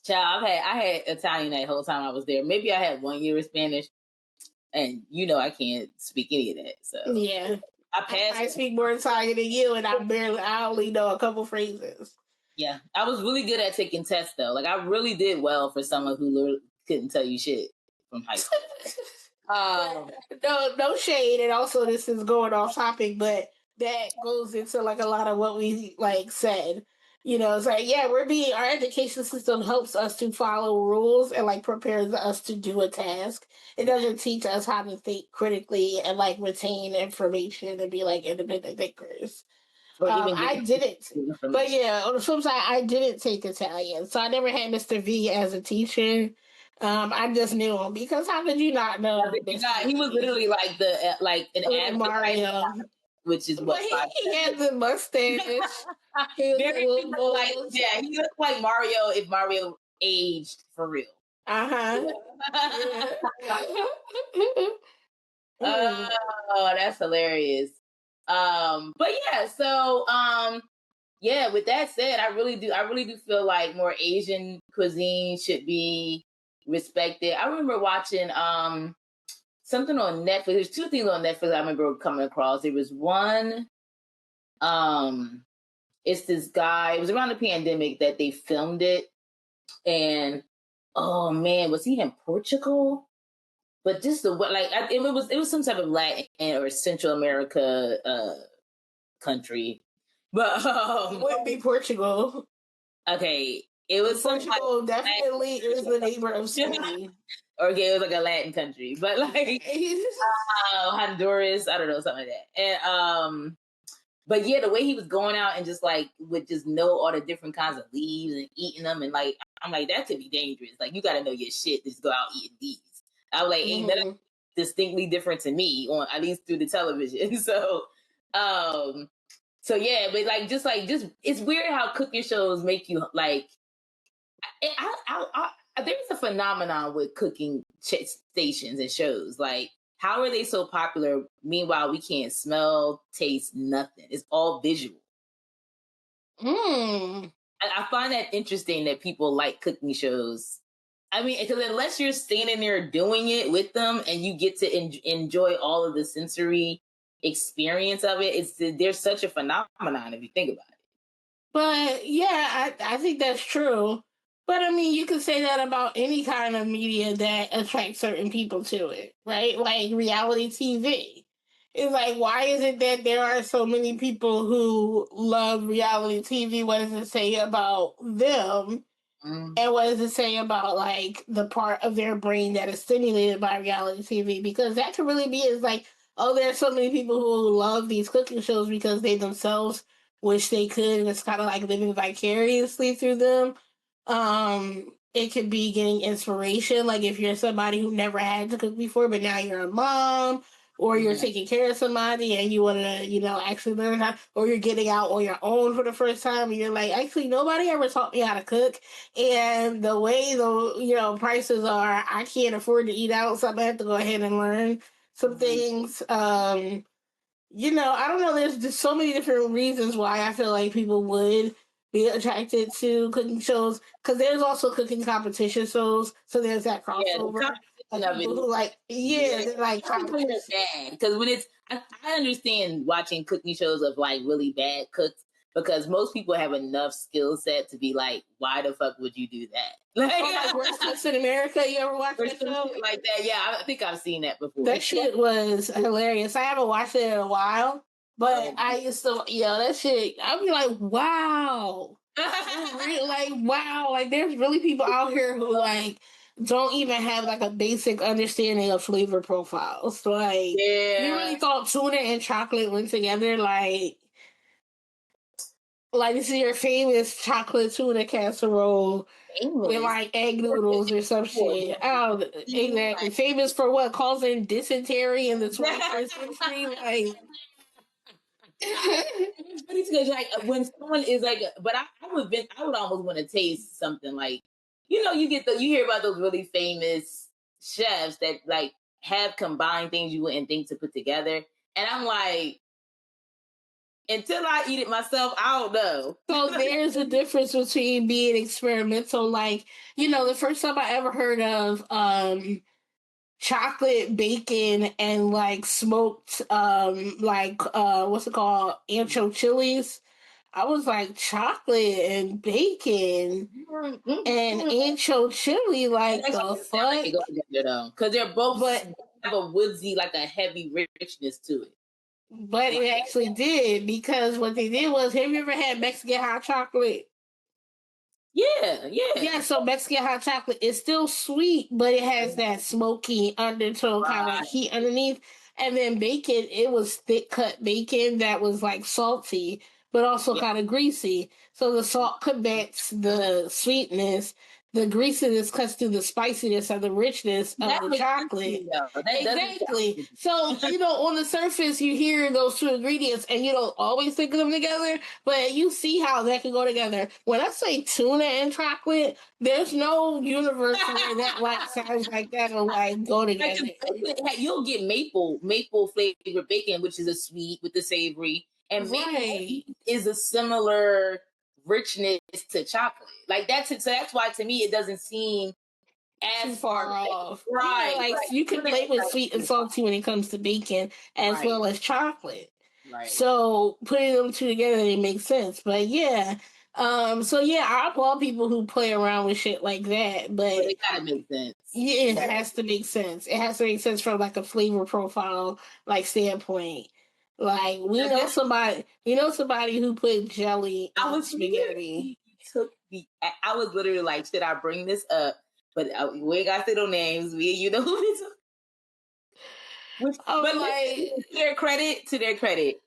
Child, I had Italian that whole time I was there. Maybe I had 1 year of Spanish, and I can't speak any of that. So yeah, I speak more Italian than you, and I only know a couple phrases. Yeah, I was really good at taking tests though. Like I really did well for someone who couldn't tell you shit from high school. No shade, and also this is going off topic, but that goes into like a lot of what we like said. It's like our education system helps us to follow rules and like prepares us to do a task. It doesn't teach us how to think critically and like retain information and be like independent thinkers. I didn't, but on the flip side, I didn't take Italian, so I never had Mr. V as a teacher. I just knew him because how could you not know? He was literally like an Mario, which is what he had the mustache. He looked like Mario if Mario aged for real. Oh, that's hilarious. But yeah, so with that said, I really do feel like more Asian cuisine should be respected. I remember watching something on Netflix. There's two things on Netflix I remember coming across. There was one, it's this guy, it was around the pandemic that they filmed it, and oh man, was he in Portugal? But just it was some type of Latin or Central America country. But would be Portugal. Okay, it was Portugal. Definitely is the neighbor of Spain. Okay, it was like a Latin country, but like Honduras, I don't know, something like that. And But yeah, the way he was going out and just like would just know all the different kinds of leaves and eating them, and like I'm like that could be dangerous. Like you got to know your shit to just go out eating these. I was like, ain't that distinctly different to me on at least through the television. So yeah, but just it's weird how cooking shows make you like. There's a phenomenon with cooking stations and shows. Like, how are they so popular? Meanwhile, we can't smell, taste, nothing. It's all visual. I find that interesting that people like cooking shows. I mean, because unless you're standing there doing it with them and you get to enjoy all of the sensory experience of it, there's such a phenomenon if you think about it. But yeah, I think that's true. But I mean, you could say that about any kind of media that attracts certain people to it, right? Like reality TV. It's like, why is it that there are so many people who love reality TV? What does it say about them? And what does it say about like the part of their brain that is stimulated by reality TV? Because that could really be is like, oh, there's so many people who love these cooking shows because they themselves wish they could, and it's kind of like living vicariously through them. It could be getting inspiration, like if you're somebody who never had to cook before, but now you're a mom, or you're taking care of somebody and you want to, actually learn how, or you're getting out on your own for the first time, and you're like, actually, nobody ever taught me how to cook, and the way the prices are, I can't afford to eat out, so I'm gonna have to go ahead and learn some things. I don't know. There's just so many different reasons why I feel like people would be attracted to cooking shows. Because there's also cooking competition shows, so there's that crossover. Yeah, people who like, competition. Because when I understand watching cooking shows of like really bad cooks, because most people have enough skill set to be like, why the fuck would you do that? Like Worst Cooks in America. You ever watch that show? Like that? Yeah, I think I've seen that before. That shit was hilarious. I haven't watched it in a while, but I used to, that shit. I'd be like, wow. Like, wow. Like, there's really people out here who, like, don't even have, like, a basic understanding of flavor profiles. Like, you really thought tuna and chocolate went together? Like, this is your famous chocolate tuna casserole with like egg noodles or some shit. Oh, exactly. Famous for what? Causing dysentery in the 21st century? Like, because like when someone is like, but I would almost want to taste something like, you hear about those really famous chefs that like have combined things you wouldn't think to put together, and I'm like, until I eat it myself, I don't know. So there's a difference between being experimental, like, the first time I ever heard of chocolate bacon and like smoked what's it called, ancho chilies. I was like, chocolate and bacon and ancho chili, like the fuck? Because they're both have a woodsy, like a heavy richness to it. But it actually did, because what they did was, have you ever had Mexican hot chocolate? Yeah. So Mexican hot chocolate is still sweet, but it has that smoky undertone, kind of like heat underneath. And then bacon, it was thick cut bacon that was like salty, but also kind of greasy. So the salt combats the sweetness. The greasiness cuts through the spiciness and the richness of the chocolate. Exactly. So, on the surface, you hear those two ingredients and you don't always think of them together, but you see how that can go together. When I say tuna and chocolate, there's no universe where that like sounds like that will like go together. You'll get maple flavored bacon, which is a sweet with the savory, and maple is a similar richness to chocolate. Like so that's why to me it doesn't seem as far off. Right. You can label sweet and salty when it comes to bacon as well as chocolate. Right. So putting them two together, it makes sense. But yeah. I applaud people who play around with shit like that, but it gotta make sense. Yeah, it has to make sense. It has to make sense from like a flavor profile like standpoint. Like we know somebody who put jelly on spaghetti. I was literally like, should I bring this up? But we ain't got to say no names. You know who it is. To their credit,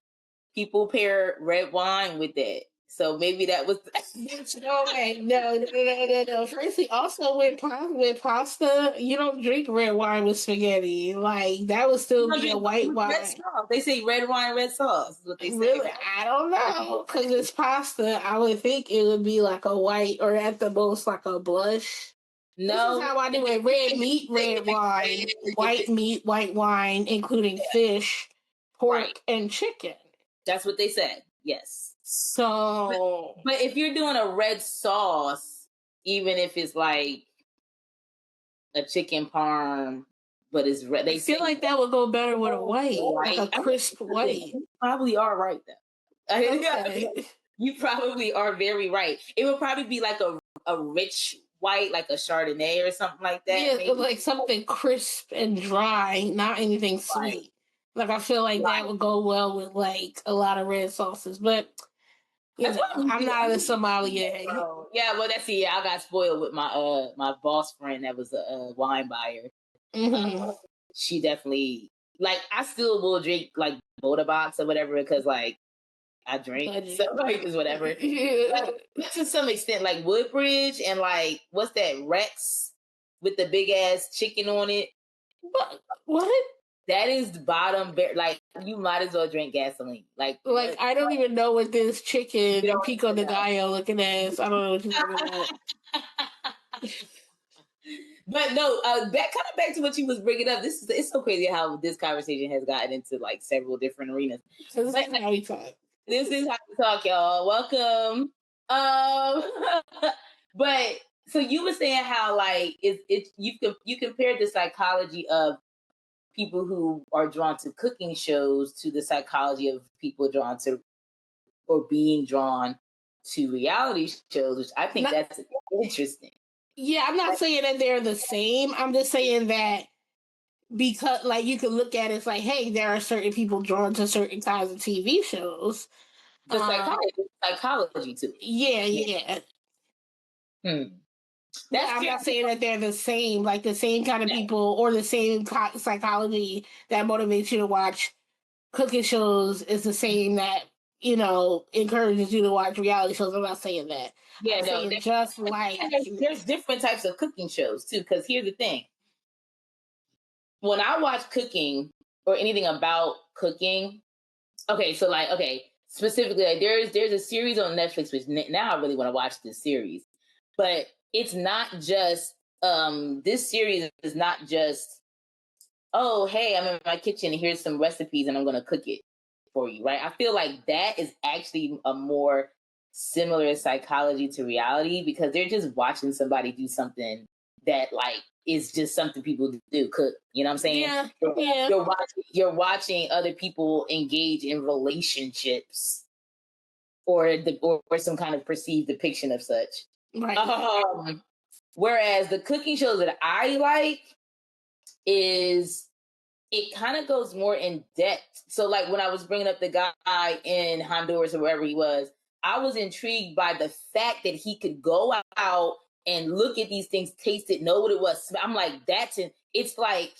people pair red wine with that. So maybe that was. No. Firstly, also with pasta, you don't drink red wine with spaghetti. Like that would still be a white wine. Red sauce. They say red wine, red sauce. Is what they say. Really, I don't know because it's pasta. I would think it would be like a white or at the most like a blush. No, this is how I do it: red meat, red wine; white meat, white wine, including fish, pork, and chicken. That's what they said. Yes. So, but if you're doing a red sauce, even if it's like a chicken parm, but it's red, they feel like that would go better with a white, like a crisp white. You probably are right though. Okay. You probably are very right. It would probably be like a rich white, like a Chardonnay or something like that. Yeah, maybe. Like something crisp and dry, not anything sweet. Like I feel like that would go well with like a lot of red sauces, but you know, I'm not a sommelier. Yeah, well, that's it. Yeah, I got spoiled with my my boss friend that was a wine buyer. Mm-hmm. She definitely like. I still will drink like Boda Box or whatever because like I drink, so like is whatever. Like, to some extent, like Woodbridge and like what's that Rex with the big ass chicken on it. What? That is the bottom. Like you might as well drink gasoline. Like I don't even know what this chicken and pico de gallo looking at. I don't know what you're talking about. But no, back to what you was bringing up. It's so crazy how this conversation has gotten into like several different arenas. So this is how we talk. This is how we talk, y'all. Welcome. But so you were saying how like you compared the psychology of people who are drawn to cooking shows to the psychology of people drawn to or being drawn to reality shows, which I think that's interesting. Yeah, I'm not saying that they're the same. I'm just saying that because like you could look at it, it's like, hey, there are certain people drawn to certain kinds of TV shows. The psychology too. Yeah. I'm not saying that they're the same, like the same kind of people or the same psychology that motivates you to watch cooking shows is the same that, you know, encourages you to watch reality shows. I'm not saying that. Yeah, I'm saying just like there's different types of cooking shows too, because here's the thing. When I watch cooking or anything about cooking, specifically, like there's a series on Netflix, which now I really want to watch this series, but it's not just this series is not just, oh hey, I'm in my kitchen and here's some recipes and I'm gonna cook it for you, right? I feel like that is actually a more similar psychology to reality because they're just watching somebody do something that like is just something people do, cook. You know what I'm saying? Yeah. You're watching other people engage in relationships or some kind of perceived depiction of such. Right. Whereas the cooking shows that I like is it kind of goes more in depth. So like when I was bringing up the guy in Honduras or wherever he was, I was intrigued by the fact that he could go out and look at these things, taste it, know what it was. I'm like, it's like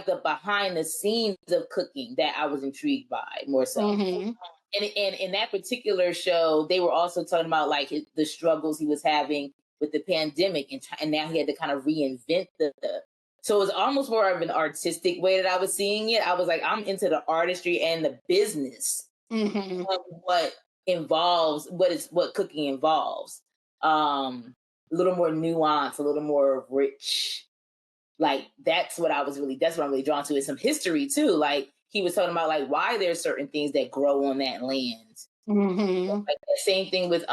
the behind the scenes of cooking that I was intrigued by more so. Mm-hmm. And in that particular show, they were also talking about like the struggles he was having with the pandemic, and now he had to kind of reinvent so it was almost more of an artistic way that I was seeing it. I was like, I'm into the artistry and the business of what cooking involves. A little more nuance, a little more rich. Like that's what I'm really drawn to. Is some history too. Like he was talking about like why there's certain things that grow on that land. Mm-hmm. Like the same thing with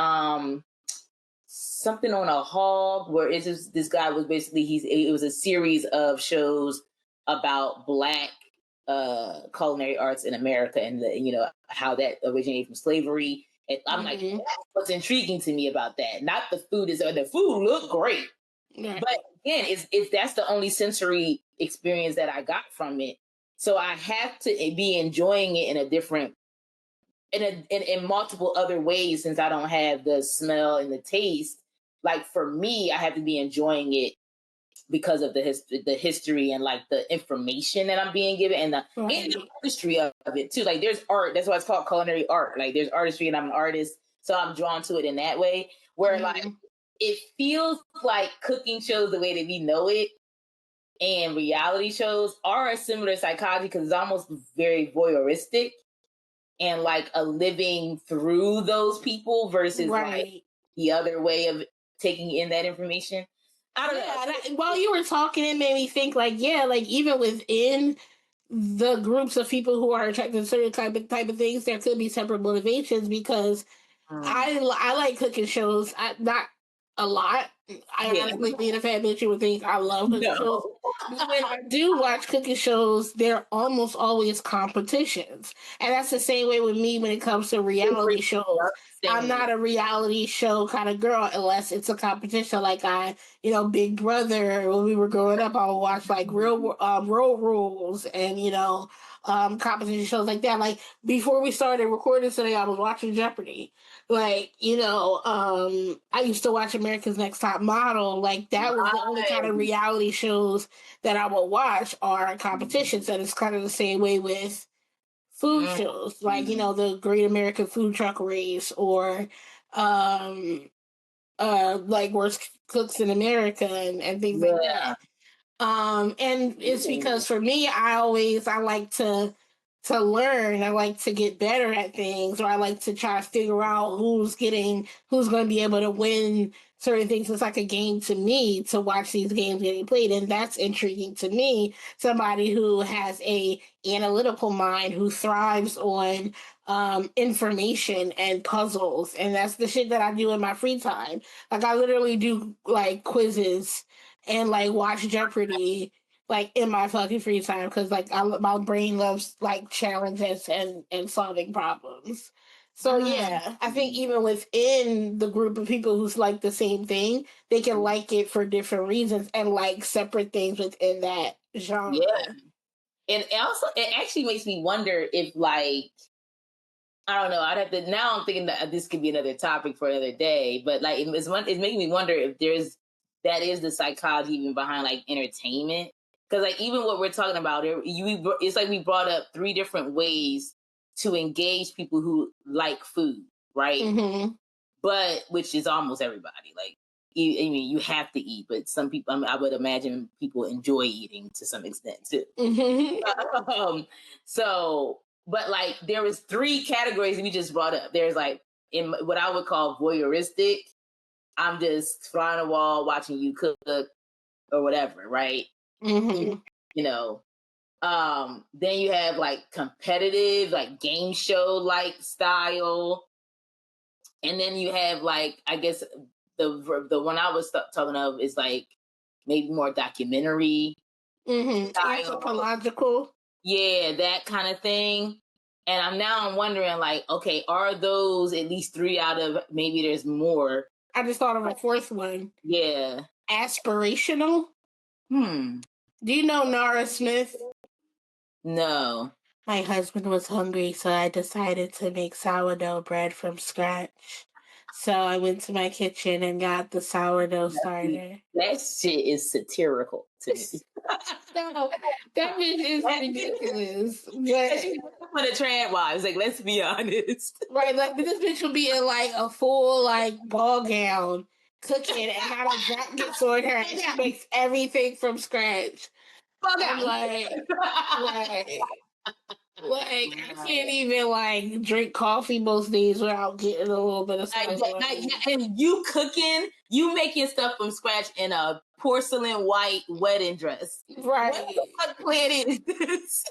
something on a hog where it's just, this guy was basically it was a series of shows about Black culinary arts in America and how that originated from slavery. And I'm like, that's what's intriguing to me about that. Not the food the food looked great, but again, it's that's the only sensory experience that I got from it. So I have to be enjoying it in a different in multiple other ways since I don't have the smell and the taste. Like for me, I have to be enjoying it because of the history and like the information that I'm being given and Right. the artistry of it too. Like there's art. That's why it's called culinary art. Like there's artistry and I'm an artist. So I'm drawn to it in that way where like it feels like cooking shows the way that we know it and reality shows are a similar psychology because it's almost very voyeuristic and like a living through those people versus like the other way of taking in that information. I don't know. While you were talking, it made me think like, like even within the groups of people who are attracted to certain type of things, there could be separate motivations because I like cooking shows. Not a lot. Honestly, being a fat bitch, you would think I love cooking shows. But when I do watch cooking shows, they're almost always competitions. And that's the same way with me when it comes to reality shows. I'm not a reality show kind of girl unless it's a competition like Big Brother. When we were growing up, I would watch like Road Rules and, competition shows like that. Like before we started recording today, I was watching Jeopardy. Like, I used to watch America's Next Top Model. Like that was the only kind of reality shows that I would watch are competitions. And it's kind of the same way with food shows, like, the Great American Food Truck Race or like Worst Cooks in America and things like that. And it's because for me, I like to learn. I like to get better at things, or I like to try to figure out who's going to be able to win certain things. It's like a game to me to watch these games getting played, and that's intriguing to me. Somebody who has a analytical mind, who thrives on information and puzzles, and that's the shit that I do in my free time. Like I literally do like quizzes and like watch Jeopardy like in my fucking free time because like my brain loves like challenges and solving problems. So yeah, I think even within the group of people who's like the same thing, they can like it for different reasons and like separate things within that genre. Yeah. And also it actually makes me wonder if like I don't know. I'd have to now. I'm thinking that this could be another topic for another day. But like, it's making me wonder if that is the psychology even behind like entertainment. Because like even what we're talking about, it's like we brought up 3 different ways to engage people who like food, right? Mm-hmm. But which is almost everybody. Like, I mean, you have to eat, but some people, I would imagine people enjoy eating to some extent too. Mm-hmm. So. But like there was 3 categories we just brought up. There's like in what I would call voyeuristic. I'm just flying a wall watching you cook or whatever, right? Mm-hmm. Then you have like competitive, like game show like style, and then you have like I guess the one I was talking of is like maybe more documentary, Anthropological. Yeah, that kind of thing. And I'm wondering, like, okay, are those at least 3 out of maybe there's more? I just thought of a 4th one. Yeah. Aspirational. Do you know Nara Smith? No. My husband was hungry, so I decided to make sourdough bread from scratch. So I went to my kitchen and got the sourdough starter. That shit is satirical to me. No, that bitch is ridiculous. For the trad wives, like, let's be honest. Right, like this bitch will be in like a full like ball gown cooking and not a drop gets on her and she makes everything from scratch. I'm like I can't even like drink coffee most days without getting a little bit of stuff. And you cooking, you making stuff from scratch in a porcelain white wedding dress. Right. What the fuck planet is this?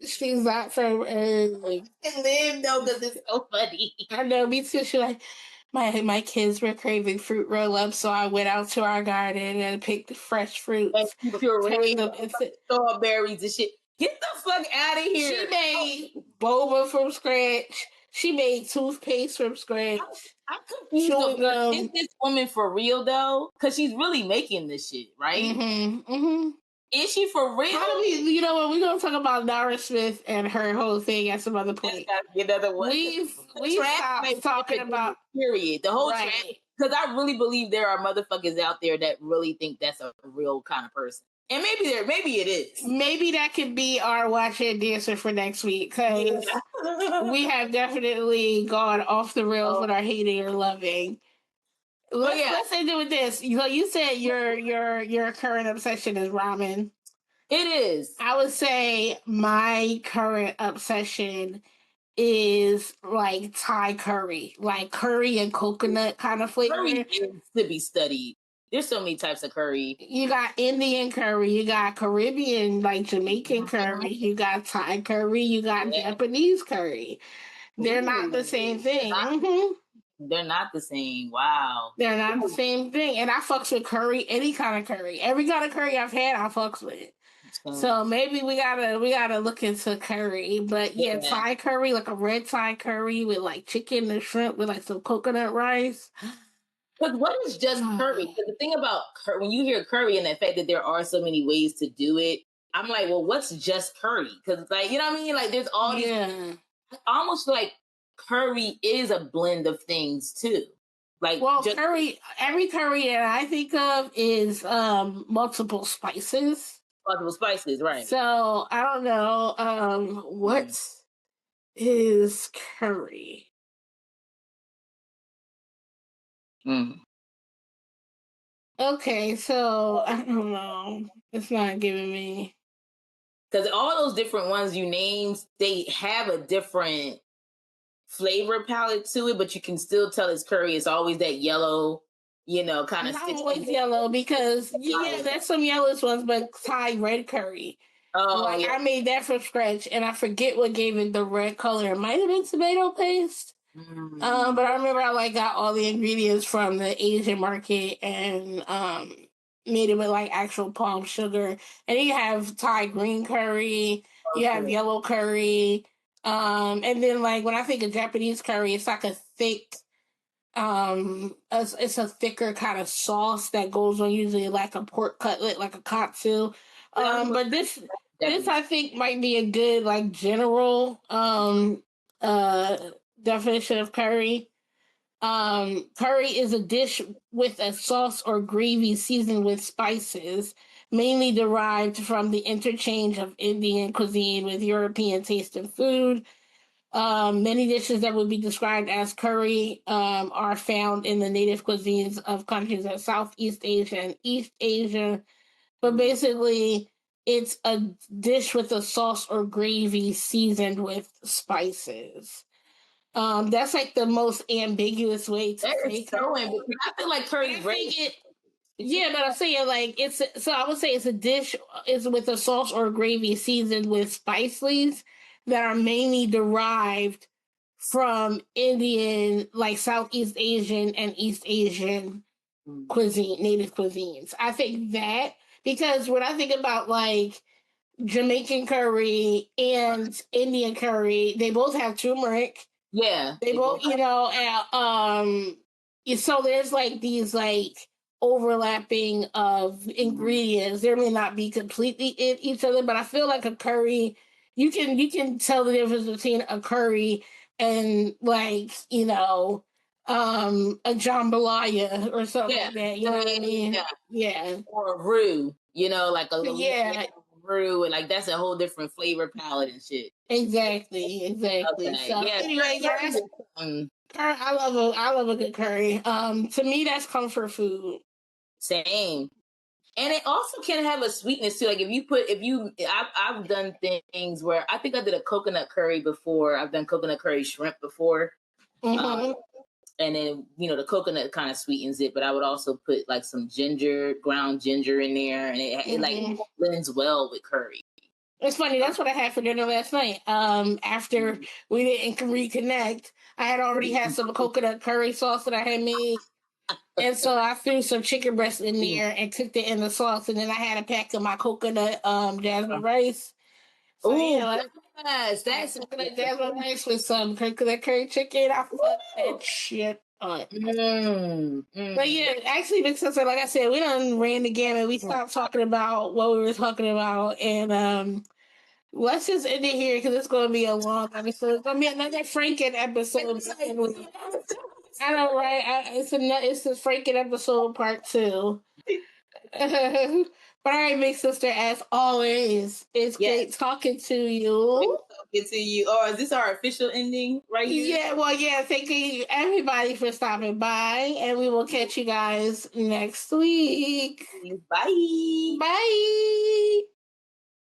She's not from Earth. And live though, because it's so funny. I know, me too. She like my kids were craving fruit roll ups, so I went out to our garden and picked fresh fruits. And pureed them into strawberries and shit. Get the fuck out of here. She made boba from scratch. She made toothpaste from scratch. I'm confused. Is this woman for real though? Because she's really making this shit, right? Is she for real? You know what? We're gonna talk about Nara Smith and her whole thing at some other point. Another one. We stopped talking about period. The whole trash because I really believe there are motherfuckers out there that really think that's a real kind of person. And maybe it is. Maybe that could be our watch and dancer for next week, because we have definitely gone off the rails with our hating or loving. Let's end it with this. So you said your current obsession is ramen. It is. I would say my current obsession is like Thai curry, like curry and coconut kind of flavor. Curry is to be studied. There's so many types of curry. You got Indian curry, you got Caribbean, like Jamaican curry, you got Thai curry, you got Japanese curry. They're not the same thing. They're not the same. Wow. They're not the same thing. And I fucks with curry, any kind of curry. Every kind of curry I've had, I fucks with. So maybe we gotta look into curry. But yeah, Thai curry, like a red Thai curry with like chicken and shrimp with like some coconut rice. But what is just curry? Because the thing about when you hear curry and the fact that there are so many ways to do it, I'm like, well, what's just curry? Because like, you know what I mean? Like there's all these almost like curry is a blend of things too. Like, well, curry, every curry that I think of is multiple spices. Multiple spices, right? So I don't know what is curry. Okay, so I don't know. It's not giving me, because all those different ones you named, they have a different flavor palette to it, but you can still tell it's curry. It's always that yellow, you know, kind of. Not always yellow, because there's some yellow ones, but Thai red curry. Oh, like I made that from scratch, and I forget what gave it the red color. It might have been tomato paste. But I remember I got all the ingredients from the Asian market and made it with like actual palm sugar. And then you have Thai green curry, you have yellow curry, and then like when I think of Japanese curry, it's like a thick, it's a thicker kind of sauce that goes on usually like a pork cutlet, like a katsu. But this I think might be a good like general definition of curry. Curry is a dish with a sauce or gravy seasoned with spices, mainly derived from the interchange of Indian cuisine with European taste and food. Many dishes that would be described as curry are found in the native cuisines of countries like Southeast Asia and East Asia. But basically, it's a dish with a sauce or gravy seasoned with spices. That's like the most ambiguous way to say curry. I feel like curry but I'm saying like I would say it's a dish is with a sauce or gravy seasoned with spices that are mainly derived from Indian, like Southeast Asian and East Asian cuisine, native cuisines. I think that, because when I think about like Jamaican curry and Indian curry, they both have turmeric. Yeah. They both, so there's like these like overlapping of ingredients. There may not be completely in each other, but I feel like a curry, you can tell the difference between a curry and like, a jambalaya or something like that. You know what I mean? Yeah. Or a roux, like a roux, and like that's a whole different flavor palette and shit. Exactly. Okay. So anyway, I love a good curry. To me, that's comfort food. Same. And it also can have a sweetness too. Like I've done things where I think I did a coconut curry before. I've done coconut curry shrimp before. And then, the coconut kind of sweetens it, but I would also put like some ground ginger in there, and it like blends well with curry. It's funny. That's what I had for dinner last night. After we didn't reconnect, I had already had some coconut curry sauce that I had made. And so I threw some chicken breast in there and cooked it in the sauce. And then I had a pack of my coconut jasmine rice. So, yes, that's coconut jasmine rice with some coconut curry chicken. I fucked that shit up. But yeah, actually, because like I said, we done ran the gamut. We stopped talking about what we were talking about. And let's just end it here because it's going to be a long episode. It's going to be another Franken episode. I know, right? It's the freaking episode part 2. But all right, big sister, as always, it's great talking to you. Talking to you. Oh, is this our official ending right here? Yeah, well, yeah, thank you everybody for stopping by, and we will catch you guys next week. Bye. Bye.